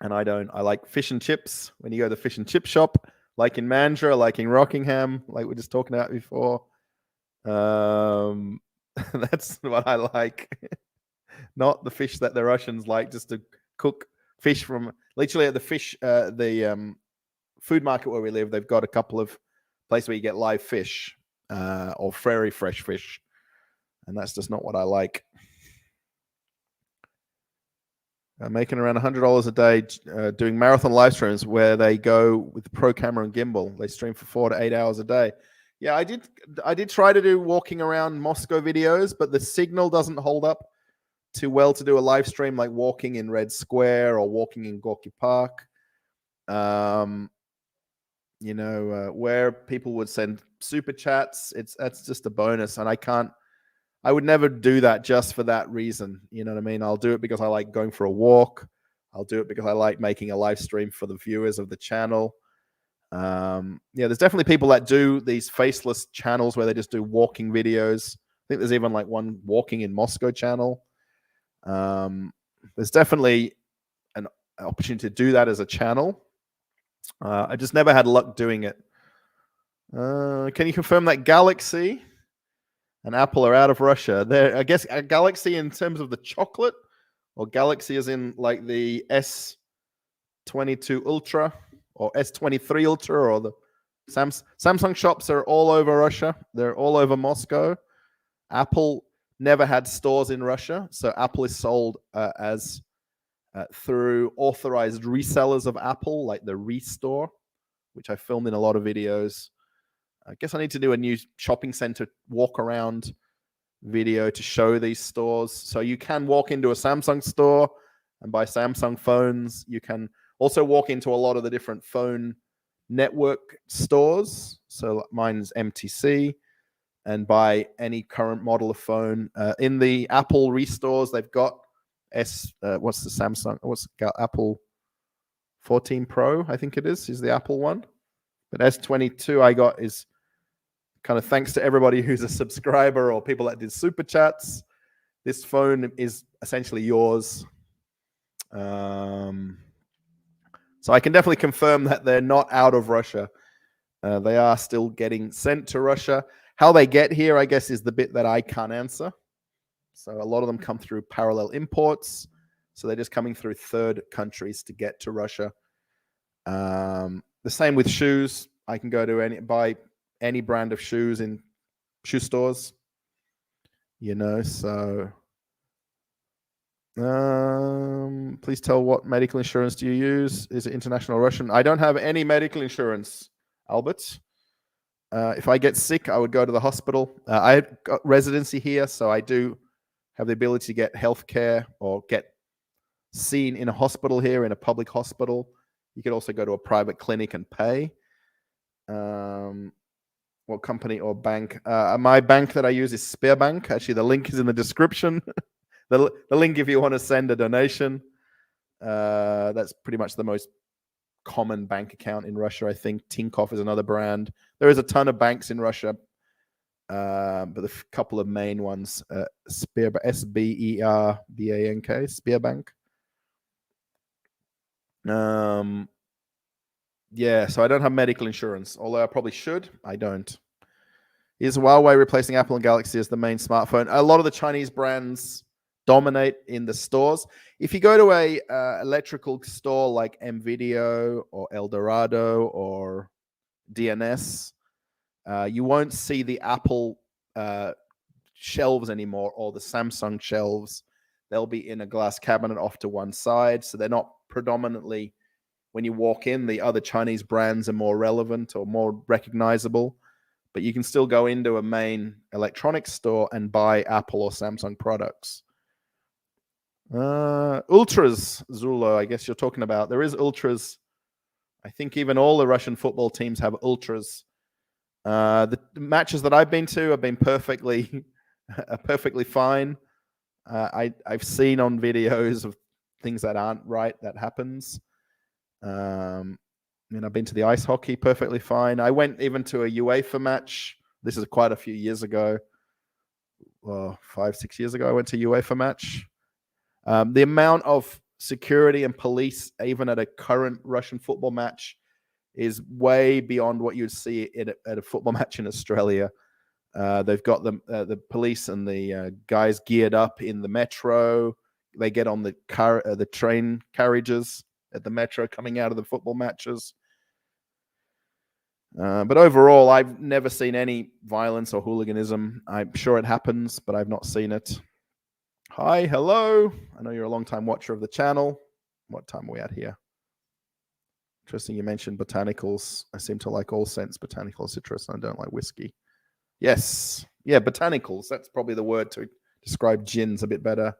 And I don't. I like fish and chips. When you go to the fish and chip shop, like in Mandurah, like in Rockingham, like we're just talking about before. That's what I like. Not the fish that the Russians like, just to cook fish from. Literally at the food market where we live, they've got a couple of places where you get live fish or very fresh fish. And that's just not what I like. Making around $100 a day doing marathon live streams where they go with pro camera and gimbal. They stream for 4 to 8 hours a day. Yeah, I did try to do walking around Moscow videos, but the signal doesn't hold up too well to do a live stream like walking in Red Square or walking in Gorky Park. Where people would send super chats, that's just a bonus, and I would never do that just for that reason. You know what I mean? I'll do it because I like going for a walk. I'll do it because I like making a live stream for the viewers of the channel. There's definitely people that do these faceless channels where they just do walking videos. I think there's even like one walking in Moscow channel. There's definitely an opportunity to do that as a channel. I just never had luck doing it. Can you confirm that Galaxy and Apple are out of Russia? I guess a Galaxy in terms of the chocolate, or Galaxy as in like the S22 Ultra or S23 Ultra, or the Samsung shops are all over Russia. They're all over Moscow. Apple never had stores in Russia, so Apple is sold as through authorized resellers of Apple, like the Restore, which I filmed in a lot of videos. I guess I need to do a new shopping center walk around video to show these stores. So you can walk into a Samsung store and buy Samsung phones. You can also walk into a lot of the different phone network stores. So mine's MTC, and buy any current model of phone. In the Apple restores, they've got Apple 14 Pro, I think it is the Apple one. But S22 I got is kind of thanks to everybody who's a subscriber or people that did super chats. This phone is essentially yours. So I can definitely confirm that they're not out of Russia. They are still getting sent to Russia. How they get here, I guess, is the bit that I can't answer. So a lot of them come through parallel imports. So they're just coming through third countries to get to Russia. The same with shoes. I can go to buy any brand of shoes in shoe stores. So please tell, what medical insurance do you use? Is it international Russian? I don't have any medical insurance, Albert. If I get sick, I would go to the hospital. I've got residency here, so I do have the ability to get healthcare or get seen in a hospital here, in a public hospital. You could also go to a private clinic and pay. what company or bank? My bank that I use is SberBank. Actually, the link is in the description. the link if you want to send a donation. That's pretty much the most common bank account in Russia. I think Tinkoff is another brand. There is a ton of banks in Russia, but a couple of main ones: SberBank, SberBank. Yeah, so I don't have medical insurance, although I probably should. I don't. Is Huawei replacing Apple and Galaxy as the main smartphone? A lot of the Chinese brands dominate in the stores. If you go to a electrical store like MVideo or Eldorado or DNS, you won't see the Apple shelves anymore or the Samsung shelves. They'll be in a glass cabinet off to one side, so they're not predominantly, when you walk in, the other Chinese brands are more relevant or more recognizable. But you can still go into a main electronics store and buy Apple or Samsung products. Ultras, Zulo, I guess you're talking about. There is ultras. I think even all the Russian football teams have ultras. The matches that I've been to have been perfectly fine. I've seen on videos of things that aren't right that happens. I've been to the ice hockey perfectly fine. I went even to a UEFA match. This is quite a few years ago. Well, 5-6 years ago, I went to a UEFA match. The amount of security and police, even at a current Russian football match, is way beyond what you'd see at a football match in Australia. They've got the police and the guys geared up in the metro. They get on the train carriages at the metro coming out of the football matches. But overall, I've never seen any violence or hooliganism. I'm sure it happens, but I've not seen it. Hi, hello. I know you're a long-time watcher of the channel. What time are we at here? Interesting you mentioned botanicals. I seem to like all scents, botanical, citrus, and I don't like whiskey. Yes. Yeah, botanicals. That's probably the word to describe gins a bit better.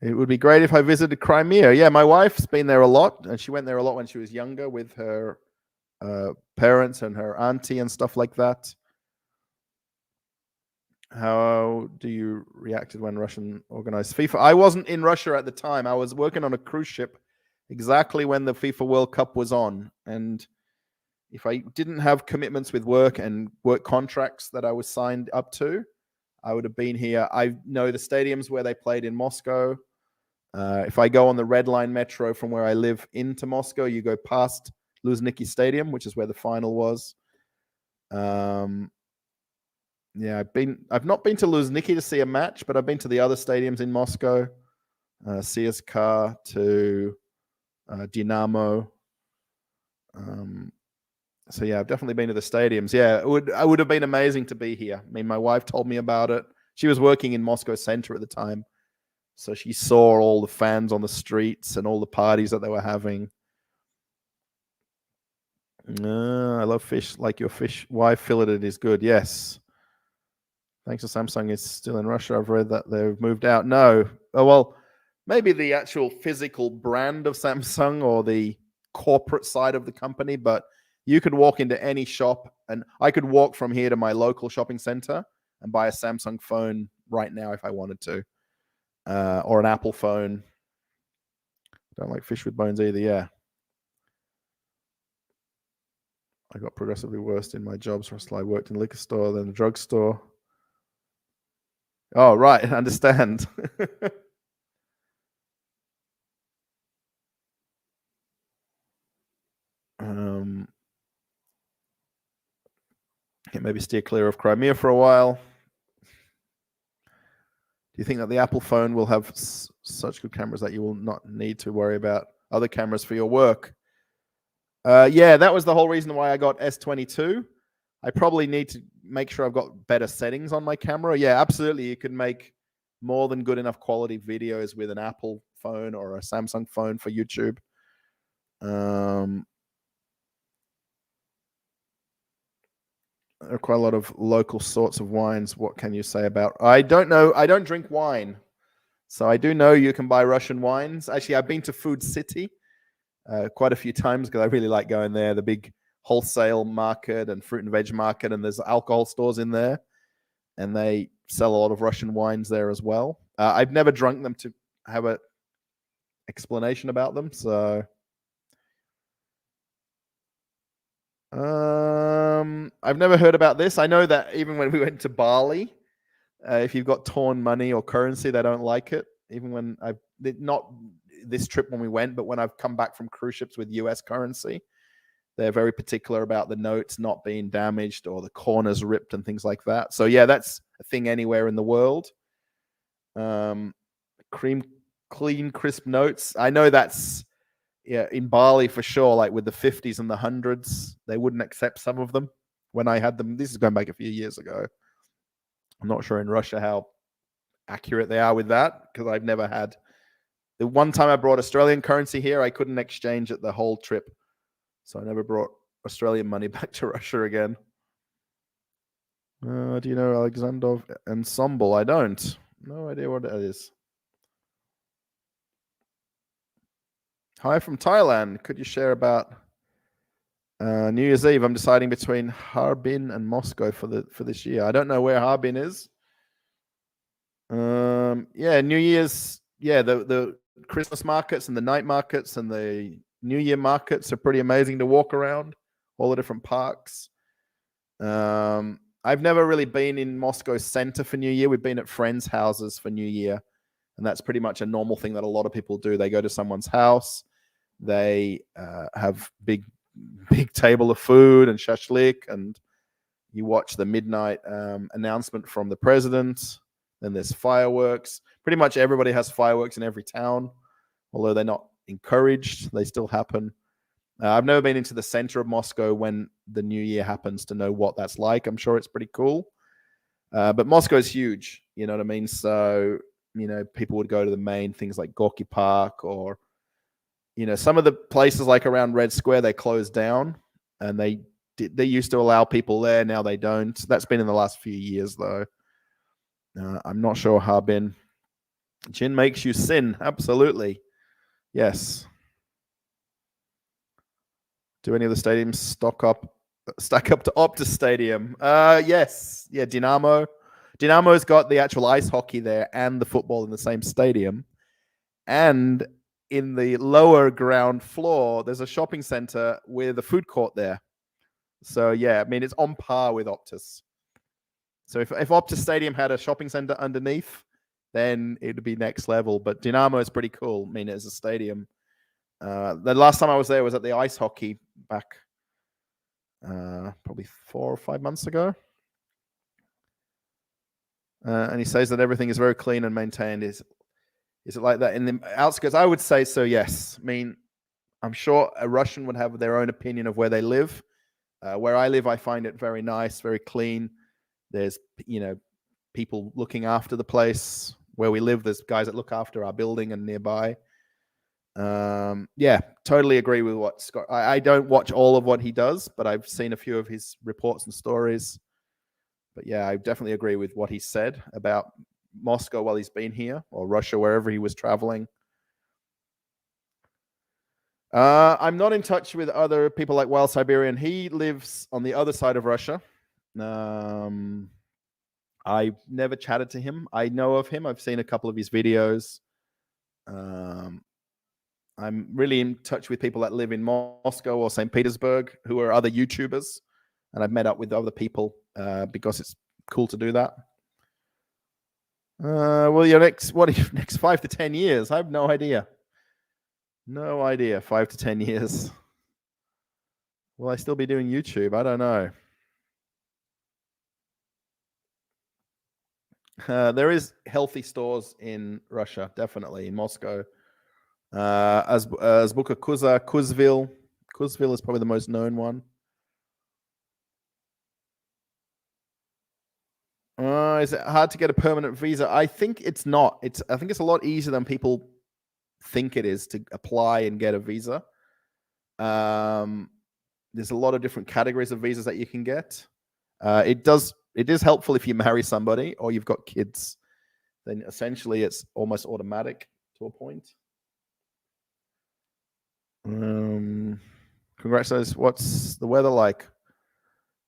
It would be great if I visited Crimea. Yeah, my wife's been there a lot, and she went there a lot when she was younger with her parents and her auntie and stuff like that. How do you reacted when Russian organized FIFA? I wasn't in Russia at the time. I was working on a cruise ship exactly when the FIFA World Cup was on. And if I didn't have commitments with work and work contracts that I was signed up to, I would have been here. I know the stadiums where they played in Moscow. If I go on the Red Line metro from where I live into Moscow, you go past Luzhniki Stadium, which is where the final was. Yeah, I've not been to Luzhniki to see a match, but I've been to the other stadiums in Moscow, CSKA to Dynamo. So yeah, I've definitely been to the stadiums. Yeah, it would have been amazing to be here. I mean, my wife told me about it. She was working in Moscow Center at the time, so she saw all the fans on the streets and all the parties that they were having. I love fish. Like your fish, wife filleted is good. Yes. Thanks to Samsung is still in Russia. I've read that they've moved out. No. Oh, well, maybe the actual physical brand of Samsung or the corporate side of the company, but you could walk into any shop, and I could walk from here to my local shopping center and buy a Samsung phone right now if I wanted to, or an Apple phone. Don't like fish with bones either. Yeah. I got progressively worse in my jobs. I worked in a liquor store, then a drugstore. Oh, right. I understand. Maybe steer clear of Crimea for a while. Do you think that the Apple phone will have such good cameras that you will not need to worry about other cameras for your work? Yeah, that was the whole reason why I got S22. I probably need to make sure I've got better settings on my camera. Yeah, absolutely. You can make more than good enough quality videos with an Apple phone or a Samsung phone for YouTube. There are quite a lot of local sorts of wines. What can you say about? I don't know. I don't drink wine. So I do know you can buy Russian wines. Actually, I've been to Food City quite a few times because I really like going there. The big wholesale market and fruit and veg market, and there's alcohol stores in there, and they sell a lot of Russian wines there as well. I've never drunk them to have an explanation about them, so I've never heard about this. I know that even when we went to Bali, if you've got torn money or currency, they don't like it. Even when not this trip when we went, but when I've come back from cruise ships with US currency, they're very particular about the notes not being damaged or the corners ripped and things like that. So yeah, that's a thing anywhere in the world. Clean, crisp notes. I know that's in Bali for sure. Like with the 50s and the 100s, they wouldn't accept some of them. When I had them, this is going back a few years ago. I'm not sure in Russia how accurate they are with that, because I've never had. The one time I brought Australian currency here, I couldn't exchange it the whole trip. So I never brought Australian money back to Russia again. Do you know Alexandrov Ensemble? I don't. No idea what that is. Hi from Thailand. Could you share about New Year's Eve? I'm deciding between Harbin and Moscow for this year. I don't know where Harbin is. Yeah, New Year's. Yeah, the Christmas markets and the night markets and the New Year markets are pretty amazing to walk around. All the different parks. I've never really been in Moscow center for New Year. We've been at friends' houses for New Year, and that's pretty much a normal thing that a lot of people do. They go to someone's house, they have big table of food and shashlik, and you watch the midnight announcement from the president. Then there's fireworks. Pretty much everybody has fireworks in every town, although they're not encouraged. They still happen. I've never been into the center of Moscow when the New Year happens to know what that's like. I'm sure it's pretty cool. But Moscow is huge, you know what I mean? So, people would go to the main things like Gorky Park, or, some of the places like around Red Square, they closed down, and they used to allow people there. Now they don't. That's been in the last few years, though. I'm not sure Harbin. Gin makes you sin. Absolutely. Yes. Do any of the stadiums stack up to Optus Stadium? Yes. Yeah, Dynamo. Dynamo's got the actual ice hockey there and the football in the same stadium. And in the lower ground floor, there's a shopping center with a food court there. So yeah, I mean, it's on par with Optus. So if Optus Stadium had a shopping center underneath, then it would be next level. But Dynamo is pretty cool. I mean, as a stadium. The last time I was there was at the ice hockey back probably 4 or 5 months ago. And he says that everything is very clean and maintained. Is it like that in the outskirts? I would say so, yes. I mean, I'm sure a Russian would have their own opinion of where they live. Where I live, I find it very nice, very clean. There's, people looking after the place. Where we live, there's guys that look after our building and nearby. Yeah, totally agree with what Scott. I don't watch all of what he does, but I've seen a few of his reports and stories. But yeah, I definitely agree with what he said about Moscow while he's been here, or Russia, wherever he was traveling. I'm not in touch with other people like Wild Siberian. He lives on the other side of Russia. I've never chatted to him. I know of him. I've seen a couple of his videos. I'm really in touch with people that live in Moscow or St. Petersburg who are other YouTubers. And I've met up with other people because it's cool to do that. Well, your next 5 to 10 years? I have no idea. No idea. 5 to 10 years. Will I still be doing YouTube? I don't know. There is healthy stores in Russia, definitely in Moscow. Azbuka Kuza, Kuzville. Kuzville is probably the most known one. Is it hard to get a permanent visa? I think it's not. I think it's a lot easier than people think it is to apply and get a visa. There's a lot of different categories of visas that you can get. It is helpful if you marry somebody or you've got kids. Then essentially it's almost automatic to a point. Congratulations. What's the weather like?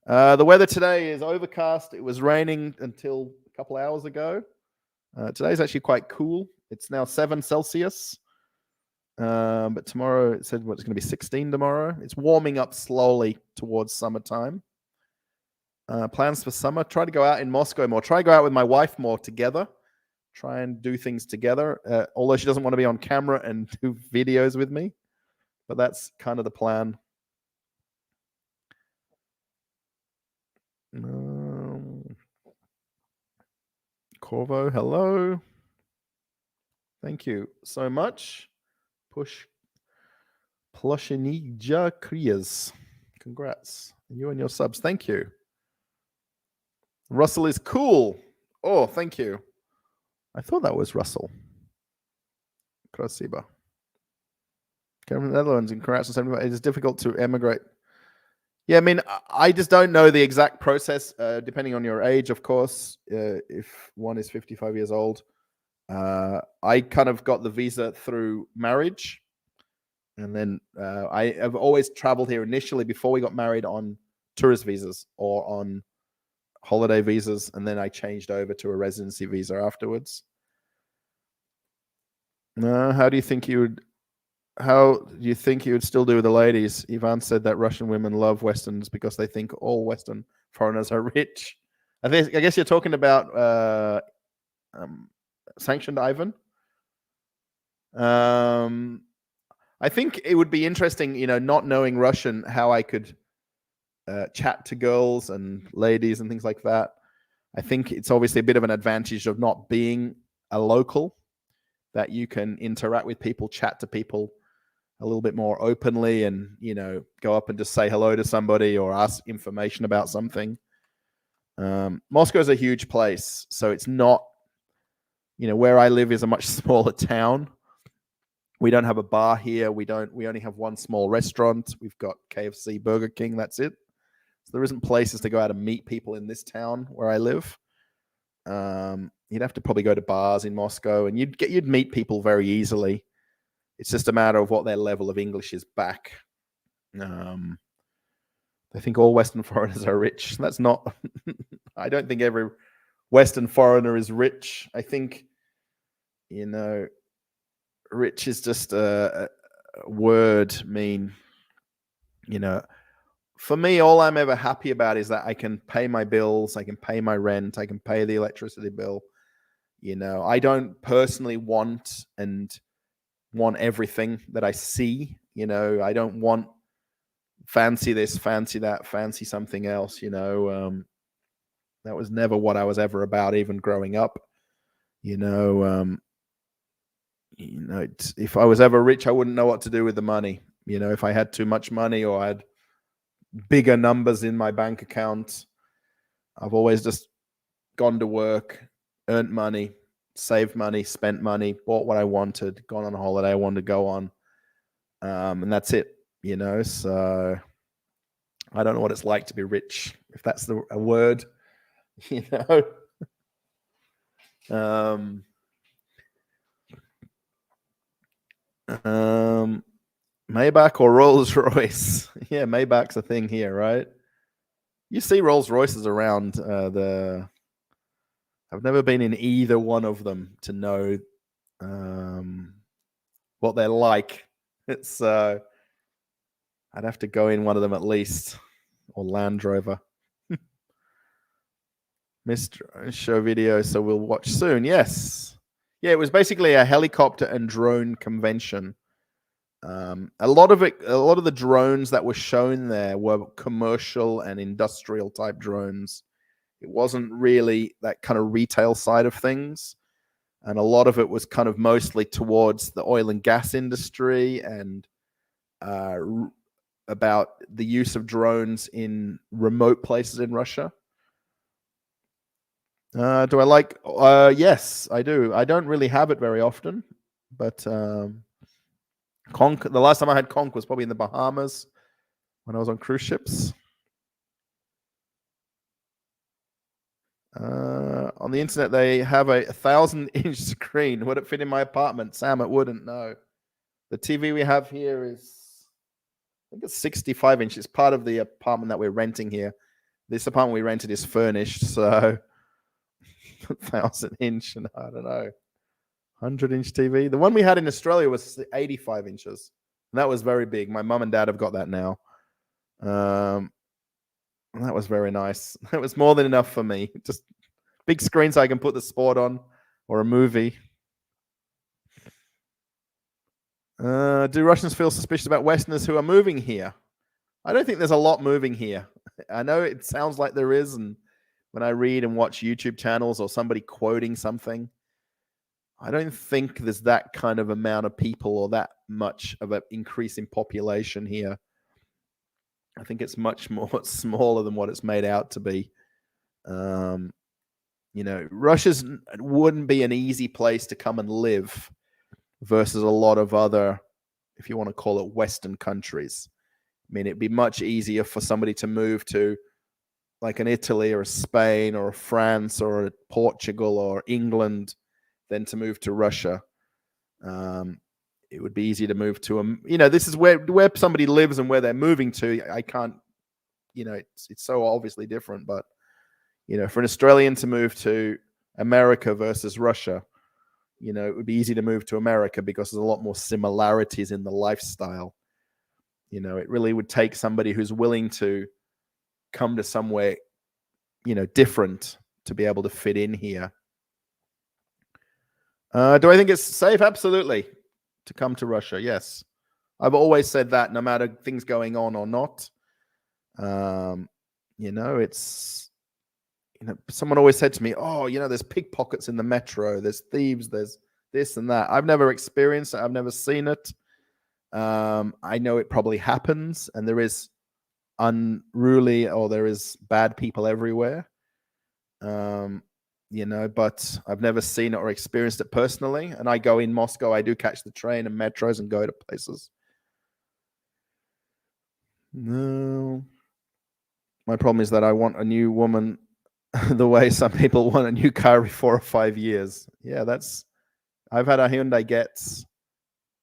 The weather today is overcast. It was raining until a couple hours ago. Today's actually quite cool. It's now 7 Celsius. But tomorrow, it said it's going to be 16 tomorrow. It's warming up slowly towards summertime. Plans for summer, try to go out in Moscow more. Try to go out with my wife more together. Try and do things together. Although she doesn't want to be on camera and do videos with me. But that's kind of the plan. Corvo, hello. Thank you so much. Push Plushinija Krias. Congrats. You and your subs. Thank you. Russell is cool. Oh, thank you. I thought that was Russell. Krasiba. Came from the Netherlands and congrats on 75. It is difficult to emigrate. Yeah, I mean, I just don't know the exact process, depending on your age, of course. If one is 55 years old. I kind of got the visa through marriage. And then I have always traveled here initially before we got married on tourist visas or on holiday visas. And then I changed over to a residency visa afterwards. How do you think you would still do with the ladies? Ivan said that Russian women love Westerns because they think all Western foreigners are rich. I guess you're talking about sanctioned Ivan. I think it would be interesting, not knowing Russian, how I could chat to girls and ladies and things like that. I think it's obviously a bit of an advantage of not being a local, that you can interact with people, chat to people a little bit more openly and, go up and just say hello to somebody or ask information about something. Moscow is a huge place, so it's not, where I live is a much smaller town. We don't have a bar here. We only have one small restaurant. We've got KFC, Burger King. That's it. So there isn't places to go out and meet people in this town where I live. You'd have to probably go to bars in Moscow, and you'd meet people very easily. It's just a matter of what their level of English is back. They think all Western foreigners are rich. That's not. I don't think every Western foreigner is rich. I think, rich is just a word. For me, all I'm ever happy about is that I can pay my bills, I can pay my rent, I can pay the electricity bill. I don't personally want everything that I see. I don't want fancy this, fancy that, fancy something else. That was never what I was ever about, even growing up. If I was ever rich, I wouldn't know what to do with the money. If I had too much money or I had bigger numbers in my bank account, I've always just gone to work, earned money, saved money, spent money, bought what I wanted, gone on a holiday I wanted to go on, and that's it. So I don't know what it's like to be rich, if that's a word. Maybach or Rolls Royce? Yeah, Maybach's a thing here, right? You see Rolls Royces around. I've never been in either one of them to know what they're like. It's I'd have to go in one of them at least, or Land Rover. Missed show video, so we'll watch soon. Yes. Yeah, it was basically a helicopter and drone convention. A lot of the drones that were shown there were commercial and industrial type drones. It wasn't really that kind of retail side of things. And a lot of it was kind of mostly towards the oil and gas industry and about the use of drones in remote places in Russia. Do I like? Yes, I do. I don't really have it very often, but Conch. The last time I had Conch was probably in the Bahamas when I was on cruise ships. On the internet, they have a 1,000-inch screen. Would it fit in my apartment? Sam, it wouldn't. No. The TV we have here is think it's 65 inches. Part of the apartment that we're renting here. This apartment we rented is furnished, so 1,000-inch, and I don't know, 100-inch TV. The one we had in Australia was 85 inches. And that was very big. My mum and dad have got that now. That was very nice. It was more than enough for me. Just big screen so I can put the sport on or a movie. Do Russians feel suspicious about Westerners who are moving here? I don't think there's a lot moving here. I know it sounds like there is, and when I read and watch YouTube channels or somebody quoting something, I don't think there's that kind of amount of people or that much of an increase in population here. I think it's much more smaller than what it's made out to be. Russia wouldn't be an easy place to come and live versus a lot of other, if you want to call it, Western countries. I mean, it'd be much easier for somebody to move to like an Italy or a Spain or a France or a Portugal or England than to move to Russia. It would be easy to move to this is where somebody lives and where they're moving to. I can't, it's so obviously different, but for an Australian to move to America versus Russia, it would be easy to move to America because there's a lot more similarities in the lifestyle. It really would take somebody who's willing to come to somewhere, different to be able to fit in here. Do I think it's safe? Absolutely. To come to Russia, yes. I've always said that, no matter things going on or not. It's, someone always said to me, oh, there's pickpockets in the metro, there's thieves, there's this and that. I've never experienced it. I've never seen it. I know it probably happens, and there is unruly or there is bad people everywhere. But I've never seen it or experienced it personally. And I go in Moscow, I do catch the train and metros and go to places. No. My problem is that I want a new woman the way some people want a new car every 4 or 5 years. Yeah, I've had a Hyundai Getz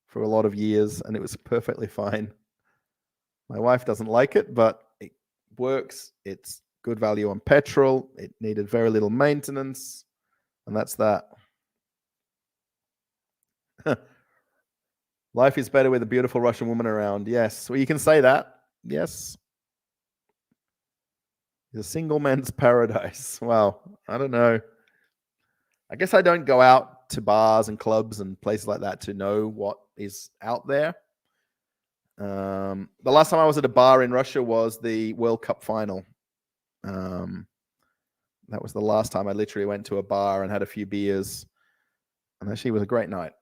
for a lot of years, and it was perfectly fine. My wife doesn't like it, but it works. It's good value on petrol. It needed very little maintenance, and that's that. Life is better with a beautiful Russian woman around. Yes, well, you can say that. Yes. The single man's paradise. Well, I don't know. I guess I don't go out to bars and clubs and places like that to know what is out there. The last time I was at a bar in Russia was the World Cup final. That was the last time I literally went to a bar and had a few beers. And actually, it was a great night.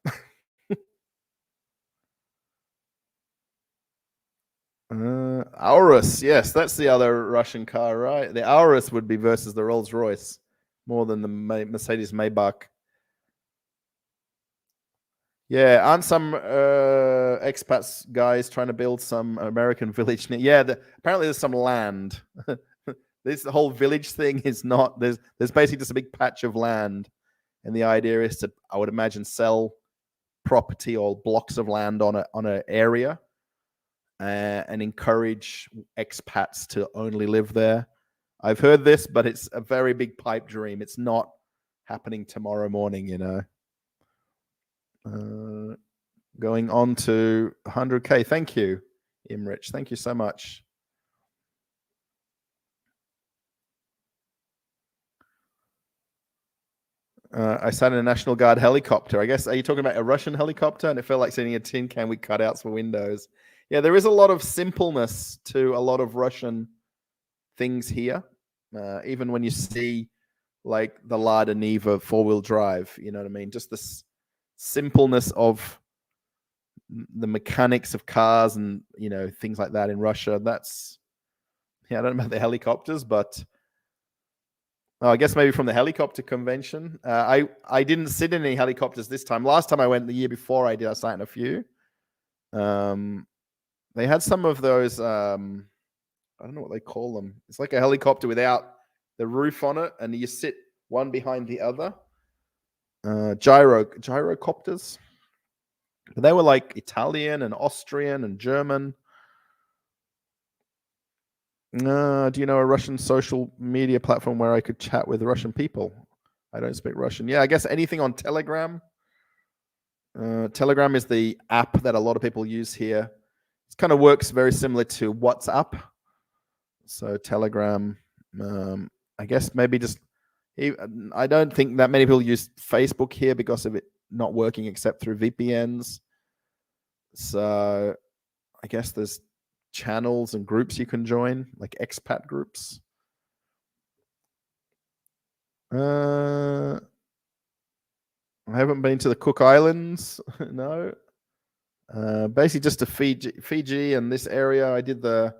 Aurus, yes, that's the other Russian car, right? The Aurus would be versus the Rolls Royce more than the Mercedes Maybach. Yeah, aren't some expats guys trying to build some American village? Yeah, apparently there's some land. This whole village thing is not. There's basically just a big patch of land, and the idea is to, I would imagine, sell property or blocks of land on an area, and encourage expats to only live there. I've heard this, but it's a very big pipe dream. It's not happening tomorrow morning, Going on to 100K. Thank you, Imrich. Thank you so much. I sat in a National Guard helicopter. I guess, are you talking about a Russian helicopter? And it felt like sitting in a tin can with cutouts for windows. Yeah, there is a lot of simpleness to a lot of Russian things here. Even when you see like the Lada Niva 4-wheel drive, you know what I mean? Just this simpleness of the mechanics of cars and, things like that in Russia. That's, I don't know about the helicopters, but I guess maybe from the helicopter convention. I didn't sit in any helicopters this time. Last time I went, the year before I sat in a few. They had some of those, I don't know what they call them. It's like a helicopter without the roof on it, and you sit one behind the other. Gyrocopters. But they were like Italian and Austrian and German. Do you know a Russian social media platform where I could chat with Russian people? I don't speak Russian. Yeah, I guess anything on Telegram. Telegram is the app that a lot of people use here. It kind of works very similar to WhatsApp. So Telegram, I guess maybe just. I don't think that many people use Facebook here because of it not working except through VPNs. So I guess there's channels and groups you can join, like expat groups. I haven't been to the Cook Islands. No. Basically just to Fiji and this area. I did the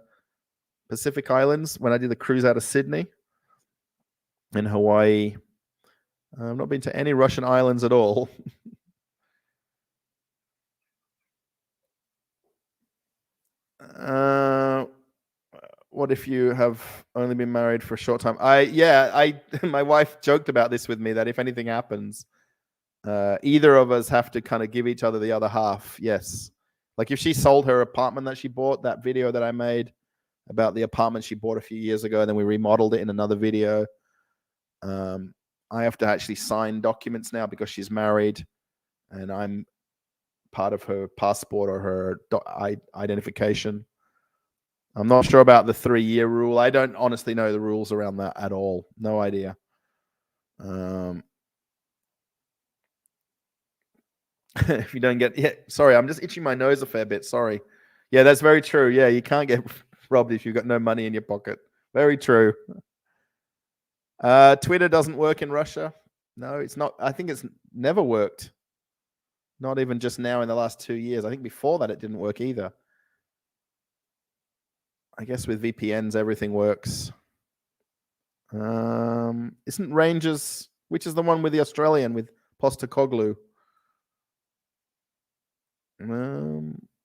Pacific Islands when I did the cruise out of Sydney. In Hawaii. I've not been to any Russian islands at all. What if you have only been married for a short time? My wife joked about this with me, that if anything happens, either of us have to kind of give each other the other half. Yes. Like if she sold her apartment that she bought, that video that I made about the apartment she bought a few years ago, and then we remodeled it in another video. I have to actually sign documents now because she's married and I'm part of her passport or her identification. I'm not sure about the 3-year rule. I don't honestly know the rules around that at all. No idea. If you don't get, yeah, sorry, I'm just itching my nose a fair bit. Sorry. Yeah, that's very true. Yeah, you can't get robbed if you've got no money in your pocket. Very true. Twitter doesn't work in Russia. No, it's not. I think it's never worked. Not even just now in the last 2 years. I think before that it didn't work either. I guess with VPNs everything works. Isn't Rangers, which is the one with the Australian with Postacoglu?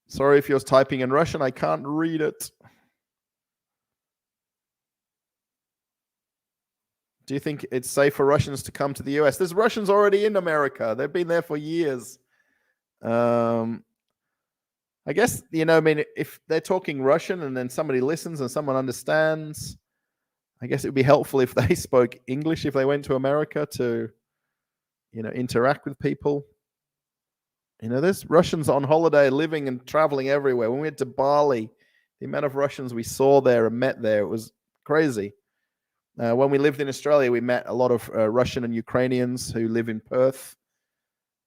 Sorry if you're typing in Russian, I can't read it. Do you think it's safe for Russians to come to the US? There's Russians already in America. They've been there for years. I guess, I mean, if they're talking Russian and then somebody listens and someone understands, I guess it would be helpful if they spoke English if they went to America to, interact with people. There's Russians on holiday living and traveling everywhere. When we went to Bali, the amount of Russians we saw there and met there, it was crazy. When we lived in Australia, we met a lot of Russian and Ukrainians who live in Perth.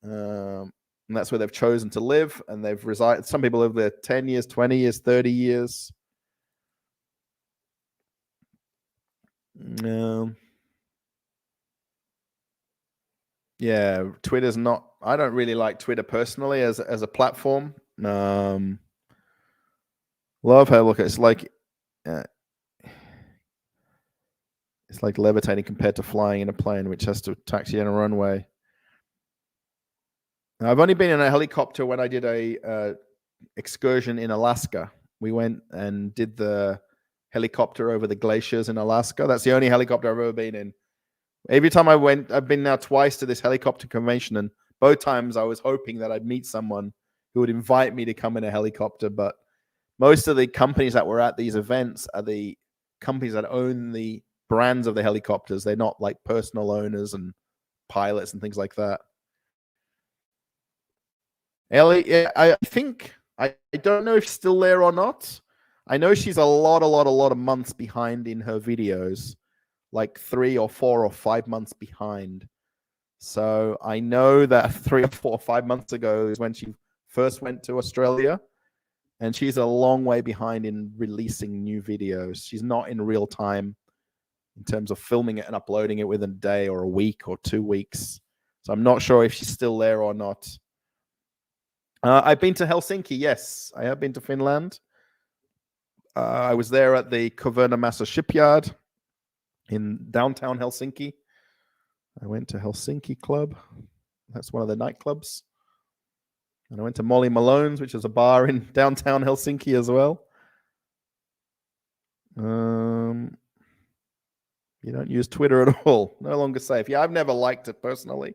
And that's where they've chosen to live. And they've resided. Some people live there 10 years, 20 years, 30 years. Yeah, Twitter's not. I don't really like Twitter personally as a platform. Love how it's like levitating compared to flying in a plane, which has to taxi on a runway. I've only been in a helicopter when I did a excursion in Alaska. We went and did the helicopter over the glaciers in Alaska. That's the only helicopter I've ever been in. Every time I went, I've been now twice to this helicopter convention, and both times I was hoping that I'd meet someone who would invite me to come in a helicopter. But most of the companies that were at these events are the companies that own the brands of the helicopters. They're not like personal owners and pilots and things like that. Ellie, I think, I don't know if she's still there or not. I know she's a lot of months behind in her videos, like 3 or 4 or 5 months behind. So I know that 3 or 4 or 5 months ago is when she first went to Australia, and she's a long way behind in releasing new videos. She's not in real time in terms of filming it and uploading it within a day or a week or 2 weeks. So I'm not sure if she's still there or not. I've been to Helsinki. Yes, I have been to Finland. I was there at the Kuvernamassa shipyard in downtown Helsinki. I went to Helsinki Club. That's one of the nightclubs. And I went to Molly Malone's, which is a bar in downtown Helsinki as well. You don't use Twitter at all. No longer safe. Yeah, I've never liked it personally.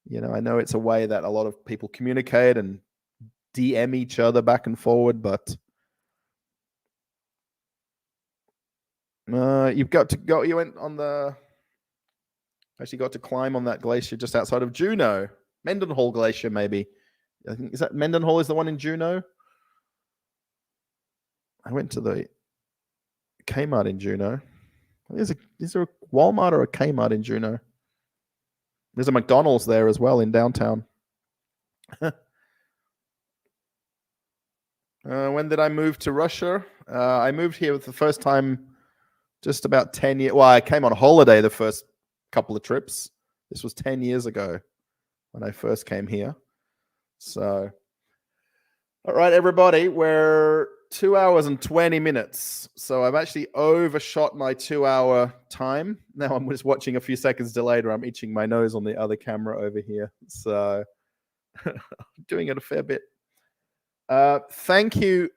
I know it's a way that a lot of people communicate and DM each other back and forward, but You've got to go. You went on the. Actually, got to climb on that glacier just outside of Juneau, Mendenhall Glacier, maybe. I think is that Mendenhall is the one in Juneau. I went to the Kmart in Juneau. Is there a Walmart or a Kmart in Juneau? There's a McDonald's there as well in downtown. When did I move to Russia? I moved here for the first time just about 10 years. Well, I came on holiday the first couple of trips. This was 10 years ago when I first came here. So, all right, everybody, we're 2 hours and 20 minutes. So I've actually overshot my 2-hour time. Now I'm just watching a few seconds delayed, or I'm itching my nose on the other camera over here. So I'm doing it a fair bit. Thank you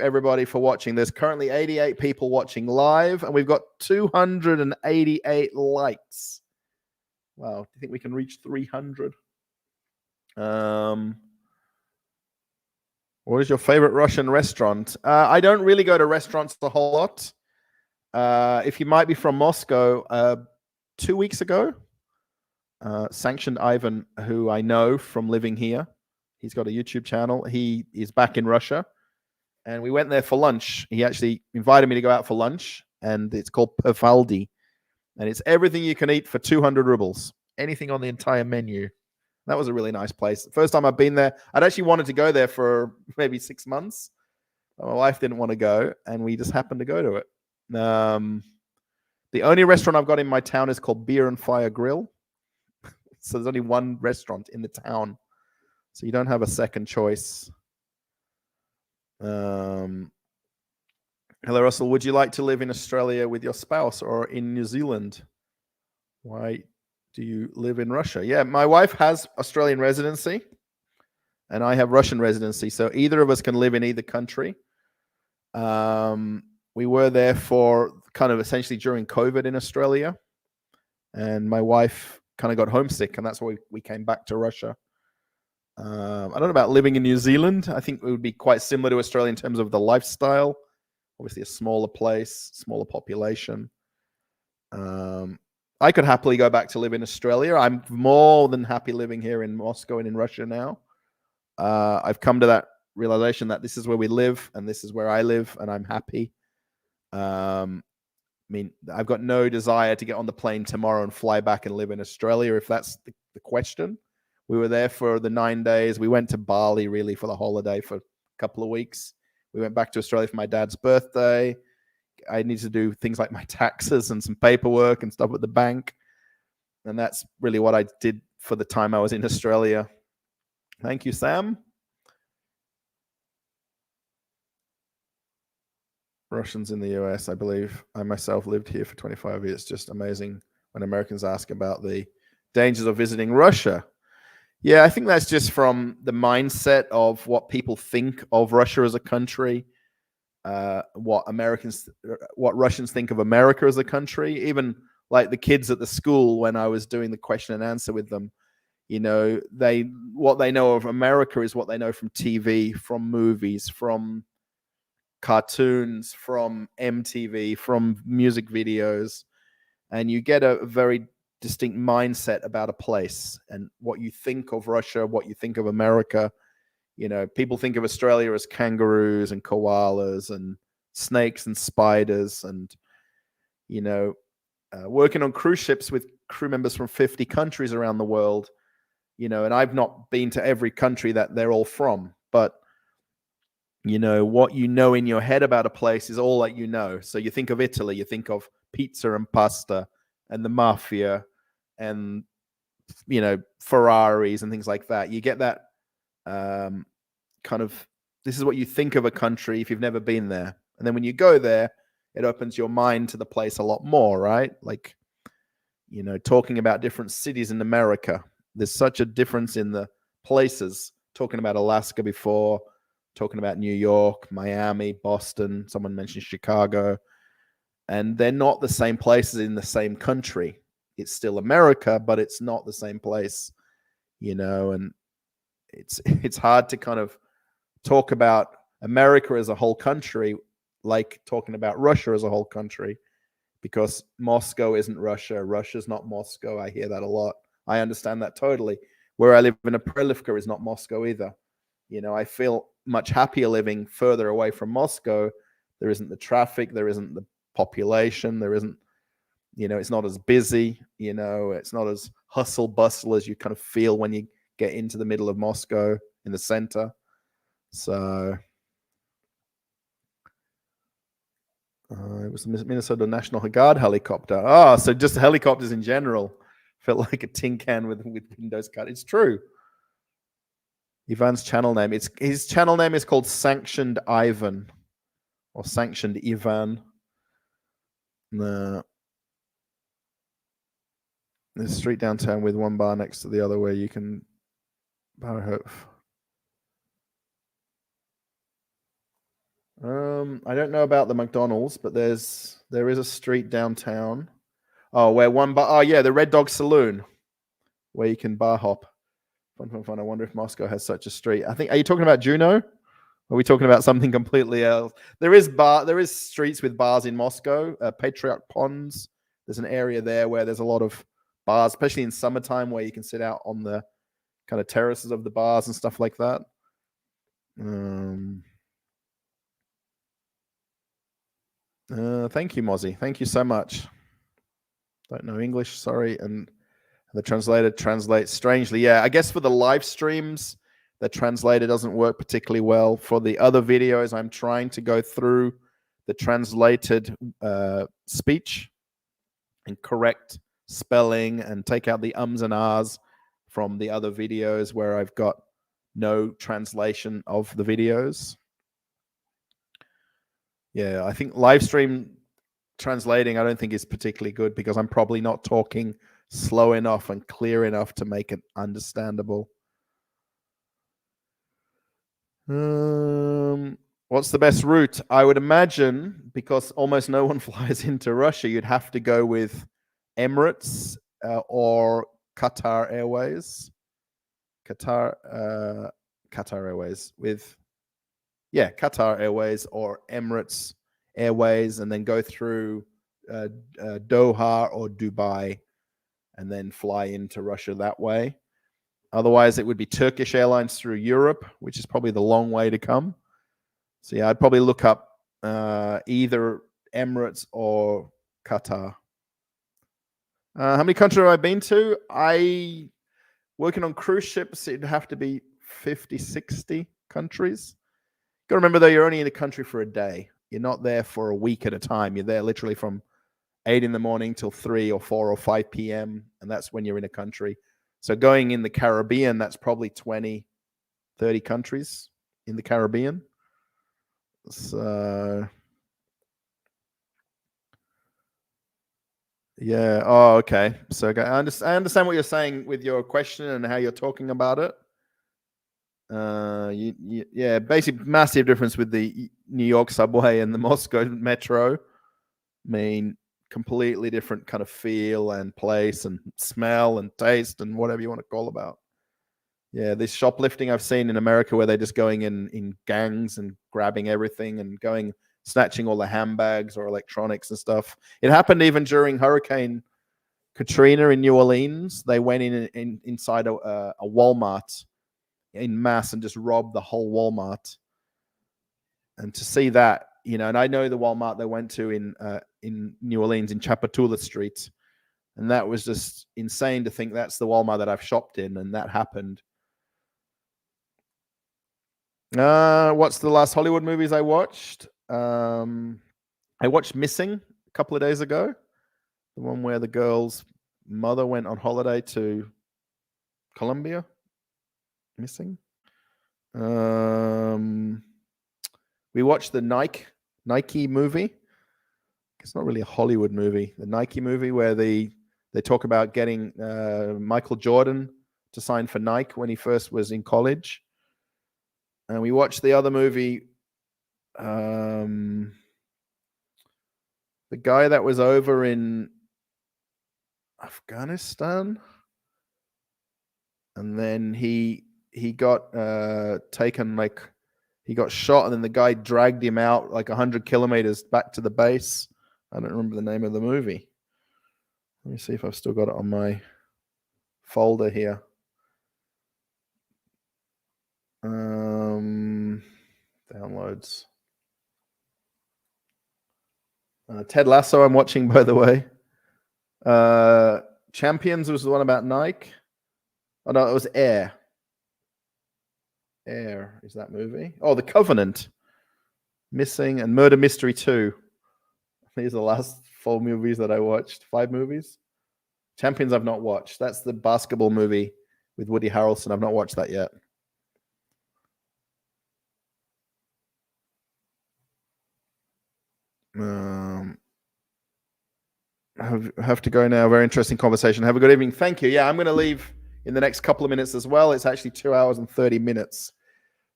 everybody for watching. There's currently 88 people watching live, and we've got 288 likes. Wow, do you think we can reach 300? What is your favorite Russian restaurant? I don't really go to restaurants a whole lot. If you might be from Moscow, 2 weeks ago, Sanctioned Ivan, who I know from living here, he's got a YouTube channel. He is back in Russia, and we went there for lunch. He actually invited me to go out for lunch, and it's called Pervaldi, and it's everything you can eat for 200 rubles. Anything on the entire menu. That was a really nice place. The first time I've been there, I'd actually wanted to go there for maybe 6 months. But my wife didn't want to go, and we just happened to go to it. The only restaurant I've got in my town is called Beer and Fire Grill. So there's only one restaurant in the town. So you don't have a second choice. Hello, Russell. Would you like to live in Australia with your spouse or in New Zealand? Why do you live in Russia? Yeah, my wife has Australian residency, and I have Russian residency. So either of us can live in either country. We were there for kind of essentially during COVID in Australia, and my wife kind of got homesick, and that's why we came back to Russia. I don't know about living in New Zealand. I think it would be quite similar to Australia in terms of the lifestyle. Obviously, a smaller place, smaller population. I could happily go back to live in Australia. I'm more than happy living here in Moscow and in Russia now. I've come to that realization that this is where we live and this is where I live, and I'm happy. I mean, I've got no desire to get on the plane tomorrow and fly back and live in Australia, if that's the question. We were there for the 9 days. We went to Bali really for the holiday for a couple of weeks. We went back to Australia for my dad's birthday. I need to do things like my taxes and some paperwork and stuff at the bank. And that's really what I did for the time I was in Australia. Thank you, Sam. Russians in the US, I believe. I myself lived here for 25 years. Just amazing when Americans ask about the dangers of visiting Russia. Yeah, I think that's just from the mindset of what people think of Russia as a country, what Russians think of America as a country. Even like the kids at the school, when I was doing the question and answer with them, you know, what they know of America is what they know from TV, from movies, from cartoons, from MTV, from music videos, and you get a very distinct mindset about a place and what you think of Russia, what you think of America. You know, people think of Australia as kangaroos and koalas and snakes and spiders, and you know, working on cruise ships with crew members from 50 countries around the world. You know, and I've not been to every country that they're all from, but you know, what you know in your head about a place is all that you know. So you think of Italy, you think of pizza and pasta and the mafia and, you know, Ferraris and things like that. You get that kind of, this is what you think of a country if you've never been there. And then when you go there, it opens your mind to the place a lot more, right? Like, you know, talking about different cities in America. There's such a difference in the places. Talking about Alaska before, talking about New York, Miami, Boston, someone mentioned Chicago, and they're not the same places in the same country. It's still America, but it's not the same place, you know, and it's hard to kind of talk about America as a whole country like talking about Russia as a whole country. because Moscow isn't Russia. Russia's not Moscow. I hear that a lot. I understand that totally. Where I live in Aprilivka is not Moscow either. I feel much happier living further away from Moscow. There isn't the traffic. There isn't the population. There isn't, it's not as busy. It's not as hustle bustle as you kind of feel when you get into the middle of Moscow in the center. So it was the Minnesota National Guard helicopter. So just helicopters in general. Felt like a tin can with windows cut. It's true. Ivan's channel name. His channel name is called Sanctioned Ivan or Sanctioned Ivan. There's a street downtown with one bar next to the other where you can bar hope. I don't know about the McDonald's, but there is a street downtown. Where one bar. Yeah, the Red Dog Saloon, where you can bar hop. Fun. I wonder if Moscow has such a street. Are you talking about Juno? Or are we talking about something completely else? There is streets with bars in Moscow. Patriot Ponds. There's an area there where there's a lot of bars, especially in summertime, where you can sit out on the kind of terraces of the bars and stuff like that. Thank you, Mozzie. Thank you so much. Don't know English, sorry. And the translator translates strangely. Yeah, I guess for the live streams, the translator doesn't work particularly well. For the other videos, I'm trying to go through the translated speech and correct spelling and take out the ums and ahs from the other videos where I've got no translation of the videos. Yeah, I think live stream translating, I don't think is particularly good because I'm probably not talking slow enough and clear enough to make it understandable. What's the best route? I would imagine, because almost no one flies into Russia, you'd have to go with Emirates or Qatar Airways. Qatar Airways Qatar Airways or Emirates Airways, and then go through Doha or Dubai and then fly into Russia that way. Otherwise, it would be Turkish Airlines through Europe, which is probably the long way to come. So yeah, I'd probably look up either Emirates or Qatar. How many countries have I been to? Working on cruise ships, it'd have to be 50, 60 countries. Got to remember, though, you're only in the country for a day. You're not there for a week at a time. You're there literally from 8 in the morning till 3 or 4 or 5 p.m. And that's when you're in a country. So going in the Caribbean, that's probably 20, 30 countries in the Caribbean. So, yeah. Oh, okay. So I understand what you're saying with your question and how you're talking about it. Yeah, basically massive difference with the New York subway and the Moscow metro. I mean, completely different kind of feel and place and smell and taste and whatever you want to call about. Yeah, this shoplifting I've seen in America where they're just going in gangs and grabbing everything and snatching all the handbags or electronics and stuff. It happened even during Hurricane Katrina in New Orleans. They went inside a Walmart in mass and just robbed the whole Walmart. And to see that, and I know the Walmart they went to in New Orleans in Chapatula Street, and that was just insane to think that's the Walmart that I've shopped in, and that happened. What's the last Hollywood movies I watched? I watched Missing a couple of days ago, the one where the girl's mother went on holiday to Colombia. Missing. We watched the Nike movie. It's not really a Hollywood movie. The Nike movie where they talk about getting Michael Jordan to sign for Nike when he first was in college. And we watched the other movie, the guy that was over in Afghanistan, and then he got taken, he got shot, and then the guy dragged him out 100 kilometers back to the base I don't remember the name of the movie. Let me see if I've still got it on my folder here. Downloads. Ted Lasso I'm watching, by the way. Champions was the one about Nike. Oh, no, it was Air. Air is that movie. Oh, The Covenant. Missing and Murder Mystery 2. These are the last 4 movies that I watched. 5 movies. Champions I've not watched. That's the basketball movie with Woody Harrelson. I've not watched that yet. Have to go now. Very interesting conversation. Have a good evening. Thank you. Yeah, I'm going to leave in the next couple of minutes as well. It's actually 2 hours and 30 minutes.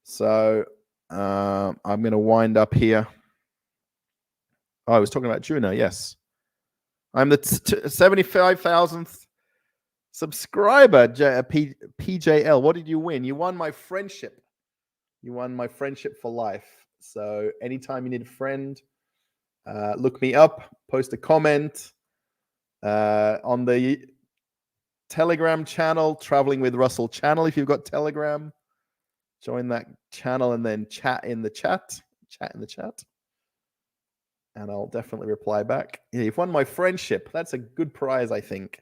So I'm going to wind up here. Oh, I was talking about Juno. Yes. I'm the 75,000th subscriber, PJL. What did you win? You won my friendship. You won my friendship for life. So anytime you need a friend, look me up, post a comment on the Telegram channel, Traveling with Russell channel. If you've got Telegram, join that channel and then chat in the chat. And I'll definitely reply back. Yeah, you've won my friendship. That's a good prize, I think.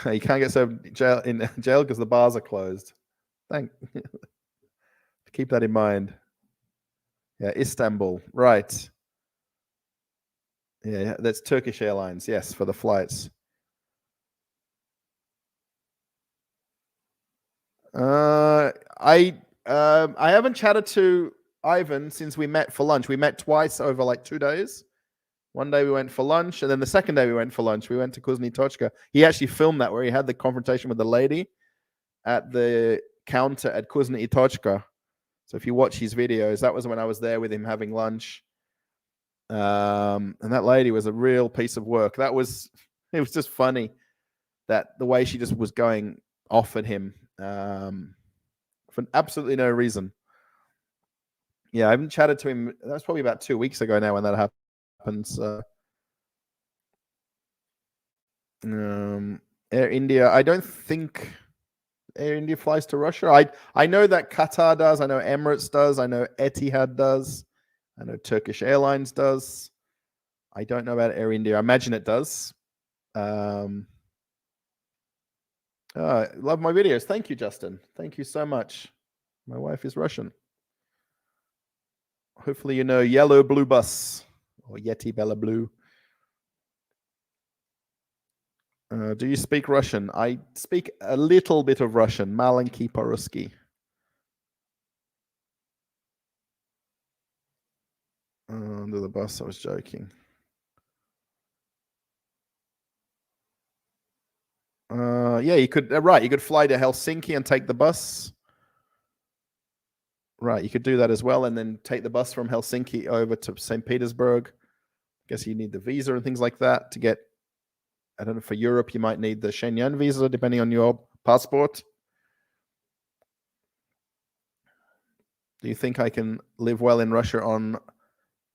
You can't get served in jail because the bars are closed. Keep that in mind. Yeah, Istanbul. Right. Yeah, that's Turkish Airlines. Yes, for the flights. I haven't chatted to Ivan since we met for lunch. We met twice over like 2 days. One day we went for lunch, and then the second day we went for lunch. We went to Kuzny Tochka. He actually filmed that where he had the confrontation with the lady at the counter at Kuzny Tochka. So if you watch his videos, that was when I was there with him having lunch. And that lady was a real piece of work. It was just funny that the way she just was going off at him for absolutely no reason. Yeah, I haven't chatted to him. That was probably about 2 weeks ago now when that happened. Air India. I don't think Air India flies to Russia. I know that Qatar does. I know Emirates does. I know Etihad does. I know Turkish Airlines does. I don't know about Air India. I imagine it does. Love my videos. Thank you, Justin. Thank you so much. My wife is Russian. Hopefully you know Yellow Blue Bus or Yeti Bella Blue. Do you speak Russian? I speak a little bit of Russian. Malenki po-russki. Under the bus, I was joking. Yeah, you could. Right, you could fly to Helsinki and take the bus. Right, you could do that as well, and then take the bus from Helsinki over to St. Petersburg. I guess you need the visa and things like that to get. I don't know, for Europe, you might need the Schengen visa, depending on your passport. Do you think I can live well in Russia on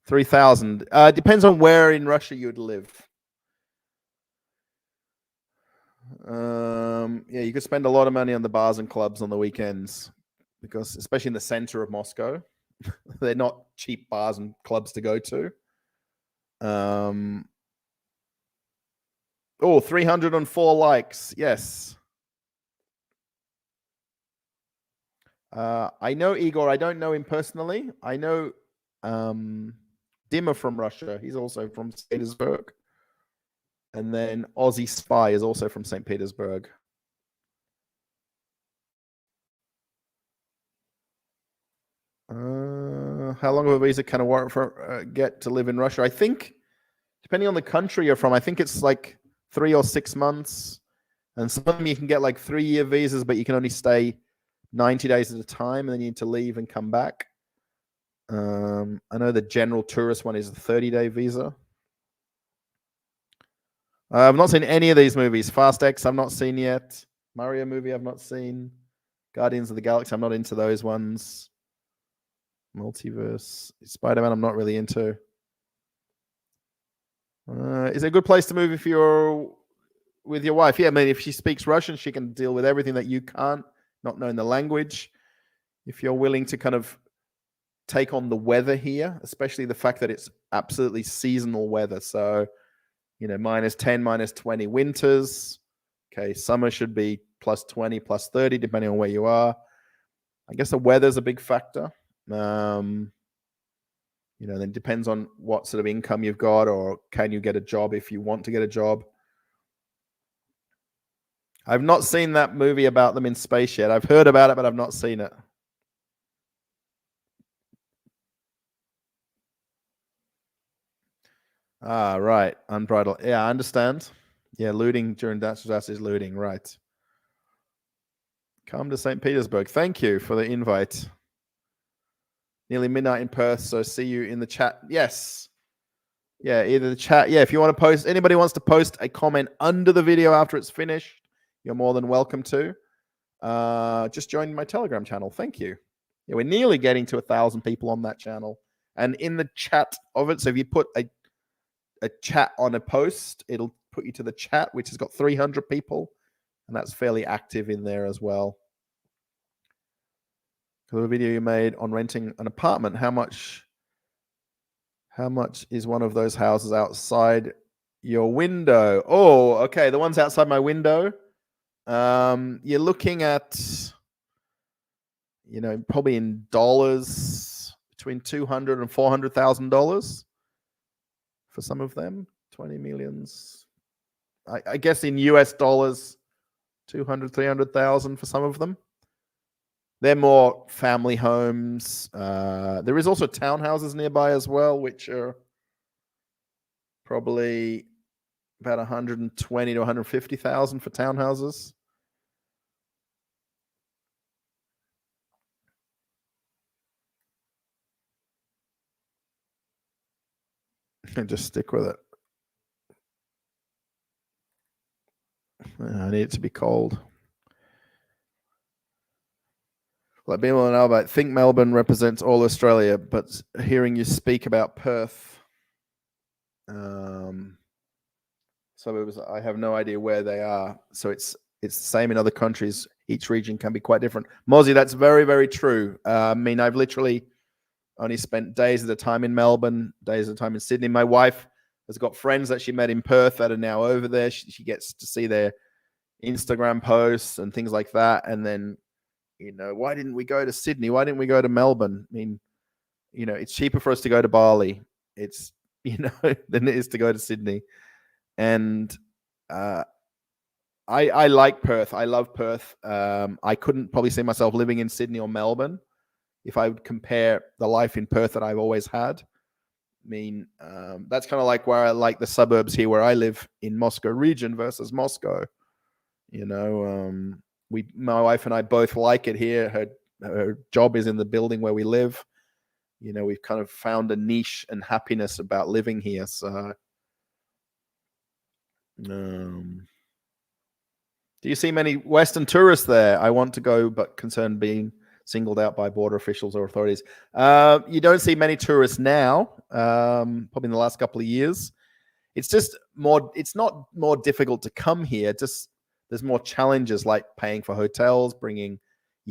3,000? Depends on where in Russia you'd live. Yeah, you could spend a lot of money on the bars and clubs on the weekends, because especially in the center of Moscow, they're not cheap bars and clubs to go to. 304 likes. Yes. I know Igor. I don't know him personally. I know Dimmer from Russia. He's also from St. Petersburg. And then Aussie Spy is also from St. Petersburg. How long of a visa can a get to live in Russia? I think, depending on the country you're from, I think it's like 3 or 6 months. And some of them you can get like 3-year visas, but you can only stay 90 days at a time, and then you need to leave and come back. I know the general tourist one is a 30-day visa. I've not seen any of these movies. Fast X, I've not seen yet. Mario movie, I've not seen. Guardians of the Galaxy, I'm not into those ones. Multiverse. Spider-Man I'm not really into. Is it a good place to move if you're with your wife? Yeah, I mean, if she speaks Russian, she can deal with everything that you can't, not knowing the language. If you're willing to kind of take on the weather here, especially the fact that it's absolutely seasonal weather. So, -10, -20 winters. Okay, summer should be +20, +30, depending on where you are. I guess the weather's a big factor. Then it depends on what sort of income you've got, or can you get a job if you want to get a job. I've not seen that movie about them in space yet. I've heard about it, but I've not seen it. Ah, right. Unbridled. Yeah, I understand. Yeah, looting during natural disaster is looting, right. Come to St. Petersburg. Thank you for the invite. Nearly midnight in Perth, so see you in the chat. Yes. Yeah, either the chat. Yeah, if you want to post, anybody wants to post a comment under the video after it's finished, you're more than welcome to. Just join my Telegram channel. Thank you. Yeah, we're nearly getting to 1,000 people on that channel. And in the chat of it, so if you put a chat on a post, it'll put you to the chat, which has got 300 people. And that's fairly active in there as well. The video you made on renting an apartment, how much is one of those houses outside your window? Oh, okay. The ones outside my window. You're looking at, probably in dollars, between $200,000 and $400,000 for some of them. 20 millions. I guess in US dollars, 200, 300,000 for some of them. They're more family homes. There is also townhouses nearby as well, which are probably about 120 to 150,000 for townhouses. And just stick with it. I need it to be cold. Like being able to know about, I think Melbourne represents all Australia, but hearing you speak about Perth, suburbs, I have no idea where they are. So it's the same in other countries. Each region can be quite different. Mozzie, that's very, very true. I mean, I've literally only spent days at a time in Melbourne, days at a time in Sydney. My wife has got friends that she met in Perth that are now over there. She gets to see their Instagram posts and things like that. And then, why didn't we go to Sydney? Why didn't we go to Melbourne? I mean, it's cheaper for us to go to Bali. It's, than it is to go to Sydney. And I like Perth. I love Perth. I couldn't probably see myself living in Sydney or Melbourne if I would compare the life in Perth that I've always had. I mean, that's kind of like where I like the suburbs here where I live in Moscow region versus Moscow. My wife and I both like it here. Her job is in the building where we live. We've kind of found a niche and happiness about living here. So, do you see many Western tourists there? I want to go, but concerned being singled out by border officials or authorities. You don't see many tourists now, probably in the last couple of years. It's just it's not more difficult to come here. Just there's more challenges like paying for hotels, you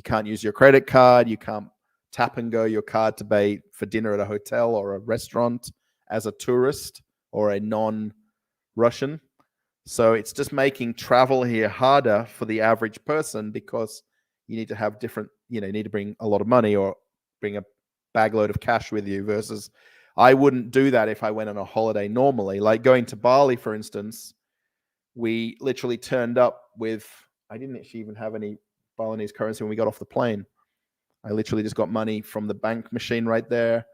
can't use your credit card, you can't tap and go your card to pay for dinner at a hotel or a restaurant as a tourist or a non-Russian. So it's just making travel here harder for the average person because you need to have you need to bring a lot of money or bring a bag load of cash with you versus I wouldn't do that if I went on a holiday normally. Like going to Bali, for instance, we literally turned up with, I didn't actually even have any Balinese currency when we got off the plane. I literally just got money from the bank machine right there.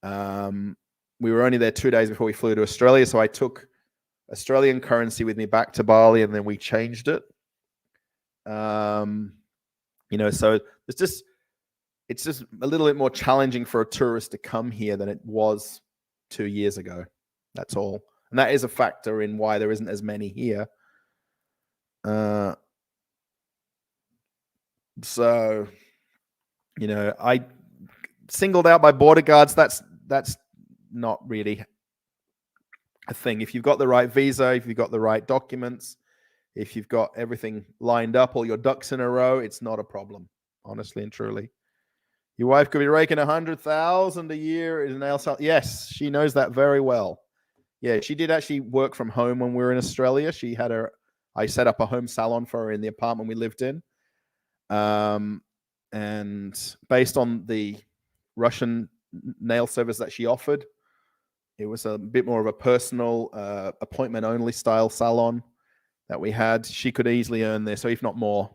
We were only there 2 days before we flew to Australia, so I took Australian currency with me back to Bali, and then we changed it. So it's just a little bit more challenging for a tourist to come here than it was 2 years ago. That's all. And that is a factor in why there isn't as many here. So, singled out by border guards, that's not really a thing. If you've got the right visa, if you've got the right documents, if you've got everything lined up, all your ducks in a row, it's not a problem, honestly and truly. Your wife could be raking 100,000 a year in nail salon. Yes, she knows that very well. Yeah, she did actually work from home when we were in Australia. I set up a home salon for her in the apartment we lived in. And based on the Russian nail service that she offered, it was a bit more of a personal appointment only style salon that we had. She could easily earn this, so if not more.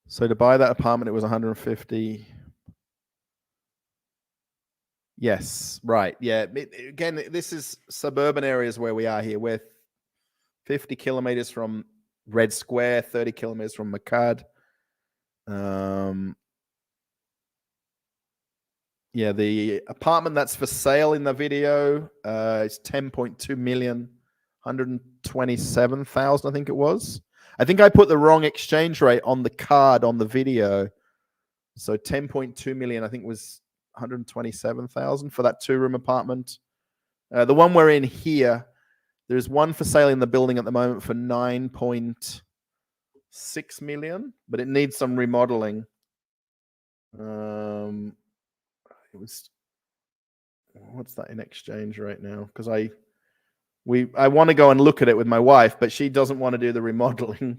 So to buy that apartment, it was 150. Yes, right. Yeah. Again, this is suburban areas where we are here. We're 50 kilometers from Red Square, 30 kilometers from Macad. Yeah, the apartment that's for sale in the video is 10.2 million, 127,000, I think it was. I think I put the wrong exchange rate on the card on the video. So 10.2 million, I think, was 127,000 for that 2-room apartment. The one we're in here, there's one for sale in the building at the moment for 9.6 million, but it needs some remodeling. It was, what's that in exchange right now? Because I want to go and look at it with my wife, but she doesn't want to do the remodeling.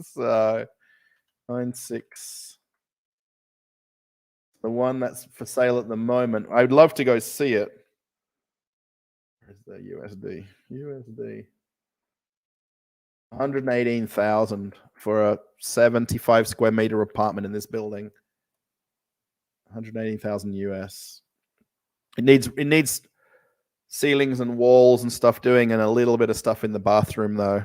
So 9.6. The one that's for sale at the moment. I'd love to go see it. Where's the USD? USD. 118,000 for a 75 square meter apartment in this building. 118,000 US. It needs ceilings and walls and stuff doing, and a little bit of stuff in the bathroom though.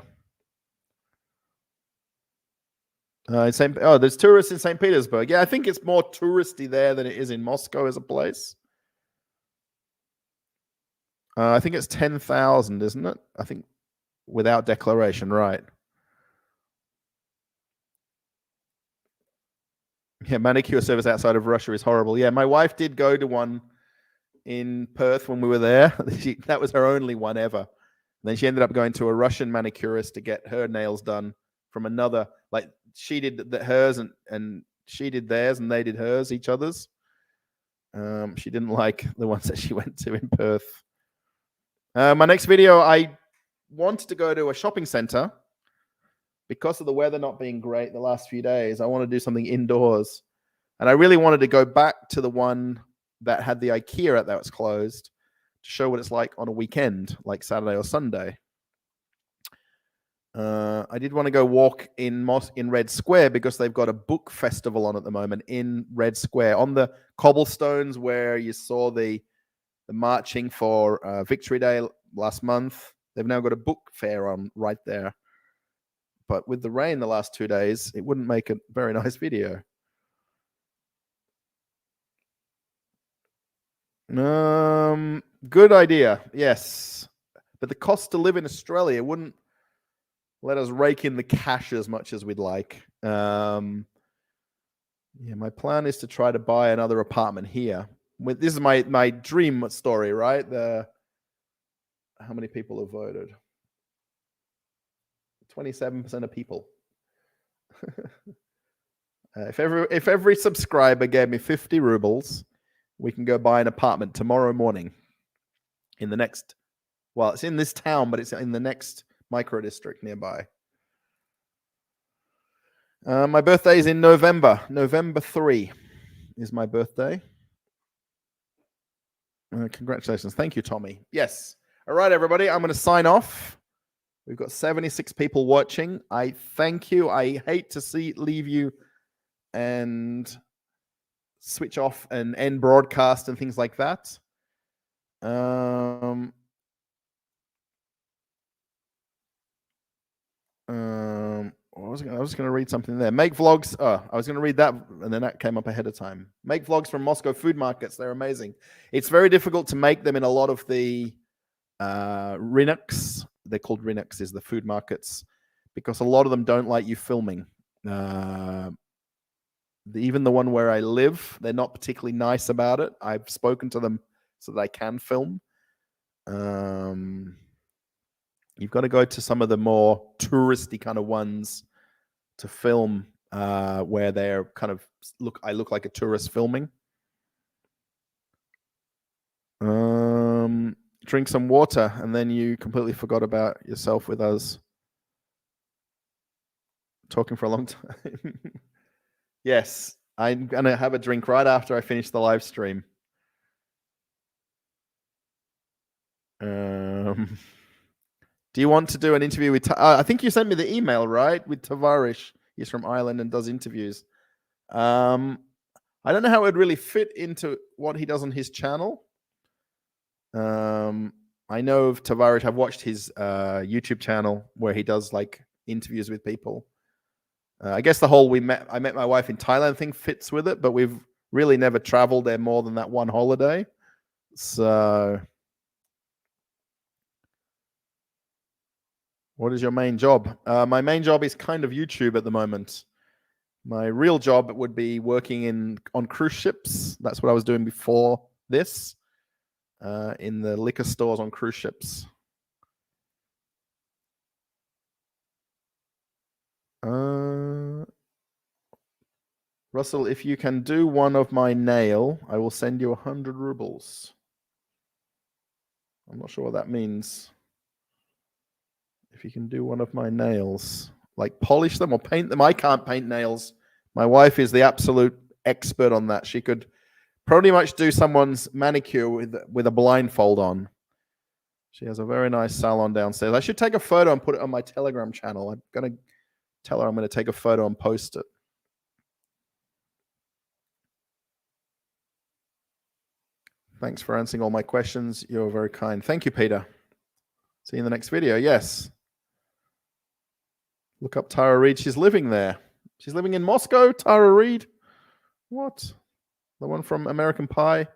There's tourists in St. Petersburg. Yeah, I think it's more touristy there than it is in Moscow as a place. I think it's 10,000, isn't it? I think without declaration, right? Yeah, manicure service outside of Russia is horrible. Yeah, my wife did go to one in Perth when we were there. That was her only one ever. And then she ended up going to a Russian manicurist to get her nails done from another. Like she did hers and she did theirs and they did hers, each other's. She didn't like the ones that she went to in Perth. My next video, I wanted to go to a shopping center. Because of the weather not being great the last few days, I want to do something indoors. And I really wanted to go back to the one that had the IKEA that was closed to show what it's like on a weekend, like Saturday or Sunday. I did want to go walk in Red Square because they've got a book festival on at the moment in Red Square on the cobblestones where you saw the marching for Victory Day last month. They've now got a book fair on right there. But with the rain the last 2 days, it wouldn't make a very nice video. Good idea. Yes. But the cost to live in Australia wouldn't let us rake in the cash as much as we'd like. Yeah, my plan is to try to buy another apartment here. This is my dream story, right? How many people have voted? 27% of people. If every subscriber gave me 50 rubles, we can go buy an apartment tomorrow morning in the next, well, it's in this town, but it's in the next micro district nearby. My birthday is in November. November 3 is my birthday. Congratulations. Thank you, Tommy. Yes. All right, everybody. I'm going to sign off. We've got 76 people watching. I thank you. I hate to leave you and switch off and end broadcast and things like that. I was going to read something there. Make vlogs. I was going to read that, and then that came up ahead of time. Make vlogs from Moscow food markets. They're amazing. It's very difficult to make them in a lot of the Rinux. They're called Rinux, is the food markets, because a lot of them don't like you filming. even the one where I live, they're not particularly nice about it. I've spoken to them so that I can film. You've got to go to some of the more touristy kind of ones to film, where they're kind of I look like a tourist filming. Drink some water, and then you completely forgot about yourself with us talking for a long time. Yes, I'm gonna have a drink right after I finish the live stream. Do you want to do an interview with? I think you sent me the email, right? With Tavarish. He's from Ireland and does interviews. I don't know how it would really fit into what he does on his channel. I know of Tavarish. I've watched his YouTube channel where he does like interviews with people. I guess the whole I met my wife in Thailand thing fits with it, but we've really never traveled there more than that one holiday. So, what is your main job? My main job is kind of YouTube at the moment. My real job would be working on cruise ships. That's what I was doing before this, in the liquor stores on cruise ships. Russell, if you can do one of my nail, I will send you 100 rubles. I'm not sure what that means. If you can do one of my nails, like polish them or paint them. I can't paint nails. My wife is the absolute expert on that. She could pretty much do someone's manicure with a blindfold on. She has a very nice salon downstairs. I should take a photo and put it on my Telegram channel. I'm going to tell her I'm going to take a photo and post it. Thanks for answering all my questions. You're very kind. Thank you, Peter. See you in the next video. Yes. Look up Tara Reid. She's living there. She's living in Moscow, Tara Reid. What? The one from American Pie?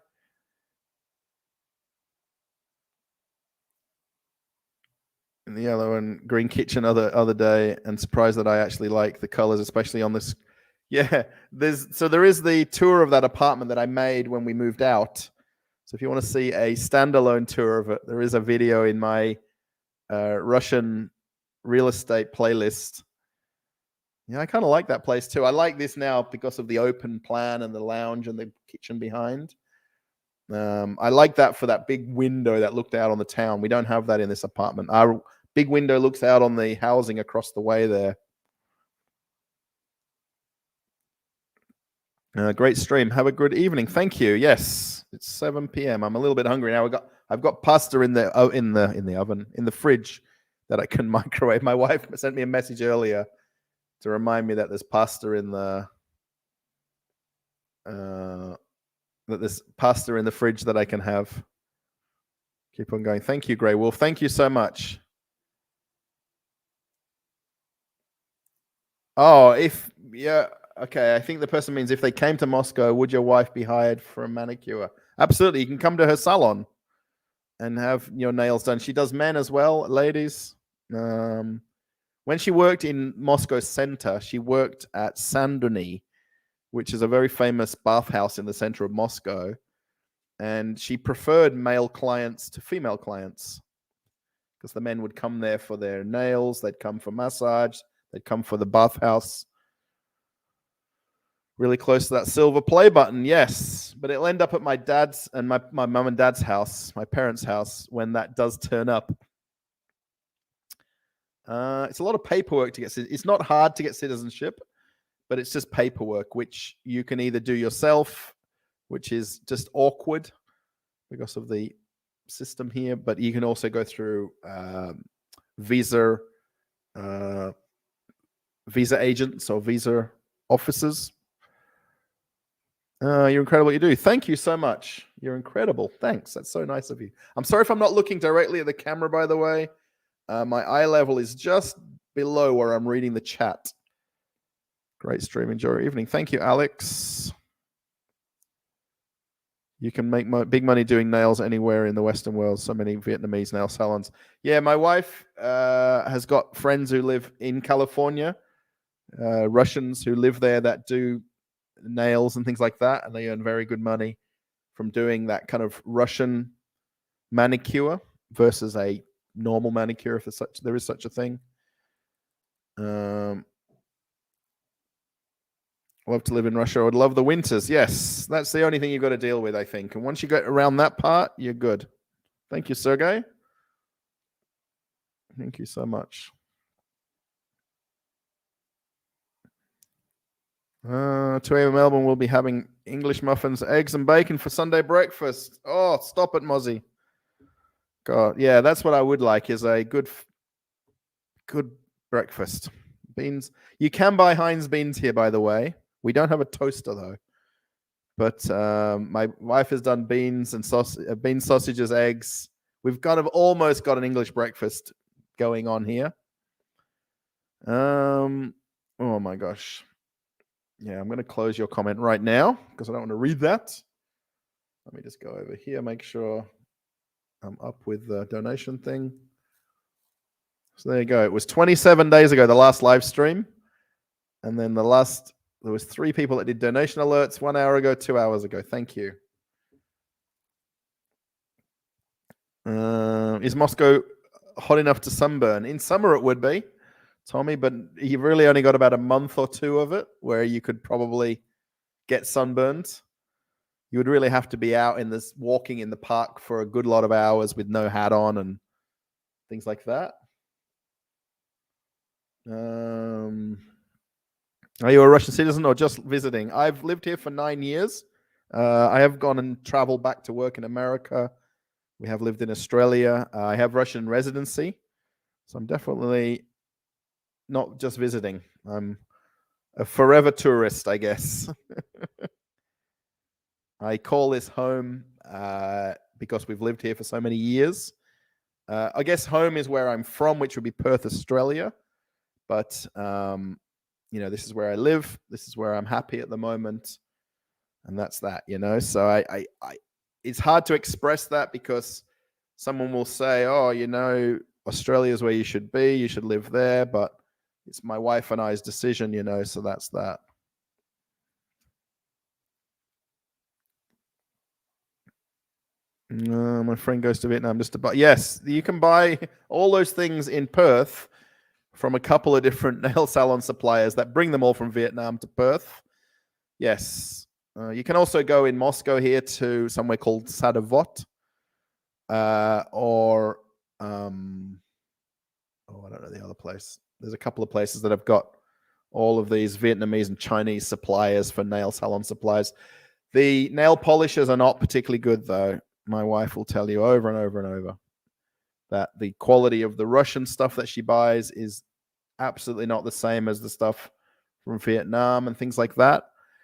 In the yellow and green kitchen other day, and surprised that I actually like the colors, especially on this. Yeah, there is the tour of that apartment that I made when we moved out. So if you want to see a standalone tour of it, there is a video in my Russian real estate playlist. Yeah, I kind of like that place too. I like this now because of the open plan and the lounge and the kitchen behind. I like that for that big window that looked out on the town. We don't have that in this apartment. Our big window looks out on the housing across the way there. Great stream. Have a good evening. Thank you. Yes, it's 7 p.m. I'm a little bit hungry now. I've got pasta in the oven, in the fridge that I can microwave. My wife sent me a message earlier to remind me that there's pasta in the fridge that I can have. Keep on going. Thank you, Grey Wolf. Thank you so much. Oh, okay. I think the person means if they came to Moscow, would your wife be hired for a manicure? Absolutely. You can come to her salon and have your nails done. She does men as well, ladies. When she worked in Moscow center, she worked at Sanduny, which is a very famous bathhouse in the center of Moscow. And she preferred male clients to female clients because the men would come there for their nails. They'd come for massage. They'd come for the bathhouse. Really close to that silver play button, yes. But it'll end up at my dad's and my mum and dad's house, my parents' house, when that does turn up. It's a lot of paperwork to get. It's not hard to get citizenship, but it's just paperwork, which you can either do yourself, which is just awkward because of the system here, but you can also go through visa agents or visa officers. You're incredible what you do. Thank you so much. You're incredible. Thanks. That's so nice of you. I'm sorry if I'm not looking directly at the camera, by the way. My eye level is just below where I'm reading the chat. Great stream. Enjoy your evening. Thank you, Alex. You can make big money doing nails anywhere in the Western world. So many Vietnamese nail salons. Yeah, my wife has got friends who live in California, Russians who live there that do nails and things like that, and they earn very good money from doing that kind of Russian manicure versus a normal manicure, if there is such a thing. Love to live in Russia. I would love the winters. Yes, that's the only thing you've got to deal with, I think. And once you get around that part, you're good. Thank you, Sergey. Thank you so much. Today in Melbourne, we'll be having English muffins, eggs, and bacon for Sunday breakfast. Oh, stop it, Mozzie. God, yeah, that's what I would like, is a good breakfast. Beans. You can buy Heinz beans here, by the way. We don't have a toaster, though. But my wife has done beans and bean sausages, eggs. We've kind of almost got an English breakfast going on here. Oh, my gosh. Yeah, I'm going to close your comment right now because I don't want to read that. Let me just go over here, make sure I'm up with the donation thing. So there you go. It was 27 days ago, the last live stream. And then there was 3 people that did donation alerts 1 hour ago, 2 hours ago. Thank you. Is Moscow hot enough to sunburn? In summer it would be, Tommy, but you've really only got about a month or 2 of it where you could probably get sunburned. You would really have to be out in this, walking in the park for a good lot of hours with no hat on and things like that. Are you a Russian citizen or just visiting? I've lived here for 9 years. I have gone and traveled back to work in America. We have lived in Australia. I have Russian residency. So I'm definitely not just visiting. I'm a forever tourist, I guess. I call this home because we've lived here for so many years. I guess home is where I'm from, which would be Perth, Australia. But, this is where I live. This is where I'm happy at the moment. And that's that, So I it's hard to express that because someone will say, oh, Australia is where you should be. You should live there. But it's my wife and I's decision, so that's that. My friend goes to Vietnam just to buy. Yes, you can buy all those things in Perth from a couple of different nail salon suppliers that bring them all from Vietnam to Perth. Yes. You can also go in Moscow here to somewhere called Sadovot, or I don't know the other place. There's a couple of places that have got all of these Vietnamese and Chinese suppliers for nail salon supplies. The nail polishers are not particularly good, though. My wife will tell you over and over and over that the quality of the Russian stuff that she buys is absolutely not the same as the stuff from Vietnam and things like that.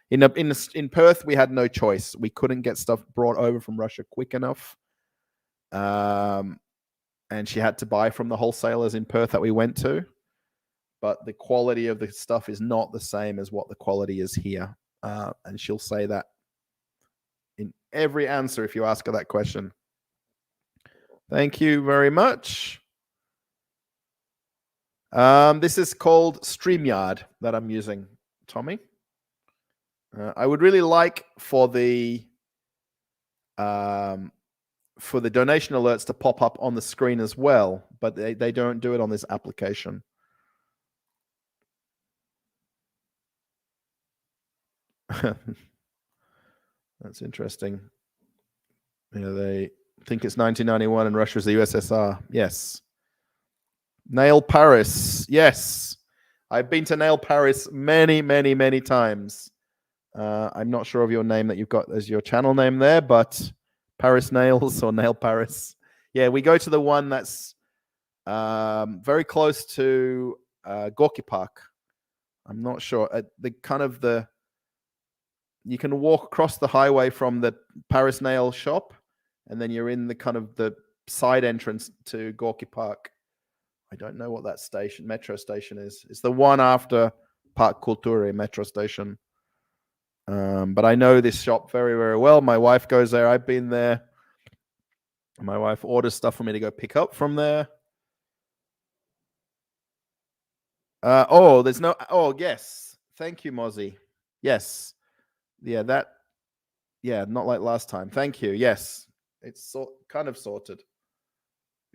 In Perth, we had no choice. We couldn't get stuff brought over from Russia quick enough. And she had to buy from the wholesalers in Perth that we went to. But the quality of the stuff is not the same as what the quality is here. And she'll say that in every answer if you ask her that question. Thank you very much. This is called StreamYard that I'm using, Tommy. I would really like for the donation alerts to pop up on the screen as well, but they don't do it on this application. That's interesting. They think it's 1991 and Russia is the USSR. Yes. Nail Paris. Yes. I've been to Nail Paris many, many, many times. I'm not sure of your name that you've got as your channel name there, but Paris Nails or Nail Paris. Yeah, we go to the one that's very close to Gorky Park. I'm not sure. You can walk across the highway from the Paris Nail shop, and then you're in the kind of the side entrance to Gorky Park. I don't know what that metro station is. It's the one after Parc Culture metro station. But I know this shop very, very well. My wife goes there. I've been there. My wife orders stuff for me to go pick up from there. Yes. Thank you, Mozzie. Yes. not like last time. Thank you. Yes, it's kind of sorted.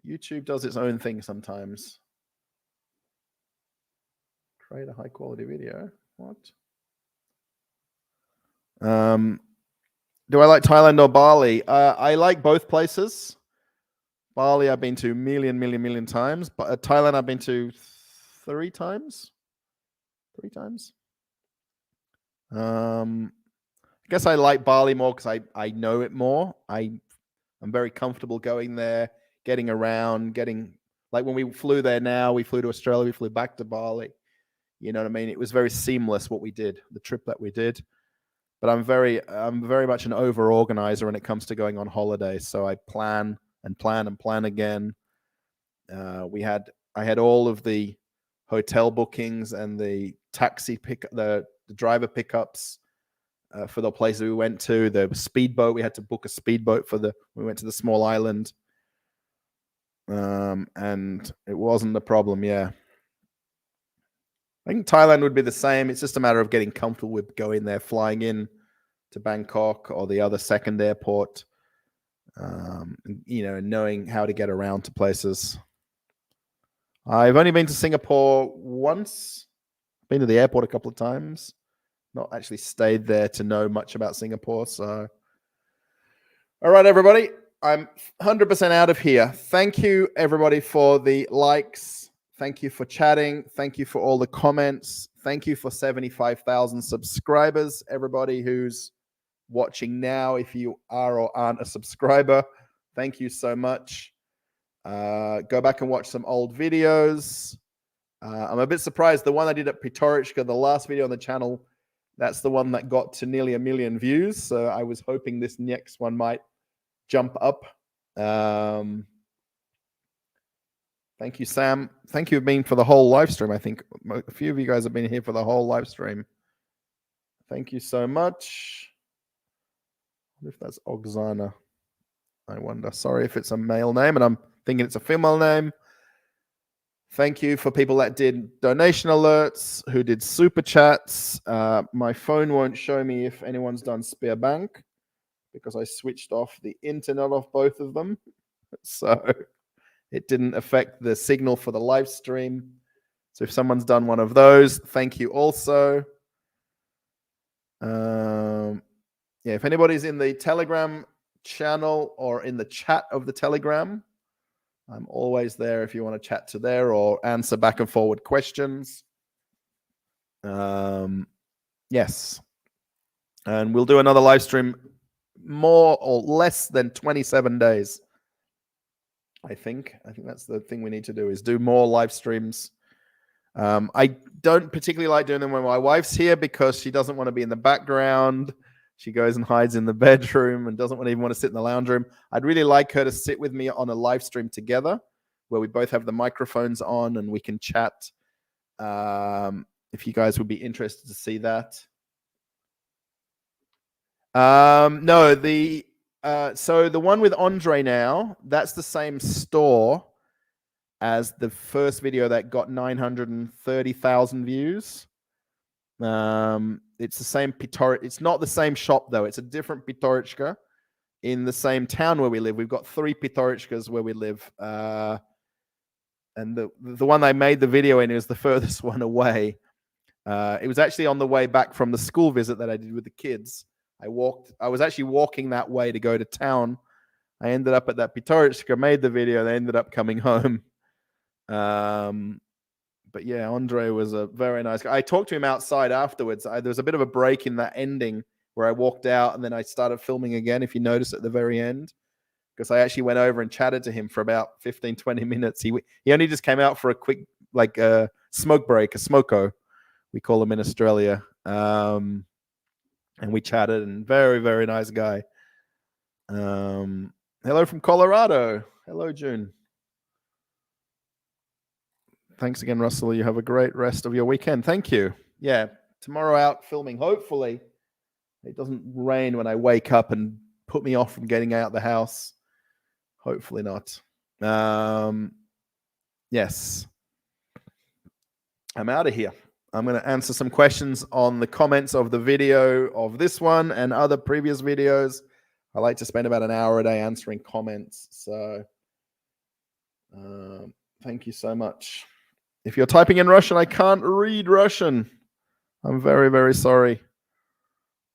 YouTube does its own thing sometimes. Create a high quality video. What? Do I like Thailand or Bali? I like both places. Bali I've been to million times, but Thailand I've been to 3 times. I guess I like Bali more because I know it more. I'm very comfortable going there, getting around, like when we flew there now, we flew to Australia, we flew back to Bali. You know what I mean? It was very seamless what we did, the trip that we did. But I'm very much an over organizer when it comes to going on holiday. So I plan and plan and plan again. I had all of the hotel bookings and the taxi the driver pickups for the places we went to. The speedboat, we had to book a speedboat we went to the small island. And it wasn't a problem. Yeah. I think Thailand would be the same. It's just a matter of getting comfortable with going there, flying in to Bangkok or the other second airport, knowing how to get around to places. I've only been to Singapore once. Been to the airport a couple of times. Not actually stayed there to know much about Singapore. So, all right, everybody. I'm 100% out of here. Thank you, everybody, for the likes. Thank you for chatting. Thank you for all the comments. Thank you for 75,000 subscribers. Everybody who's watching now, if you are or aren't a subscriber, thank you so much. Go back and watch some old videos. I'm a bit surprised. The one I did at Pitorichka, the last video on the channel, that's the one that got to nearly 1 million views. So I was hoping this next one might jump up. Thank you, Sam. Thank you, Bean, for the whole live stream. I think a few of you guys have been here for the whole live stream. Thank you so much. I wonder if that's Oksana. I wonder. Sorry if it's a male name, and I'm thinking it's a female name. Thank you for people that did donation alerts, who did super chats. My phone won't show me if anyone's done SberBank because I switched off the internet of both of them. So it didn't affect the signal for the live stream. So if someone's done one of those, thank you also. If anybody's in the Telegram channel or in the chat of the Telegram, I'm always there if you want to chat to there or answer back and forward questions. Yes. And we'll do another live stream more or less than 27 days. I think that's the thing we need to do, is do more live streams. I don't particularly like doing them when my wife's here because she doesn't want to be in the background. She goes and hides in the bedroom and doesn't even want to sit in the lounge room. I'd really like her to sit with me on a live stream together where we both have the microphones on and we can chat. If you guys would be interested to see that. No, so the one with Andre now, that's the same store as the first video that got 930,000 views. It's the same it's not the same shop though. It's a different Pitorichka in the same town where we live. We've got 3 Pitorichkas where we live. And the one I made the video in is the furthest one away. It was actually on the way back from the school visit that I did with the kids. I was actually walking that way to go to town. I ended up at that Pitorichka, made the video, they ended up coming home. But yeah, Andre was a very nice guy. I talked to him outside afterwards. There was a bit of a break in that ending where I walked out and then I started filming again, if you notice at the very end, because I actually went over and chatted to him for about 15, 20 minutes. He only just came out for a quick, smoke break, a smoko, we call him in Australia. And we chatted, and very, very nice guy. Hello from Colorado. Hello, June. Thanks again, Russell. You have a great rest of your weekend. Thank you. Yeah, tomorrow out filming. Hopefully it doesn't rain when I wake up and put me off from getting out the house. Hopefully not. Yes. I'm out of here. I'm going to answer some questions on the comments of the video of this one and other previous videos. I like to spend about an hour a day answering comments. So thank you so much. If you're typing in Russian, I can't read Russian. I'm very, very sorry.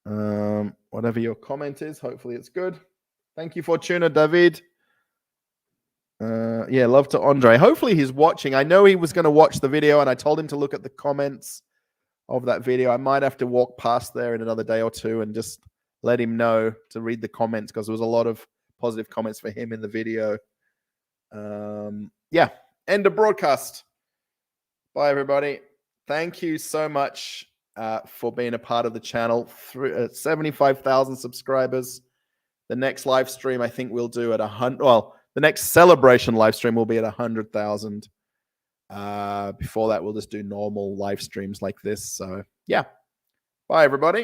Whatever your comment is, hopefully it's good. Thank you, Fortuna, David. Yeah, love to Andre. Hopefully he's watching. I know he was going to watch the video, and I told him to look at the comments of that video. I might have to walk past there in another day or two and just let him know to read the comments, because there was a lot of positive comments for him in the video. Yeah, end of broadcast. Bye, everybody. Thank you so much for being a part of the channel. 75,000 subscribers. The next live stream, I think we'll do at 100. Well, the next celebration live stream will be at 100,000. Before that, we'll just do normal live streams like this. So, yeah. Bye, everybody.